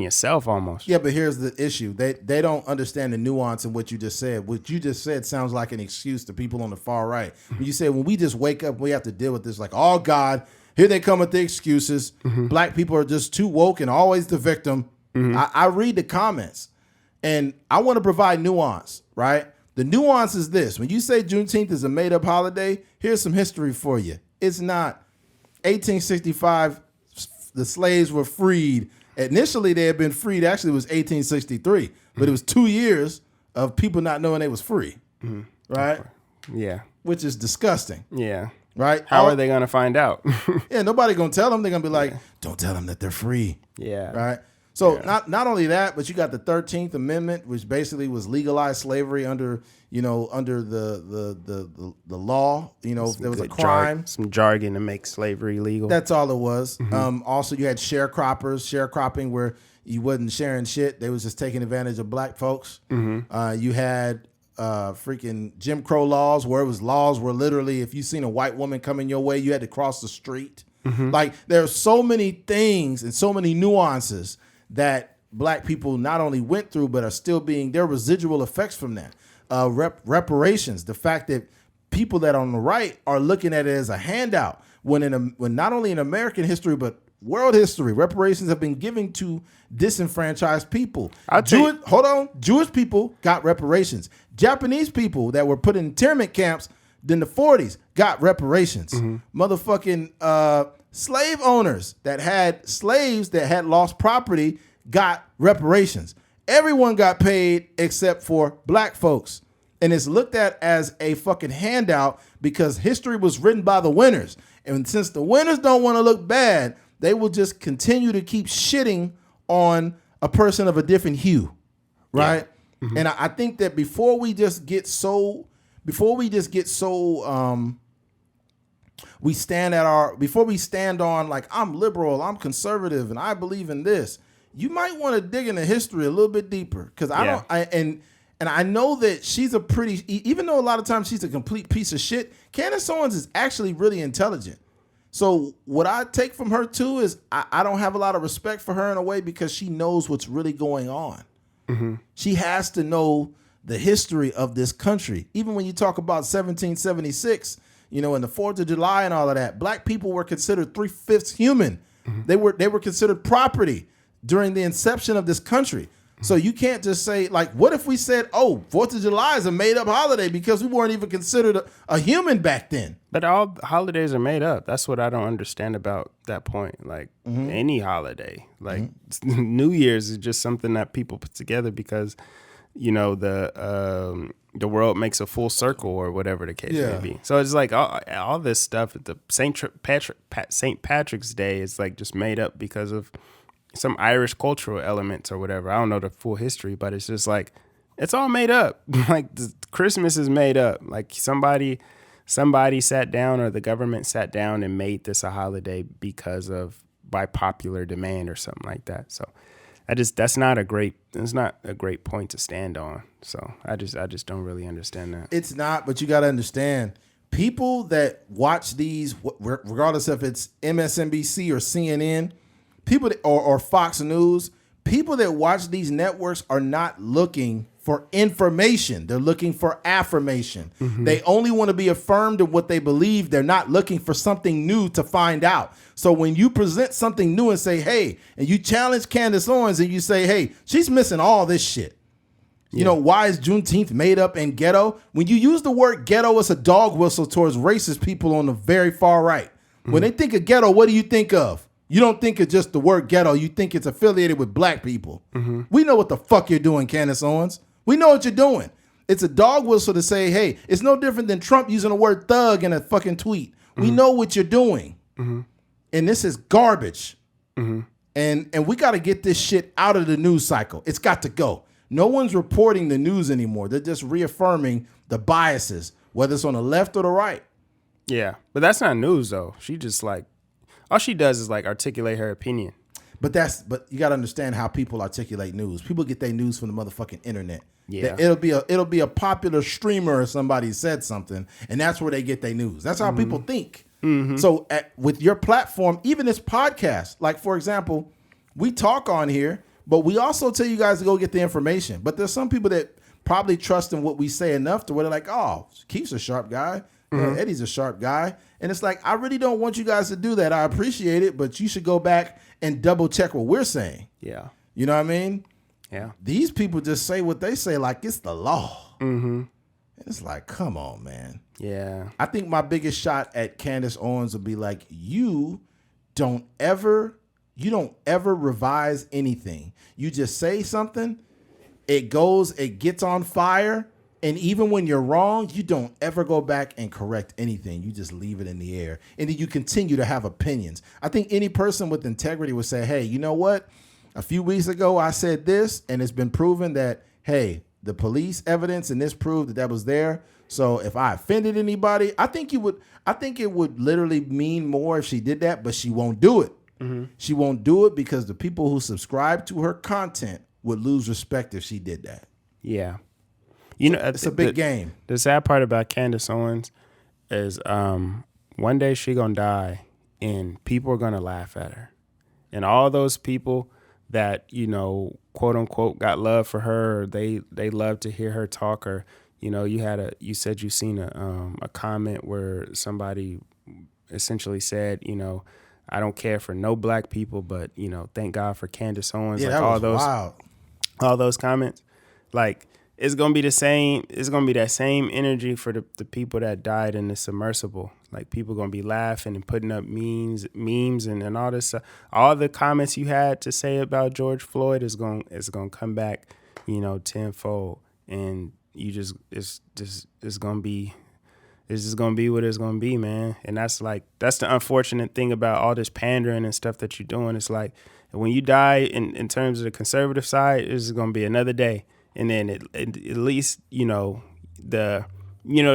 yourself almost. Yeah, but here's the issue. They don't understand the nuance in what you just said. What you just said sounds like an excuse to people on the far right. When you say, when we just wake up, we have to deal with this, like, oh God, here they come with the excuses. Black people are just too woke and always the victim. I read the comments and I want to provide nuance, right? The nuance is this. When you say Juneteenth is a made-up holiday, here's some history for you. It's not. 1865, the slaves were freed. Initially, they had been freed. Actually, it was 1863. But it was 2 years of people not knowing they was free, right? Yeah. Which is disgusting. Yeah. right? How are they going to find out? Yeah, nobody gonna tell them. They're gonna be like, don't tell them that they're free. Yeah. Right. So not only that, but you got the 13th Amendment, which basically was legalized slavery under the law. You know, if there was a crime. Some jargon to make slavery legal. That's all it was. Also, you had sharecropping, where you wasn't sharing shit. They was just taking advantage of black folks. You had freaking Jim Crow laws, where it was laws where literally if you seen a white woman coming your way, you had to cross the street. Like there's so many things and so many nuances that black people not only went through, but are still there are residual effects from that. Reparations, the fact that people that are on the right are looking at it as a handout, when not only in American history, but world history, reparations have been given to disenfranchised people. Jewish people got reparations. Japanese people that were put in internment camps in the 40s got reparations. Motherfucking slave owners that had slaves that had lost property got reparations. Everyone got paid except for black folks. And it's looked at as a fucking handout because history was written by the winners. And since the winners don't want to look bad, they will just continue to keep shitting on a person of a different hue. Right? Yeah. And I think that before we stand on like, I'm liberal, I'm conservative, and I believe in this, you might want to dig into history a little bit deeper. Because I know that she's even though a lot of times she's a complete piece of shit, Candace Owens is actually really intelligent. So what I take from her too is I don't have a lot of respect for her in a way because she knows what's really going on. She has to know the history of this country. Even when you talk about 1776, and the 4th of July and all of that, black people were considered 3/5 human. They were considered property during the inception of this country. So you can't just say, like, what if we said, 4th of July is a made-up holiday because we weren't even considered a human back then? But all holidays are made up. That's what I don't understand about that point. Like, any holiday. Like, New Year's is just something that people put together because, the world makes a full circle or whatever the case may be. So it's like all this stuff at the St. Patrick's Day is like just made up because of some Irish cultural elements or whatever. I don't know the full history, but it's just like, it's all made up. Like Christmas is made up. Like somebody sat down or the government sat down and made this a holiday by popular demand or something like that. So that's not a great point to stand on. So I just don't really understand that. It's not, but you got to understand, people that watch these, regardless if it's MSNBC or CNN, people or Fox News, people that watch these networks are not looking for information. They're looking for affirmation. They only want to be affirmed in what they believe. They're not looking for something new to find out. So when you present something new and say, hey, and you challenge Candace Owens and you say, hey, she's missing all this shit. Why is Juneteenth made up in ghetto? When you use the word ghetto, it's a dog whistle towards racist people on the very far right. When they think of ghetto, what do you think of? You don't think of just the word ghetto. You think it's affiliated with black people. We know what the fuck you're doing, Candace Owens. We know what you're doing. It's a dog whistle to say, hey, it's no different than Trump using the word thug in a fucking tweet. We know what you're doing. And this is garbage. And we got to get this shit out of the news cycle. It's got to go. No one's reporting the news anymore. They're just reaffirming the biases, whether it's on the left or the right. Yeah, but that's not news, though. She just like, all she does is like articulate her opinion. But you got to understand how people articulate news. People get their news from the motherfucking internet. Yeah, it'll be a popular streamer or somebody said something, and that's where they get their news. That's how people think. So with your platform, even this podcast, like for example, we talk on here, but we also tell you guys to go get the information. But there's some people that probably trust in what we say enough to where they're like, oh, Keith's a sharp guy. Eddie's a sharp guy. And it's like, I really don't want you guys to do that. I appreciate it, but you should go back and double check what we're saying. Yeah. You know what I mean? Yeah. These people just say what they say like it's the law. And it's like, come on, man. Yeah. I think my biggest shot at Candace Owens would be like, you don't ever revise anything. You just say something, it gets on fire, And even when you're wrong, you don't ever go back and correct anything. You just leave it in the air. And then you continue to have opinions. I think any person with integrity would say, hey, you know what? A few weeks ago, I said this, and it's been proven that, hey, the police evidence and this proved that was there. So if I offended anybody, I think it would literally mean more if she did that, but she won't do it. Mm-hmm. She won't do it because the people who subscribe to her content would lose respect if she did that. Yeah. You know, it's a big game. The sad part about Candace Owens is one day she gonna die and people are gonna laugh at her. And all those people that, you know, quote unquote got love for her, or they love to hear her talk, or, you know, you said you seen a comment where somebody essentially said, you know, I don't care for no black people, but, you know, thank God for Candace Owens. Yeah, like that was wild. All those comments. Like, it's gonna be the same. It's gonna be that same energy for the people that died in the submersible. Like, people gonna be laughing and putting up memes and all this stuff. All the comments you had to say about George Floyd is gonna come back, you know, tenfold. And it's just gonna be what it's gonna be, man. And that's the unfortunate thing about all this pandering and stuff that you're doing. It's like, when you die in terms of the conservative side, it's gonna be another day. And then at least, you know, the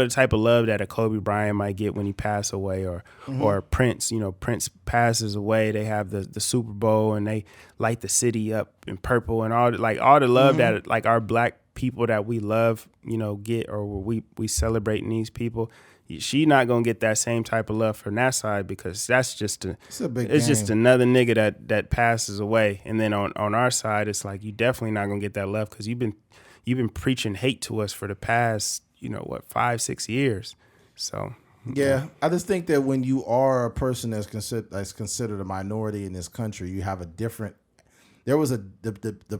type of love that a Kobe Bryant might get when he passed away, or Prince, you know, Prince passes away. They have the Super Bowl and they light the city up in purple, and all the love that like our black people that we love, you know, get, or we celebrating these people. She not gonna get that same type of love from that side, because that's just it's just another nigga that passes away. And then on our side, it's like, you definitely not gonna get that love, because you've been preaching hate to us for the past, you know, 5-6 years. So yeah, I just think that when you are a person that's considered a minority in this country, you have a different. There was the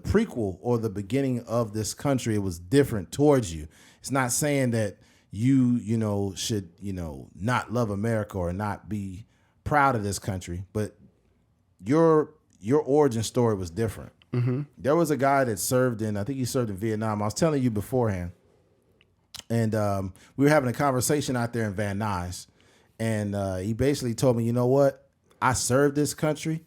prequel, or the beginning of this country. It was different towards you. It's not saying that you know, should, you know, not love America or not be proud of this country, but your origin story was different. Mm-hmm. There was a guy that served I think he served in Vietnam. I was telling you beforehand, and we were having a conversation out there in Van Nuys, and he basically told me, you know what, I served this country,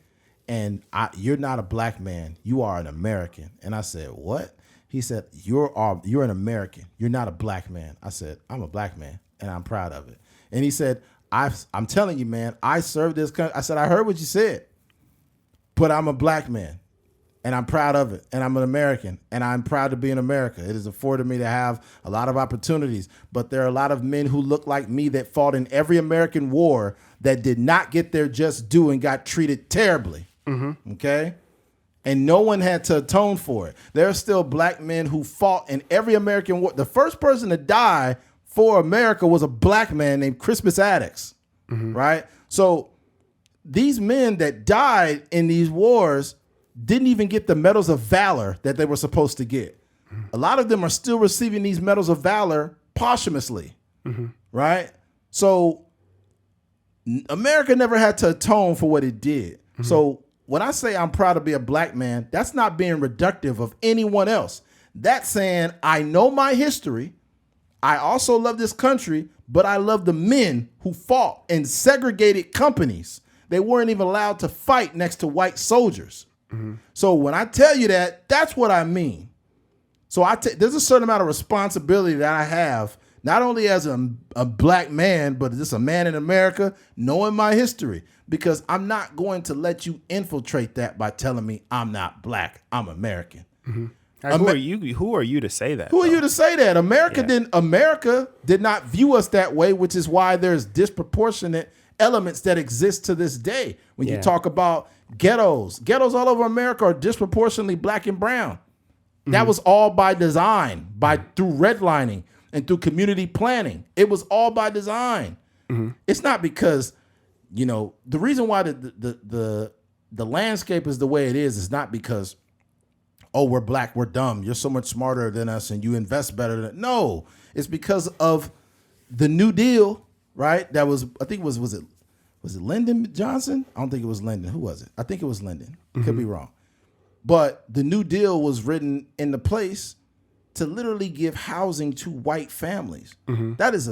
and you're not a black man, you are an American. And I said, what? He said, you're an American. You're not a black man. I said, I'm a black man, and I'm proud of it. And he said, I'm telling you, man, I served this country. I said, I heard what you said, but I'm a black man, and I'm proud of it, and I'm an American, and I'm proud to be in America. It has afforded me to have a lot of opportunities, but there are a lot of men who look like me that fought in every American war that did not get their just due and got treated terribly. Mm-hmm. Okay? And no one had to atone for it. There are still black men who fought in every American war. The first person to die for America was a black man named Crispus Attucks, right? So these men that died in these wars didn't even get the medals of valor that they were supposed to get. A lot of them are still receiving these medals of valor posthumously, right? So America never had to atone for what it did. So when I say I'm proud to be a black man, that's not being reductive of anyone else. That's saying I know my history. I also love this country, but I love the men who fought in segregated companies. They weren't even allowed to fight next to white soldiers. So when I tell you that, that's what I mean. So there's a certain amount of responsibility that I have, not only as a black man, but just a man in America, knowing my history. Because I'm not going to let you infiltrate that by telling me I'm not black, I'm American. Who are you to say that? Who are you to say that? America did not view us that way, which is why there's disproportionate elements that exist to this day. When you talk about ghettos all over America are disproportionately black and brown. That was all by design, through redlining and through community planning. It was all by design. It's not because, you know, the reason why the landscape is the way it is not because, oh, we're black, we're dumb, you're so much smarter than us and you invest better than. No, it's because of the New Deal, right? That was, I think was it Lyndon Johnson? I don't think it was Lyndon. Who was it? I think it was Lyndon. Could be wrong. But the New Deal was written into place to literally give housing to white families. That is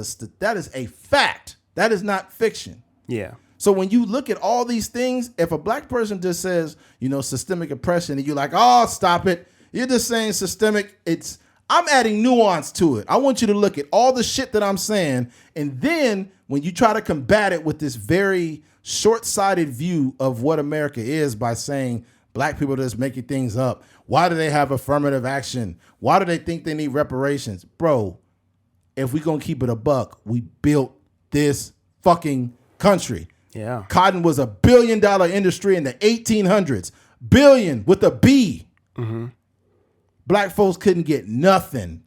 a fact. That is not fiction. Yeah. So when you look at all these things, if a black person just says, systemic oppression, and you're like, oh, stop it. You're just saying systemic. I'm adding nuance to it. I want you to look at all the shit that I'm saying. And then when you try to combat it with this very short-sighted view of what America is by saying black people are just making things up. Why do they have affirmative action? Why do they think they need reparations? Bro, if we gonna keep it a buck, we built this fucking country. Yeah. Cotton was $1 billion industry in the 1800s. Billion with a B. Black folks couldn't get nothing.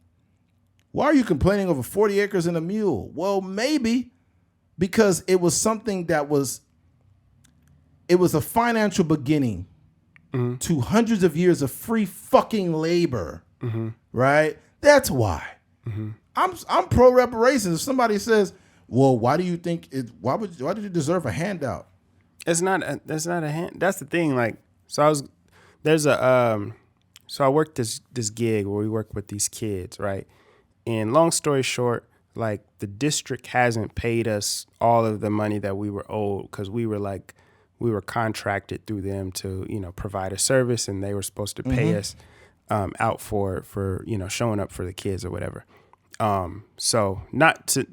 Why are you complaining over 40 acres and a mule? Well, maybe because it was something that it was a financial beginning to hundreds of years of free fucking labor, right? That's why. I'm pro reparations. If somebody says, well, why do you think why did you deserve a handout? That's not a hand. That's the thing. Like, so I worked this gig where we work with these kids, right? And long story short, like the district hasn't paid us all of the money that we were owed because we were contracted through them to, provide a service, and they were supposed to pay us out for showing up for the kids or whatever. So not to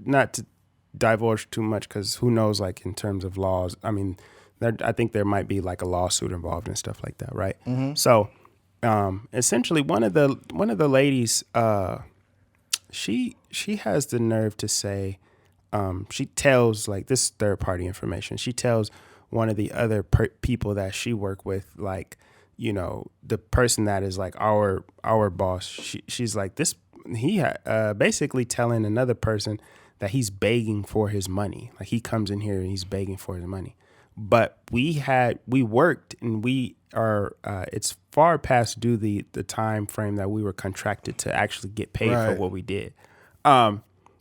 divulge too much, because who knows, like in terms of laws, I mean, I think there might be like a lawsuit involved and stuff like that, right? So essentially one of the ladies, she has the nerve to say, she tells, like, this third party information, she tells one of the other people that she worked with, like, the person that is like our boss, she's like, basically telling another person that he's begging for his money. Like, he comes in here and he's begging for his money. But we worked, and we are, it's far past due the time frame that we were contracted to actually get paid for what we did.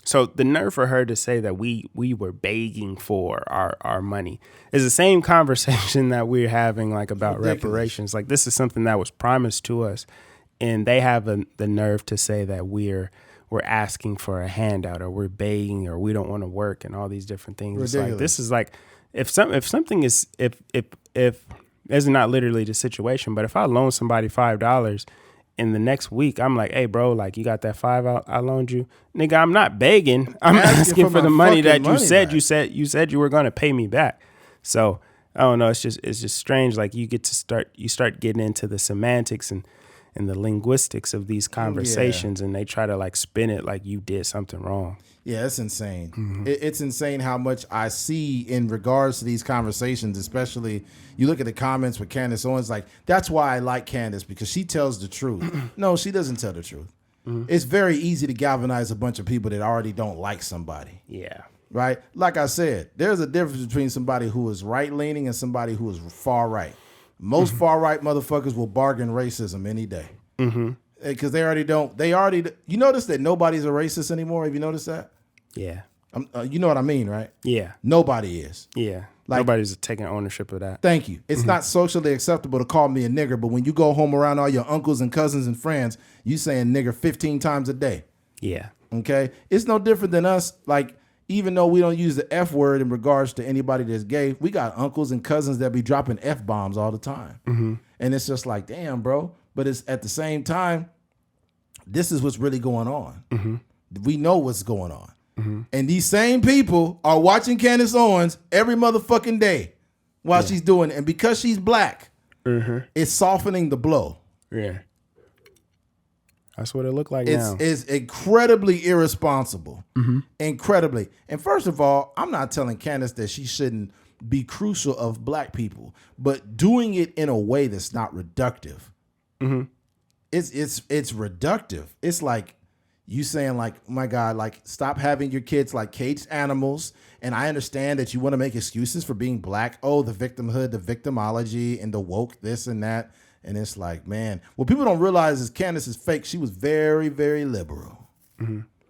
So the nerve for her to say that we were begging for our money is the same conversation that we're having, like, about reparations. Like, this is something that was promised to us, and they have the nerve to say that we're asking for a handout, or we're begging, or we don't want to work, and all these different things. It's like, this is like, if something is, if this is not literally the situation, but if I loan somebody $5 in the next week, I'm like, hey, bro, like, you got that $5 I loaned you? Nigga, I'm not begging. I'm asking for the money that you said you were going to pay me back. So I don't know. It's just strange. Like, you start getting into the semantics and the linguistics of these conversations, and they try to, like, spin it like you did something wrong. Yeah, it's insane. It's insane how much I see in regards to these conversations, especially you look at the comments with Candace Owens, like, that's why I like Candace, because she tells the truth. No, she doesn't tell the truth. It's very easy to galvanize a bunch of people that already don't like somebody. Yeah. Right? Like I said, there's a difference between somebody who is right-leaning and somebody who is far-right. Most far-right motherfuckers will bargain racism any day. Because they already you notice that nobody's a racist anymore? Have you noticed that? Yeah. You know what I mean, right? Yeah. Nobody is. Yeah. Like, nobody's taking ownership of that. Thank you. It's not socially acceptable to call me a nigger, but when you go home around all your uncles and cousins and friends, you saying nigger 15 times a day. Yeah. Okay? It's no different than us. Like, even though we don't use the F word in regards to anybody that's gay, we got uncles and cousins that be dropping F-bombs all the time. And it's just like, damn, bro. But it's at the same time, this is what's really going on. We know what's going on. And these same people are watching Candace Owens every motherfucking day while she's doing it. And because she's black, it's softening the blow. Yeah. That's what it looked like now. It's incredibly irresponsible. Incredibly. And first of all, I'm not telling Candace that she shouldn't be crucial of black people, but doing it in a way that's not reductive. It's reductive. It's like you saying, like, oh my God, like, stop having your kids like caged animals. And I understand that you want to make excuses for being black. Oh, the victimhood, the victimology, and the woke this and that. And it's like, man, what people don't realize is Candace is fake. She was very, very liberal.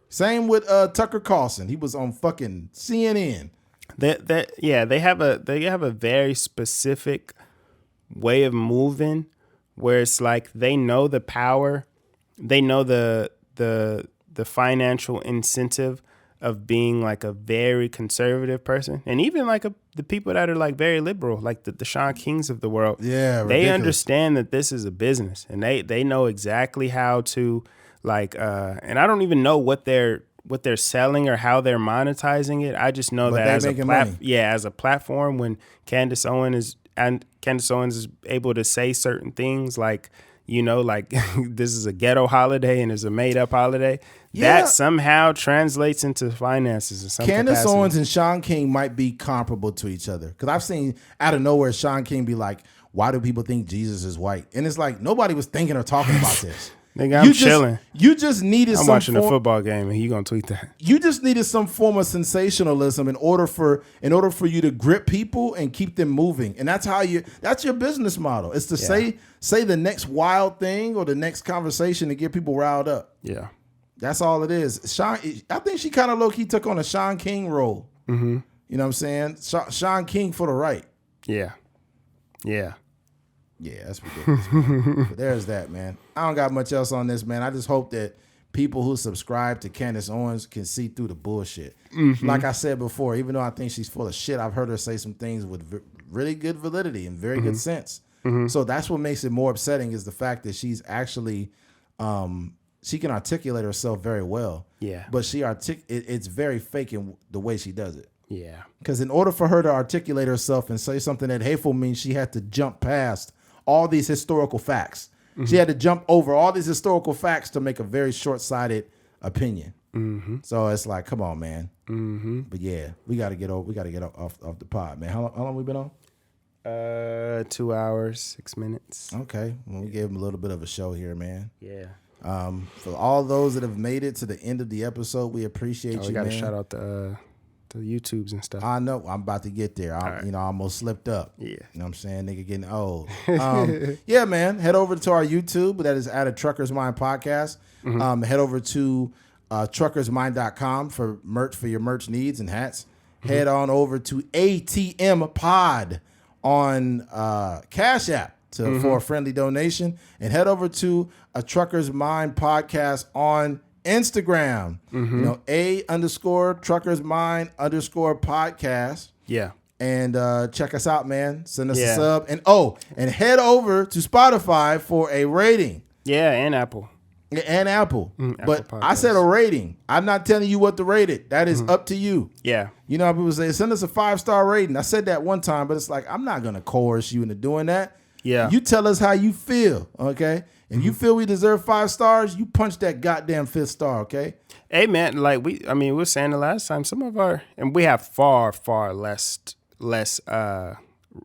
Same with Tucker Carlson. He was on fucking CNN. They have a very specific way of moving where it's like they know the power, they know the the financial incentive of being like a very conservative person, and even like the people that are like very liberal, like the Sean Kings of the world. Yeah, they ridiculous. understand that this is a business, and they know exactly how to like. And I don't even know what they're selling or how they're monetizing it. I just know But that they as making money. as a platform, when Candace Owens is able to say certain things like, you know, like this is a ghetto holiday and it's a made up holiday. Yeah. That somehow translates into finances in some Candace capacity. Owens and Sean King might be comparable to each other. Because I've seen out of nowhere Sean King be like, why do people think Jesus is white? And it's like, nobody was thinking or talking about this. Nigga, I'm chilling. You just needed I'm watching a football game and he gonna tweet that. You just needed some form of sensationalism in order for you to grip people and keep them moving. And that's your business model. It's to say the next wild thing or the next conversation to get people riled up. Yeah. That's all it is. I think she kind of low-key took on a Sean King role. Mm-hmm. You know what I'm saying? Sean King for the right. Yeah. Yeah. Yeah, that's ridiculous. But there's that, man. I don't got much else on this, man. I just hope that people who subscribe to Candace Owens can see through the bullshit. Mm-hmm. Like I said before, even though I think she's full of shit, I've heard her say some things with really good validity and very good sense. Mm-hmm. So that's what makes it more upsetting is the fact that she's actually, she can articulate herself very well. Yeah. But it's very fake in the way she does it. Yeah. Because in order for her to articulate herself and say something that hateful means, she had to jump past all these historical facts. Mm-hmm. She had to jump over all these historical facts to make a very short-sighted opinion. Mm-hmm. So it's like, come on, man. Mm-hmm. But yeah, we got to get off the pod, man. How long we been on? 2 hours, 6 minutes. Okay, well, we gave him a little bit of a show here, man. Yeah. For all those that have made it to the end of the episode, we appreciate you, we got to man. shout out the YouTubes and stuff. I know. I'm about to get there. I almost slipped up. Yeah. You know what I'm saying? Nigga getting old. Yeah, man. Head over to our YouTube. That is at a Trucker's Mind podcast. Mm-hmm. Head over to truckersmind.com for merch, for your merch needs and hats. Mm-hmm. Head on over to ATMPOD on Cash App for a friendly donation. And head over to a Trucker's Mind podcast on Instagram, you know, _Truckers Mind _ podcast. Yeah. And check us out, man. Send us a sub. And head over to Spotify for a rating. Yeah, and Apple. And Apple. But Apple I said a rating. I'm not telling you what to rate it. That is up to you. Yeah. You know how people say, send us a 5-star rating. I said that one time, but it's like, I'm not going to coerce you into doing that. Yeah. You tell us how you feel, okay? If you feel we deserve 5 stars, you punch that goddamn 5th star, okay? Hey, man, like we were saying the last time, some of and we have far, far less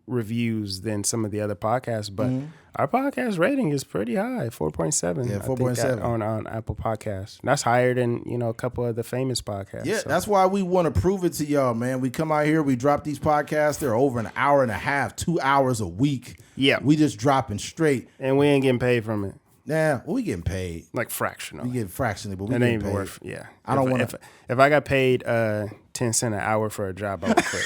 reviews than some of the other podcasts, but our podcast rating is pretty high, 4.7. Yeah, 4.7 on Apple Podcasts. That's higher than, you know, a couple of the famous podcasts. Yeah, so that's why we want to prove it to y'all, man. We come out here, we drop these podcasts. They're over an hour and a half, 2 hours a week. Yeah. We just dropping straight. And we ain't getting paid from it. Nah, well, we getting paid. Like fractional. We get fractionally, but we it getting ain't even paid. worth, yeah. I don't want to. If I got paid 10 cents an hour for a job, I would quit.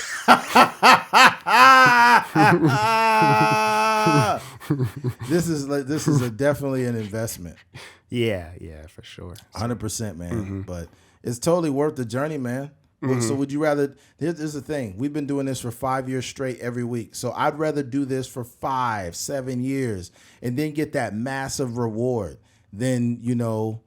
This is definitely an investment. Yeah, for sure. 100%, man. But it's totally worth the journey, man. So would you rather, here's the thing. We've been doing this for 5 years straight every week. So I'd rather do this for 5-7 years and then get that massive reward than, you know,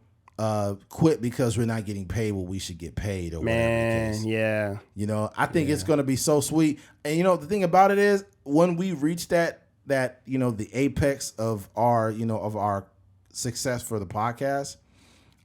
quit because we're not getting paid what we should get paid or whatever. Yeah. You know, I think it's going to be so sweet. And, you know, the thing about it is when we reach that, you know, the apex of our success for the podcast,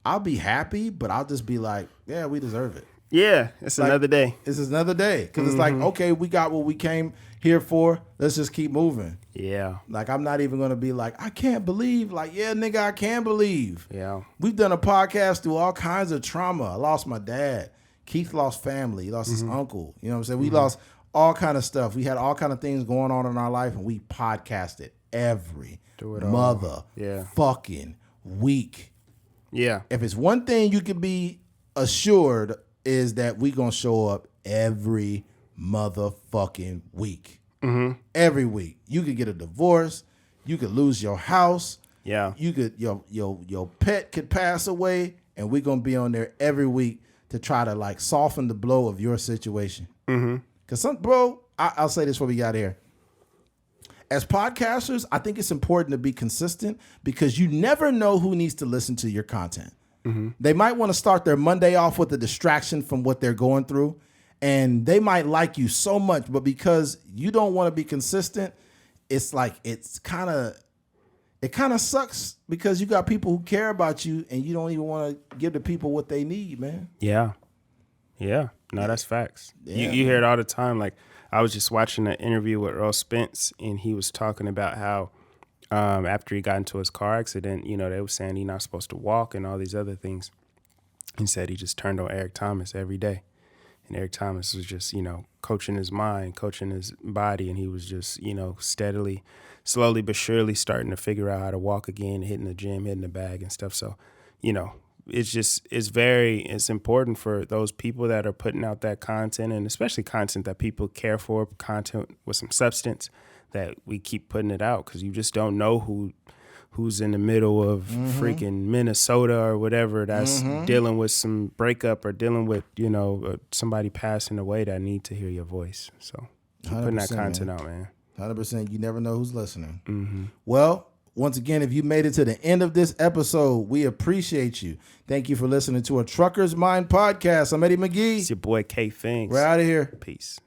I'll be happy, but I'll just be like, yeah, we deserve it. Yeah, it's like, another day. It's another day. Because it's like, okay, we got what we came here for. Let's just keep moving. Yeah. Like, I'm not even going to be like, I can't believe. Like, yeah, nigga, I can believe. Yeah. We've done a podcast through all kinds of trauma. I lost my dad. Keith lost family. He lost his uncle. You know what I'm saying? We lost all kind of stuff. We had all kind of things going on in our life, and we podcasted every fucking week. Yeah. If it's one thing you can be assured is that we gonna show up every motherfucking week. Every week. You could get a divorce. You could lose your house. Yeah. You could your pet could pass away, and we're gonna be on there every week to try to like soften the blow of your situation. Cause I'll say this before we got here. As podcasters, I think it's important to be consistent because you never know who needs to listen to your content. They might want to start their Monday off with a distraction from what they're going through, and they might like you so much, but because you don't want to be consistent, it's like it kind of sucks because you got people who care about you, and you don't even want to give the people what they need, man. Yeah. No, that's facts. Yeah, you hear it all the time. Like, I was just watching an interview with Earl Spence, and he was talking about how after he got into his car accident, you know, they were saying he's not supposed to walk and all these other things. He said he just turned on Eric Thomas every day. And Eric Thomas was just, you know, coaching his mind, coaching his body. And he was just, you know, steadily, slowly but surely starting to figure out how to walk again, hitting the gym, hitting the bag and stuff. So, you know, it's important for those people that are putting out that content, and especially content that people care for, content with some substance, that we keep putting it out, because you just don't know who's in the middle of freaking Minnesota or whatever that's dealing with some breakup or dealing with, you know, somebody passing away that need to hear your voice. So keep putting that content out, man. 100%. You never know who's listening. Well, once again, if you made it to the end of this episode, we appreciate you. Thank you for listening to a Trucker's Mind podcast. I'm Eddie McGee. It's your boy K Fings. We're out of here. Peace.